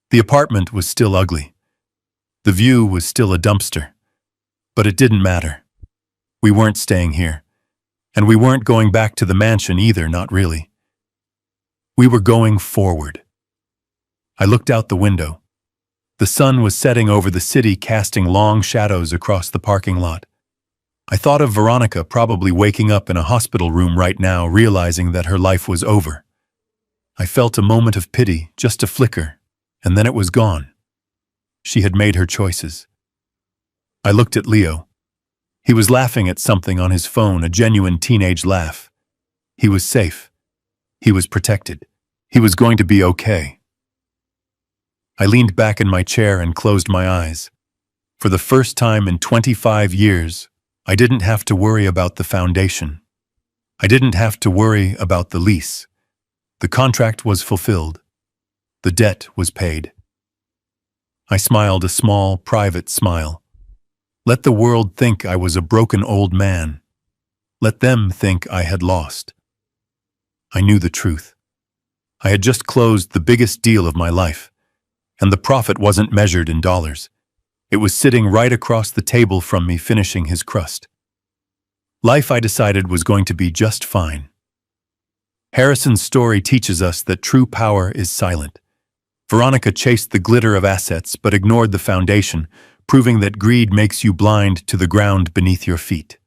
The apartment was still ugly. The view was still a dumpster. But it didn't matter. We weren't staying here. And we weren't going back to the mansion either, not really. We were going forward. I looked out the window. The sun was setting over the city, casting long shadows across the parking lot. I thought of Veronica probably waking up in a hospital room right now, realizing that her life was over. I felt a moment of pity, just a flicker, and then it was gone. She had made her choices. I looked at Leo. He was laughing at something on his phone, a genuine teenage laugh. He was safe. He was protected. He was going to be okay. I leaned back in my chair and closed my eyes. For the first time in 25 years, I didn't have to worry about the foundation. I didn't have to worry about the lease. The contract was fulfilled. The debt was paid. I smiled a small, private smile. Let the world think I was a broken old man. Let them think I had lost. I knew the truth. I had just closed the biggest deal of my life, and the profit wasn't measured in dollars. It was sitting right across the table from me, finishing his crust. Life, I decided, was going to be just fine. Harrison's story teaches us that true power is silent. Veronica chased the glitter of assets but ignored the foundation, proving that greed makes you blind to the ground beneath your feet.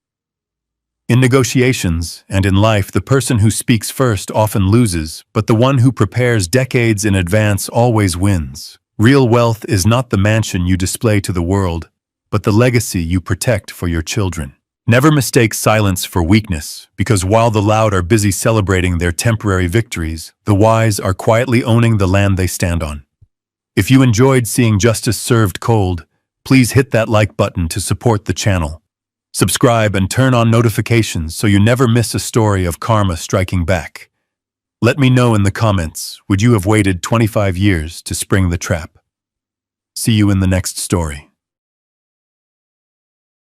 In negotiations and in life, the person who speaks first often loses, but the one who prepares decades in advance always wins. Real wealth is not the mansion you display to the world, but the legacy you protect for your children. Never mistake silence for weakness, because while the loud are busy celebrating their temporary victories, the wise are quietly owning the land they stand on. If you enjoyed seeing justice served cold, please hit that like button to support the channel. Subscribe and turn on notifications so you never miss a story of karma striking back. Let me know in the comments, would you have waited 25 years to spring the trap? See you in the next story.